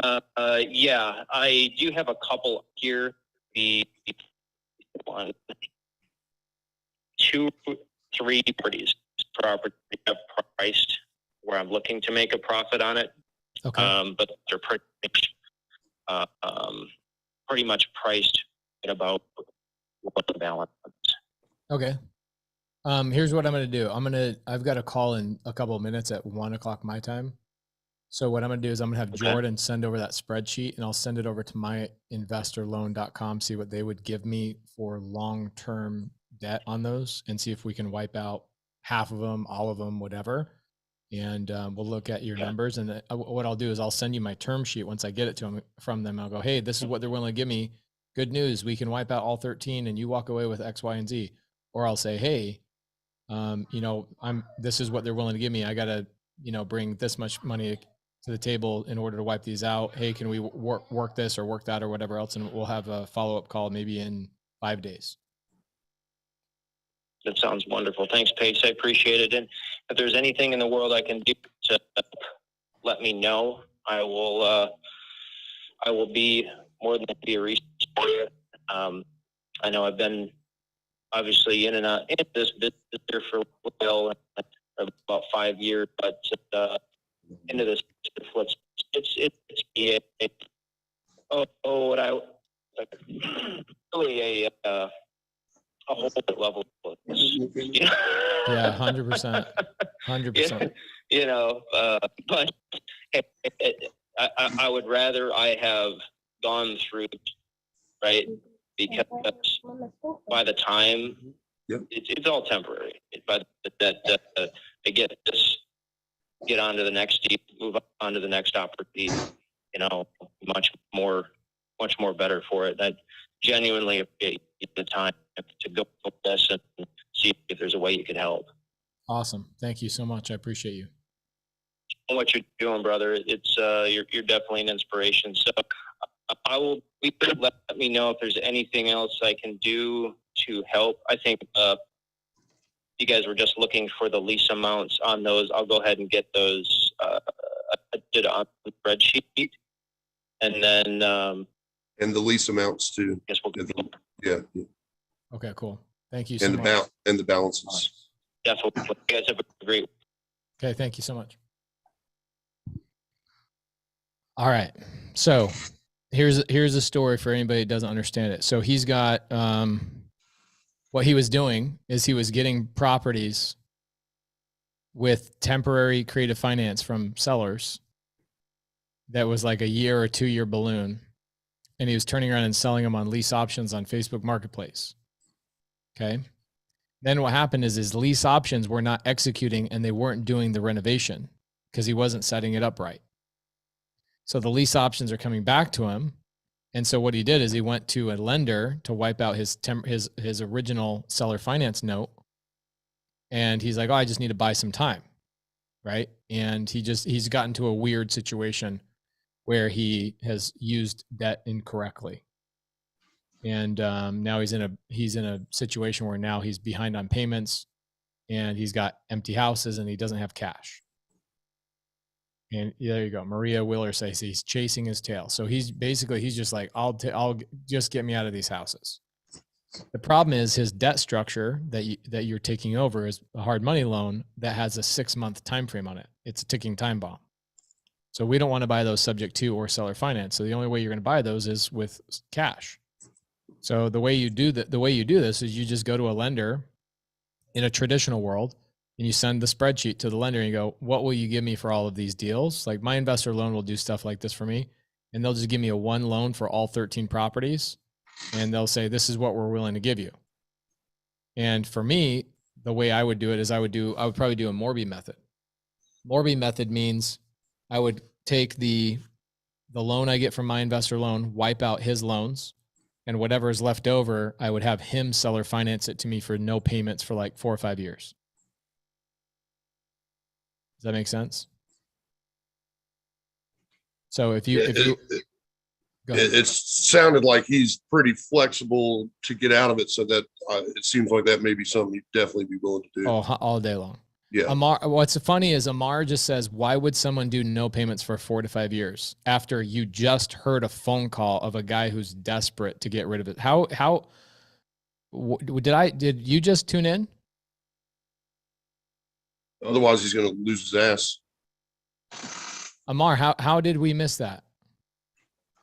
But yeah, I do have a couple here. The 1, 2, 3 properties have priced where I'm looking to make a profit on it. Okay. But they're pretty much priced at about what the balance is. Okay. Here's what I'm going to do. I've got a call in a couple of minutes at 1 o'clock my time. So what I'm going to do is I'm going to have Jordan send over that spreadsheet, and I'll send it over to myinvestorloan.com, see what they would give me for long-term debt on those, and see if we can wipe out half of them, all of them, whatever. And we'll look at your numbers. And what I'll do is I'll send you my term sheet once I get it from them. I'll go, hey, this is what they're willing to give me. Good news. We can wipe out all 13 and you walk away with X, Y, and Z. Or I'll say, hey, you know, this is what they're willing to give me. I got to, you know, bring this much money to the table in order to wipe these out. Hey, can we work this or work that or whatever else? And we'll have a follow-up call maybe in 5 days. That sounds wonderful. Thanks, Pace. I appreciate it. And if there's anything in the world I can do to let me know, I will be more than be a resource for you. I know I've been obviously in and out in this business here for a while, about 5 years, but into this, really a whole level of this. Yeah, 100%. 100%. You know, but I would rather I have gone through, right? Because by the time it's all temporary. But that to get on to the next deep, move on to the next opportunity, you know, much more better for it. That genuinely appreciate the time to go with this and see if there's a way you could help. Awesome. Thank you so much. I appreciate you. What you're doing, brother. It's you're definitely an inspiration. So let me know if there's anything else I can do to help. I think you guys were just looking for the lease amounts on those. I'll go ahead and get those did on the spreadsheet, and then and the lease amounts too. Guess we'll yeah. Okay, cool. Thank you so much. And the balances. Definitely. You guys have a great. Okay, thank you so much. All right. So here's a story for anybody that doesn't understand it. So he's got what he was doing is he was getting properties with temporary creative finance from sellers that was like a year or 2 year balloon. And he was turning around and selling them on lease options on Facebook Marketplace. Okay. Then what happened is his lease options were not executing and they weren't doing the renovation because he wasn't setting it up right. So the lease options are coming back to him. And so what he did is he went to a lender to wipe out his original seller finance note. And he's like, oh, I just need to buy some time. Right. And he's gotten to a weird situation where he has used debt incorrectly. And now he's in a situation where now he's behind on payments and he's got empty houses and he doesn't have cash. And there you go. Maria Willer says he's chasing his tail. So he's just like, I'll just get me out of these houses. The problem is his debt structure that you're taking over is a hard money loan that has a 6-month time frame on it. It's a ticking time bomb. So we don't want to buy those subject to or seller finance. So the only way you're going to buy those is with cash. So the way you do this is you just go to a lender in a traditional world and you send the spreadsheet to the lender and you go, what will you give me for all of these deals? Like my investor loan will do stuff like this for me. And they'll just give me a one loan for all 13 properties. And they'll say, this is what we're willing to give you. And for me, the way I would do it is I would probably do a Morby method. Morby method means I would take the loan I get from my investor loan, wipe out his loans, and whatever is left over, I would have him seller finance it to me for no payments for like 4 or 5 years. Does that make sense? So if you it sounded like he's pretty flexible to get out of it, so that it seems like that may be something he'd definitely be willing to do. Oh, all day long. Yeah. Amar, what's funny is Amar just says, why would someone do no payments for 4 to 5 years after you just heard a phone call of a guy who's desperate to get rid of it? Did you just tune in? Otherwise, he's going to lose his ass. Amar, how did we miss that?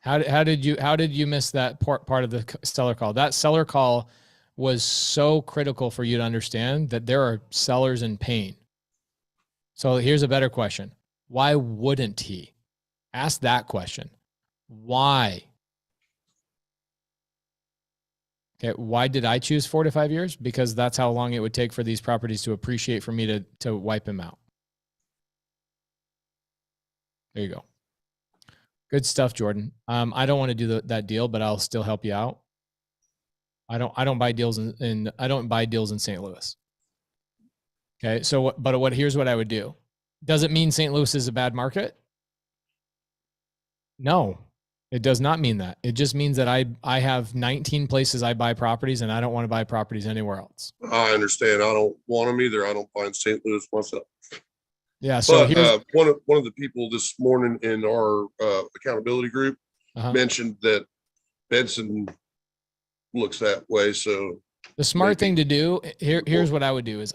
How did you miss that part of the seller call? That seller call was so critical for you to understand that there are sellers in pain. So here's a better question. Why wouldn't he? Ask that question. Why? Okay, why did I choose 4 to 5 years? Because that's how long it would take for these properties to appreciate for me to wipe him out. There you go. Good stuff, Jordan. I don't want to do that deal, but I'll still help you out. I don't buy deals in St. Louis. Okay. So, here's what I would do. Does it mean St. Louis is a bad market? No, it does not mean that. It just means that I have 19 places I buy properties and I don't want to buy properties anywhere else. I understand. I don't want them either. I don't buy in St. Louis myself. Yeah. So but one of the people this morning in our accountability group mentioned that Benson looks that way. So the smart thing to do here's what I would do is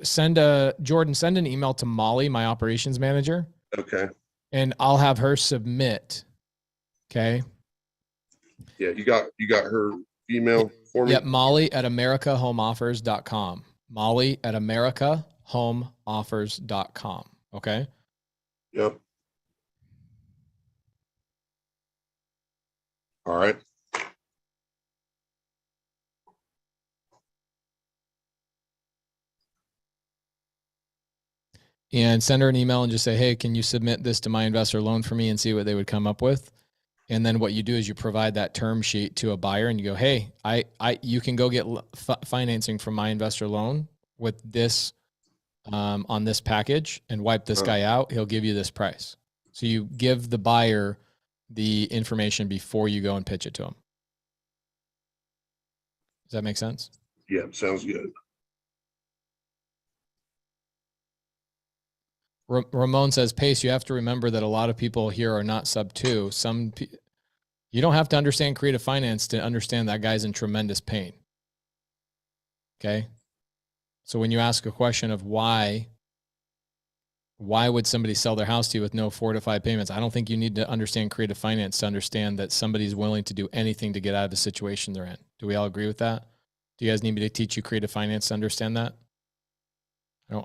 send an email to Molly, my operations manager. Okay. And I'll have her submit. Okay. Yeah. You got her email for me? Yep. Molly at americahomeoffers.com. Molly at americahomeoffers.com. Okay. Yep. All right. And send her an email and just say, hey, can you submit this to my investor loan for me and see what they would come up with? And then what you do is you provide that term sheet to a buyer and you go, hey, you can go get financing from my investor loan with this on this package and wipe this guy out. He'll give you this price. So you give the buyer the information before you go and pitch it to them. Does that make sense? Yeah, sounds good. Ramon says, Pace, you have to remember that a lot of people here are not sub 2. You don't have to understand creative finance to understand that guy's in tremendous pain. Okay. So when you ask a question of why would somebody sell their house to you with no 4 to 5 payments? I don't think you need to understand creative finance to understand that somebody's willing to do anything to get out of the situation they're in. Do we all agree with that? Do you guys need me to teach you creative finance to understand that?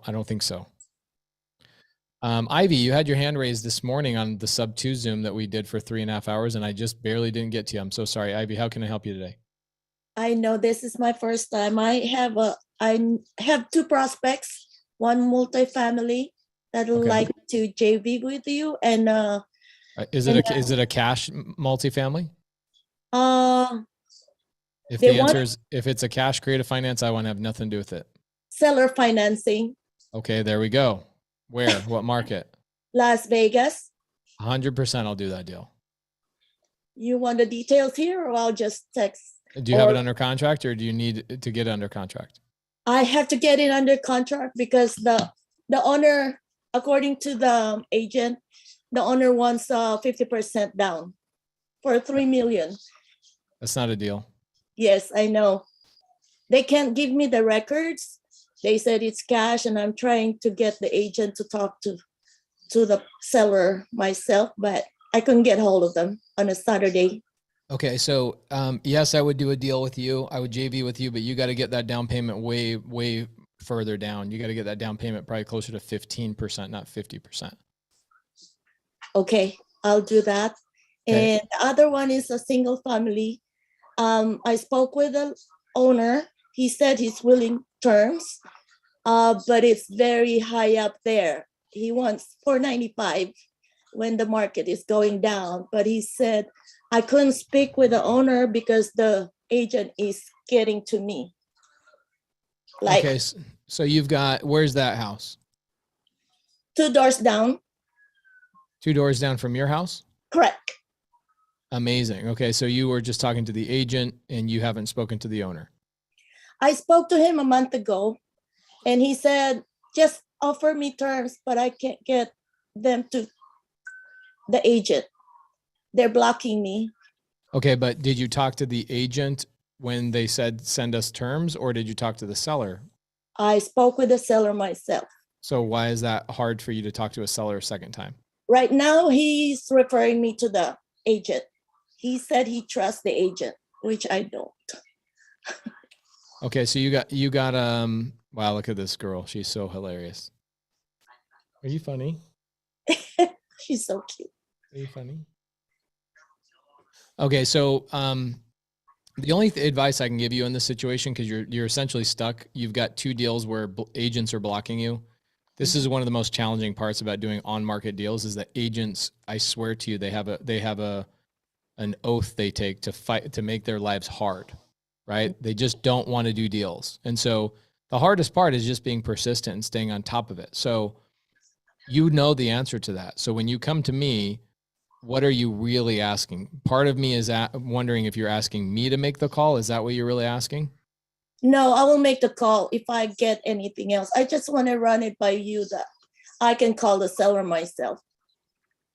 I don't think so. Ivy, you had your hand raised this morning on the sub 2 Zoom that we did for 3.5 hours, and I just barely didn't get to you. I'm so sorry. Ivy, how can I help you today? I know this is my first time. I have 2 prospects, one multifamily that would like to JV with you, and is it a cash multifamily? If it's a cash creative finance, I want to have nothing to do with it. Seller financing. Okay, there we go. Where? What market? Las Vegas. 100% I'll do that deal. You want the details here, or I'll just text? Do you have it under contract, or do you need to get it under contract? I have to get it under contract because the owner, according to the agent, the owner wants 50% down for $3 million. That's not a deal. Yes, I know. They can't give me the records. They said it's cash, and I'm trying to get the agent to talk to the seller myself, but I couldn't get hold of them on a Saturday. Okay, so yes, I would do a deal with you. I would JV with you, but you got to get that down payment way further down. You got to get that down payment probably closer to 15%, not 50%. Okay, I'll do that. Okay. And the other one is a single family. I spoke with the owner. He said he's willing terms, but it's very high up there. He wants 495 when the market is going down. But he said I couldn't speak with the owner because the agent is getting to me. Like, okay. So you've got, where's that house? 2 doors down. 2 doors down from your house? Correct. Amazing. Okay. So you were just talking to the agent and you haven't spoken to the owner. I spoke to him a month ago and he said, just offer me terms, but I can't get them to the agent. They're blocking me. Okay. But did you talk to the agent when they said, send us terms, or did you talk to the seller? I spoke with the seller myself. So why is that hard for you to talk to a seller a second time? Right now, he's referring me to the agent. He said he trusts the agent, which I don't. Okay. So you got, wow, look at this girl. She's so hilarious. Are you funny? She's so cute. Are you funny? Okay. So, the only advice I can give you in this situation, because you're essentially stuck. You've got 2 deals where agents are blocking you. This is one of the most challenging parts about doing on-market deals is that agents, I swear to you, they have an oath they take to fight to make their lives hard, right? They just don't want to do deals. And so the hardest part is just being persistent and staying on top of it. So you know the answer to that. So when you come to me, what are you really asking? Part of me is wondering if you're asking me to make the call. Is that what you're really asking? No, I will make the call if I get anything else. I just want to run it by you that I can call the seller myself.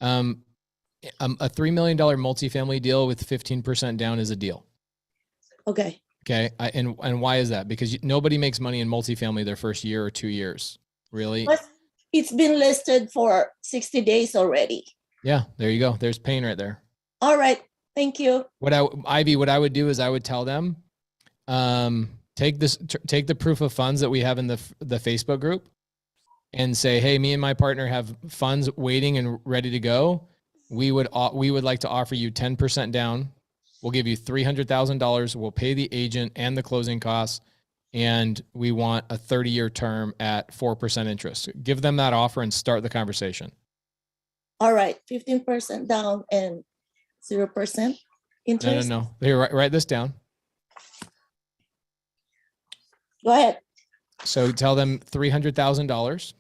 A $3 million multifamily deal with 15% down is a deal. Okay. Okay. And why is that? Because nobody makes money in multifamily their first year or 2 years. Really? But it's been listed for 60 days already. Yeah. There you go. There's pain right there. All right. Thank you. What I would do is I would tell them, take the proof of funds that we have in the Facebook group and say, hey, me and my partner have funds waiting and ready to go. We would like to offer you 10% down. We'll give you $300,000. We'll pay the agent and the closing costs. And we want a 30-year term at 4% interest. Give them that offer and start the conversation. All right. 15% down and 0% interest. No. Here, write this down. Go ahead. So tell them $300,000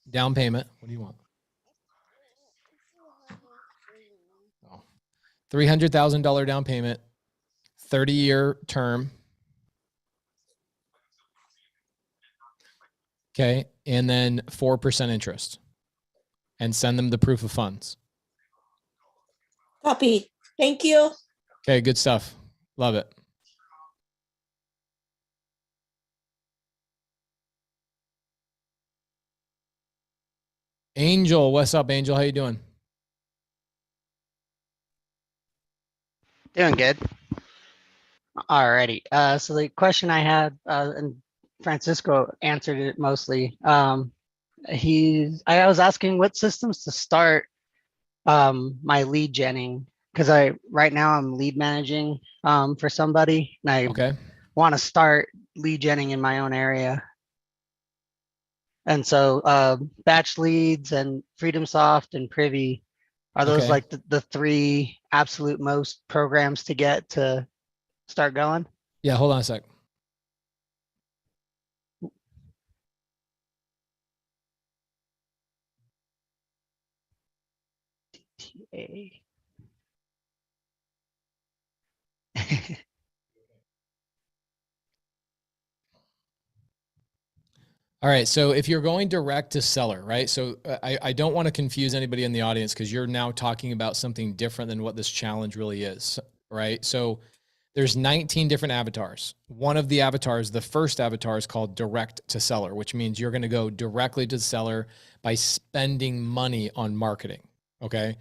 down payment. What do you want? Oh. $300,000 down payment, 30-year term. Okay. And then 4% interest. And send them the proof of funds. Copy. Thank you. Okay. Good stuff. Love it. Angel, what's up, Angel? How you doing? Doing good. Alrighty. So the question I had, and Francisco answered it mostly. I was asking what systems to start my lead genning, because right now I'm lead managing for somebody, and I want to start lead genning in my own area. And so batch leads and FreedomSoft and Privy, are those like the 3 absolute most programs to get to start going? Yeah, hold on a sec. All right. So if you're going direct to seller, right? So I don't want to confuse anybody in the audience because you're now talking about something different than what this challenge really is, right? So there's 19 different avatars. One of the avatars, the first avatar, is called direct to seller, which means you're going to go directly to the seller by spending money on marketing. Okay.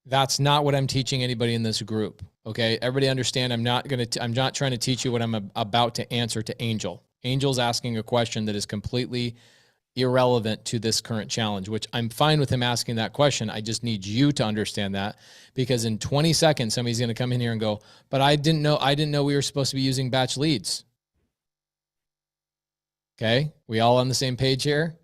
That's not what I'm teaching anybody in this group. Okay. Everybody understand I'm not trying to teach you what I'm about to answer to Angel. Angel's asking a question that is completely irrelevant to this current challenge, which I'm fine with him asking that question. I just need you to understand that, because in 20 seconds, somebody's going to come in here and go, but I didn't know we were supposed to be using batch leads. Okay. We all on the same page here?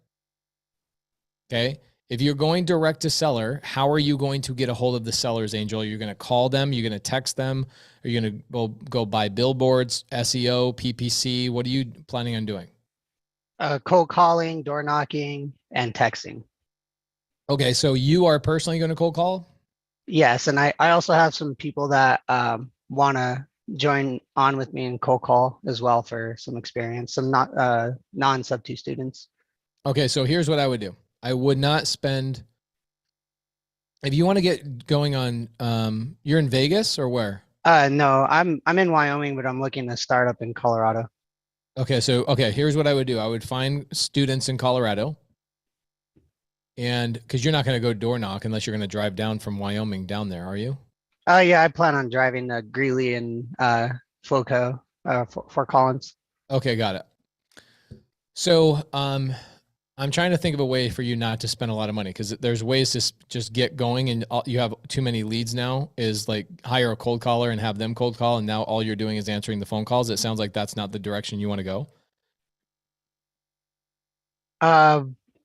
Okay. If you're going direct to seller, how are you going to get a hold of the sellers, Angel? You're going to call them, you're going to text them, or you're going to go buy billboards, SEO, PPC. What are you planning on doing? Cold calling, door knocking, and texting. Okay, so you are personally going to cold call? Yes, and I also have some people that want to join on with me in cold call as well for some experience, some non-sub 2 students. Okay, so here's what I would do. I would not spend, if you want to get going on, you're in Vegas or where? No, I'm in Wyoming, but I'm looking to start up in Colorado. Okay, so here's what I would do. I would find students in Colorado, and because you're not going to go door knock unless you're going to drive down from Wyoming down there, are you? Yeah, I plan on driving to Greeley and Foco, Fort Collins. Okay, got it. So I'm trying to think of a way for you not to spend a lot of money, because there's ways to just get going, and you have too many leads now, is like hire a cold caller and have them cold call, and now all you're doing is answering the phone calls. It sounds like that's not the direction you want to go.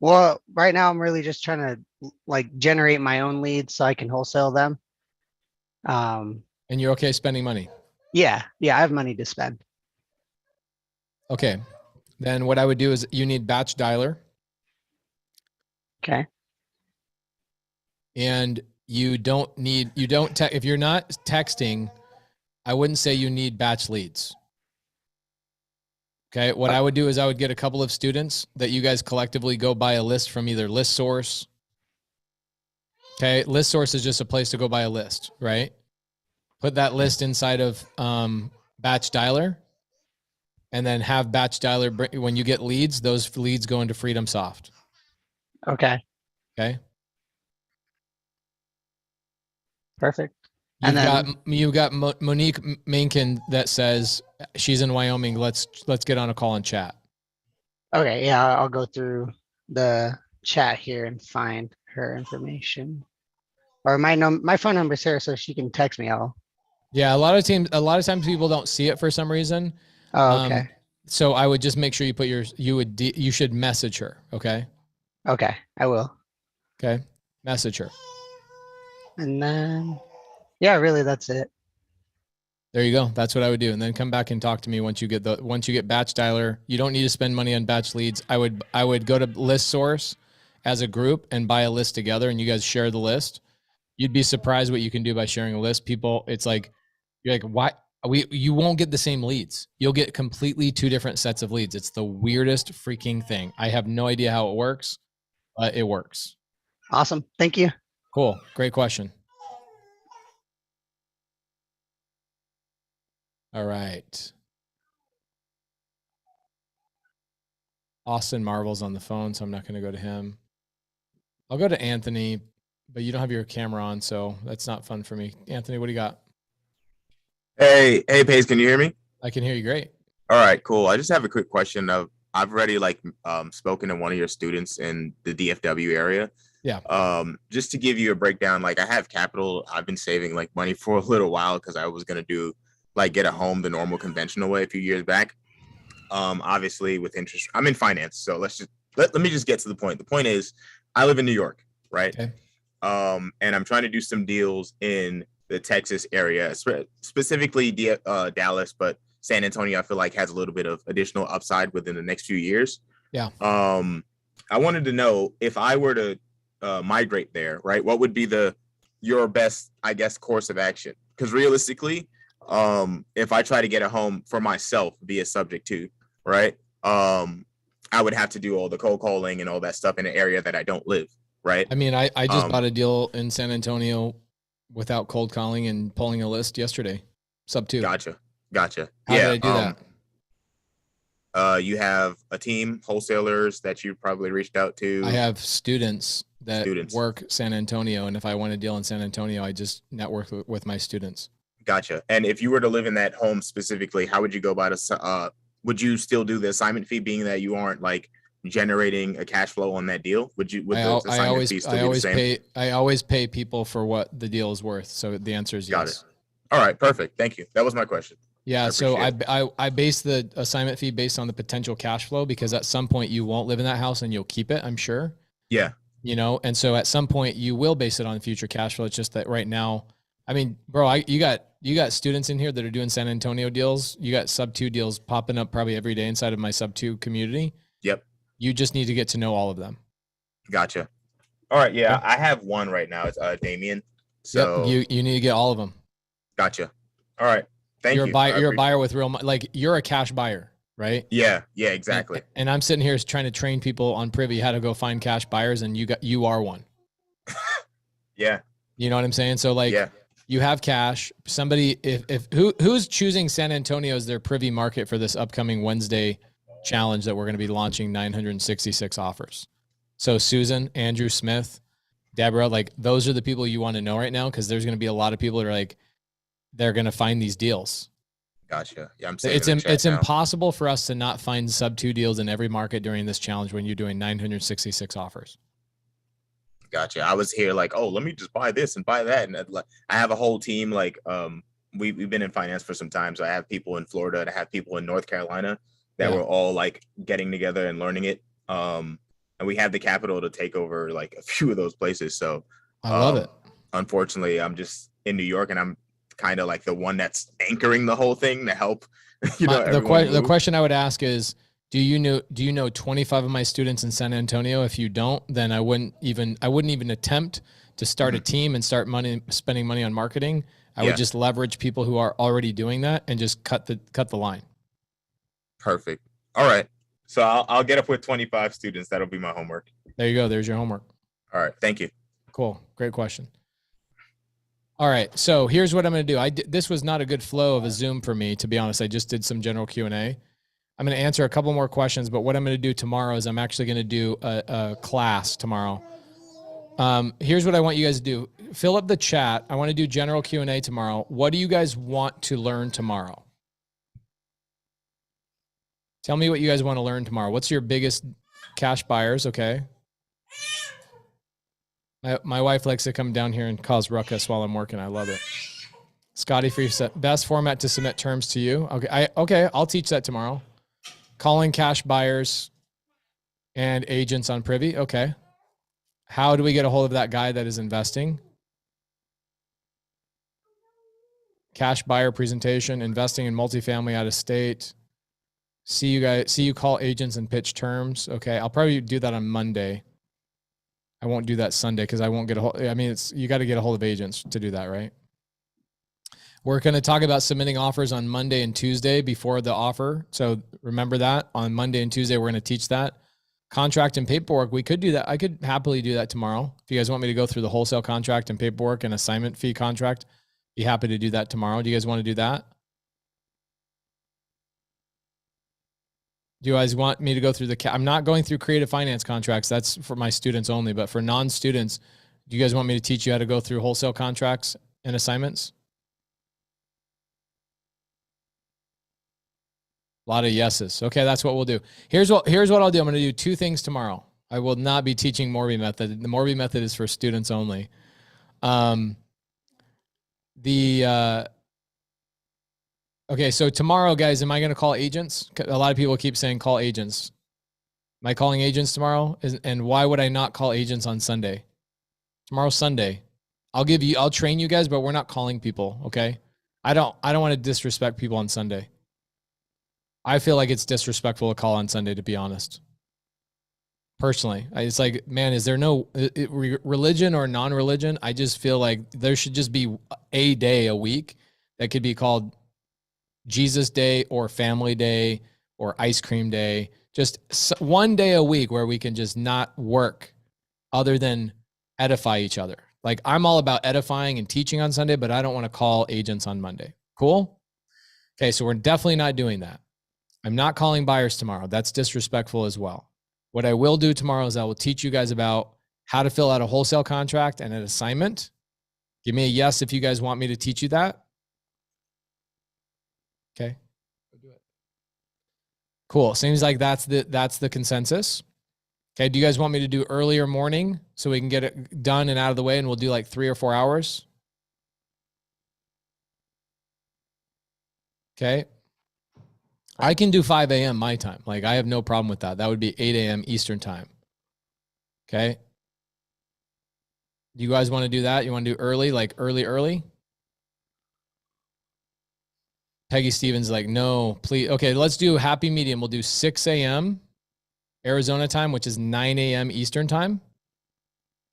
Well, right now I'm really just trying to like generate my own leads so I can wholesale them. And you're okay spending money? Yeah, I have money to spend. Okay. Then what I would do is you need batch dialer. Okay. And if you're not texting, I wouldn't say you need batch leads. Okay. What I would do is I would get a couple of students that you guys collectively go buy a list from either ListSource. Okay. ListSource is just a place to go buy a list, right? Put that list inside of batch dialer, and then have batch dialer when you get leads, those leads go into Freedom Soft. Okay. Okay. Perfect. You've got Monique Mankin that says she's in Wyoming. Let's get on a call and chat. Okay. Yeah, I'll go through the chat here and find her information. Or my phone number's here, so she can text me. Yeah, a lot of times people don't see it for some reason. Oh, okay. So I would just make sure you put you should message her. Okay. Okay, I will. Okay. Message her. And then, yeah, really, that's it. There you go. That's what I would do. And then come back and talk to me once you get batch dialer. You don't need to spend money on batch leads. I would go to ListSource as a group and buy a list together, and you guys share the list. You'd be surprised what you can do by sharing a list. People, it's like, you're like, why? You won't get the same leads. You'll get completely 2 different sets of leads. It's the weirdest freaking thing. I have no idea how it works, but it works. Awesome. Thank you. Cool. Great question. All right. Austin Marvel's on the phone, so I'm not going to go to him. I'll go to Anthony, but you don't have your camera on, so that's not fun for me. Anthony, what do you got? Hey, Paige, can you hear me? I can hear you great. All right, cool. I just have a quick question. I've already spoken to one of your students in the DFW area. Yeah. Just to give you a breakdown, like I have capital. I've been saving like money for a little while because I was gonna do get a home the normal conventional way a few years back. Obviously with interest, I'm in finance, so let me just get to the point. The point is, I live in New York, right? Okay. And I'm trying to do some deals in the Texas area, specifically Dallas, but San Antonio, I feel like has a little bit of additional upside within the next few years. Yeah. I wanted to know if I were to migrate there, right? What would be your best, I guess, course of action? Because realistically, if I try to get a home for myself via subject to, right? I would have to do all the cold calling and all that stuff in an area that I don't live, right? I mean, I just bought a deal in San Antonio without cold calling and pulling a list yesterday. Sub 2. Gotcha. How did I do that? You have a team, wholesalers that you probably reached out to. I have students that work San Antonio, and if I want a deal in San Antonio, I just network with my students. Gotcha. And if you were to live in that home specifically, how would you go about would you still do the assignment fee, being that you aren't like generating a cash flow on that deal? Would the assignment fee still be the same? I always pay people for what the deal is worth. So the answer is Got yes. it. All right, perfect. Thank you. That was my question. Yeah, so appreciate I base the assignment fee based on the potential cash flow, because at some point you won't live in that house and you'll keep it, I'm sure. Yeah. You know, and so at some point you will base it on future cash flow. It's just that right now, I mean, bro, you got students in here that are doing San Antonio deals. You got sub 2 deals popping up probably every day inside of my sub 2 community. Yep. You just need to get to know all of them. Gotcha. All right. Yeah, I have one right now. It's Damien. So yep, you need to get all of them. Gotcha. All right. Thank you. You're a buyer with real money. Like, you're a cash buyer, right? Yeah. Yeah. Exactly. And I'm sitting here trying to train people on Privy how to go find cash buyers, and you are one. Yeah. You know what I'm saying? So like, yeah. You have cash. Somebody, who's choosing San Antonio as their Privy market for this upcoming Wednesday challenge that we're going to be launching 966 offers. So Susan, Andrew, Smith, Deborah, like, those are the people you want to know right now, because there's going to be a lot of people that are like, they're going to find these deals. Gotcha. Yeah, it's impossible for us to not find sub 2 deals in every market during this challenge when you're doing 966 offers. Gotcha. I was here like, oh, let me just buy this and buy that, and I have a whole team. Like, we've been in finance for some time, so I have people in Florida, and I have people in North Carolina that were all like getting together and learning it. And we have the capital to take over like a few of those places. So I love it. Unfortunately, I'm just in New York, and I'm kind of like the one that's anchoring the whole thing to help. The question I would ask is, do you know 25 of my students in San Antonio? If you don't, then I wouldn't even attempt to start a team and start spending money on marketing. I would just leverage people who are already doing that and just cut the line. Perfect. All right. So I'll get up with 25 students. That'll be my homework. There you go. There's your homework. All right. Thank you. Cool. Great question. All right. So here's what I'm going to do. This was not a good flow of a Zoom for me, to be honest. I just did some general Q&A. I'm going to answer a couple more questions, but what I'm going to do tomorrow is I'm actually going to do a class tomorrow. Here's what I want you guys to do. Fill up the chat. I want to do general Q&A tomorrow. What do you guys want to learn tomorrow? Tell me what you guys want to learn tomorrow. What's your biggest cash buyers? Okay. My wife likes to come down here and cause ruckus while I'm working. I love it. Scotty, for your best format to submit terms to you. Okay. I'll teach that tomorrow. Calling cash buyers and agents on Privy. Okay. How do we get a hold of that guy that is investing? Cash buyer presentation, investing in multifamily out of state. See you call agents and pitch terms. Okay. I'll probably do that on Monday. I won't do that Sunday because I won't get a hold. I mean, you got to get a hold of agents to do that, right? We're going to talk about submitting offers on Monday and Tuesday before the offer. So remember that on Monday and Tuesday, we're going to teach that. Contract and paperwork, we could do that. I could happily do that tomorrow. If you guys want me to go through the wholesale contract and paperwork and assignment fee contract, be happy to do that tomorrow. Do you guys want to do that? Do you guys want me to go through I'm not going through creative finance contracts. That's for my students only. But for non-students, do you guys want me to teach you how to go through wholesale contracts and assignments? A lot of yeses. Okay, that's what we'll do. Here's what I'll do. I'm going to do 2 things tomorrow. I will not be teaching Morby method. The Morby method is for students only. Okay, so tomorrow, guys, am I going to call agents? A lot of people keep saying call agents. Am I calling agents tomorrow? And why would I not call agents on Sunday? Tomorrow's Sunday. I'll train you guys, but we're not calling people. Okay. I don't want to disrespect people on Sunday. I feel like it's disrespectful to call on Sunday, to be honest. Personally, it's like, man, is there no religion or non-religion? I just feel like there should just be a day a week that could be called Jesus Day or Family Day or Ice Cream Day. Just one day a week where we can just not work other than edify each other. Like, I'm all about edifying and teaching on Sunday, but I don't want to call agents on Monday. Cool? Okay, so we're definitely not doing that. I'm not calling buyers tomorrow. That's disrespectful as well. What I will do tomorrow is I will teach you guys about how to fill out a wholesale contract and an assignment. Give me a yes if you guys want me to teach you that. Okay. Go do it. Cool. Seems like that's the consensus. Okay. Do you guys want me to do earlier morning so we can get it done and out of the way, and we'll do like 3 or 4 hours? Okay. I can do 5 a.m. my time. Like, I have no problem with that. That would be 8 a.m. Eastern time. Okay. Do you guys want to do that? You want to do early, like early? Peggy Stevens like, no, please. Okay, let's do happy medium. We'll do 6 a.m. Arizona time, which is 9 a.m. Eastern time.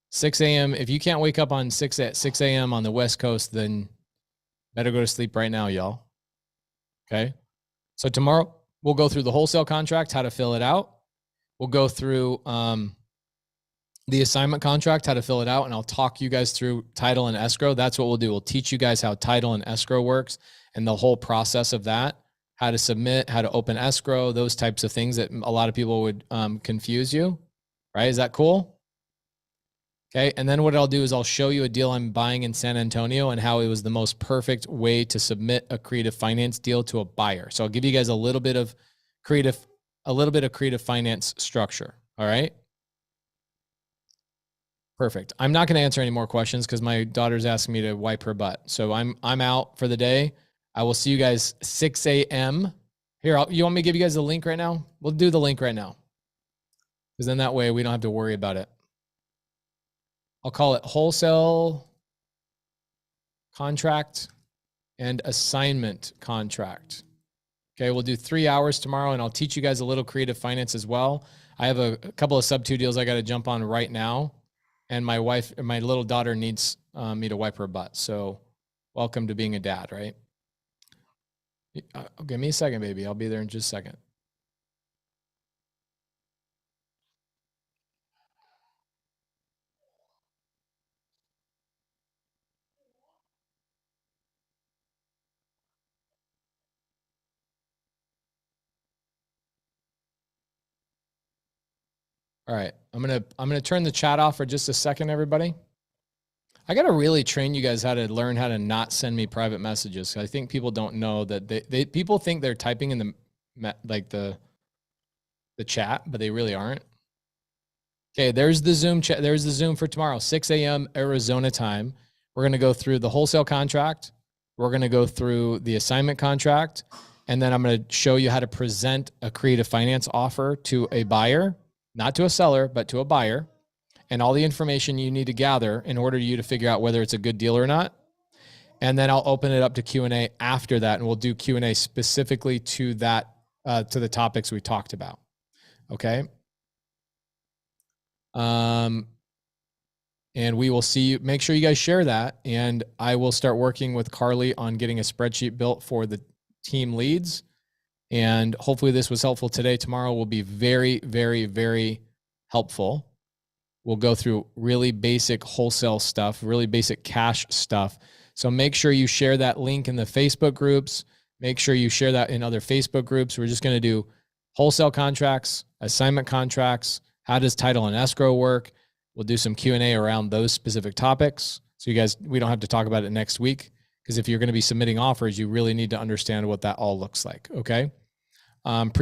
6 a.m. If you can't wake up on 6 a.m. on the West Coast, then better go to sleep right now, y'all. Okay. So tomorrow we'll go through the wholesale contract, how to fill it out. We'll go through the assignment contract, how to fill it out, and I'll talk you guys through title and escrow. That's what we'll do. We'll teach you guys how title and escrow works and the whole process of that, how to submit, how to open escrow, those types of things that a lot of people would confuse you, right? Is that cool? Okay. And then what I'll do is I'll show you a deal I'm buying in San Antonio and how it was the most perfect way to submit a creative finance deal to a buyer. So I'll give you guys a little bit of creative finance structure. All right. Perfect. I'm not going to answer any more questions because my daughter's asking me to wipe her butt. So I'm out for the day. I will see you guys 6 a.m. Here, you want me to give you guys the link right now? We'll do the link right now. Because then that way we don't have to worry about it. I'll call it wholesale contract and assignment contract. Okay, we'll do 3 hours tomorrow, and I'll teach you guys a little creative finance as well. I have a couple of sub-2 deals I got to jump on right now, and my little daughter needs me to wipe her butt. So welcome to being a dad, right? Give me a second, baby. I'll be there in just a second. All right, I'm gonna turn the chat off for just a second, everybody. I gotta really train you guys how to learn how to not send me private messages. I think people don't know that people think they're typing in the chat, but they really aren't. Okay, there's the Zoom chat. There's the Zoom for tomorrow, 6 a.m. Arizona time. We're gonna go through the wholesale contract. We're gonna go through the assignment contract, and then I'm gonna show you how to present a creative finance offer to a buyer. Not to a seller, but to a buyer, and all the information you need to gather in order for you to figure out whether it's a good deal or not. And then I'll open it up to Q&A after that, and we'll do Q&A specifically to that, to the topics we talked about. Okay. And we will see you. Make sure you guys share that, and I will start working with Carly on getting a spreadsheet built for the team leads. And hopefully this was helpful today. Tomorrow will be very, very, very helpful. We'll go through really basic wholesale stuff, really basic cash stuff. So make sure you share that link in the Facebook groups. Make sure you share that in other Facebook groups. We're just going to do wholesale contracts, assignment contracts. How does title and escrow work? We'll do some Q&A around those specific topics. So you guys, we don't have to talk about it next week, because if you're going to be submitting offers, you really need to understand what that all looks like. Okay.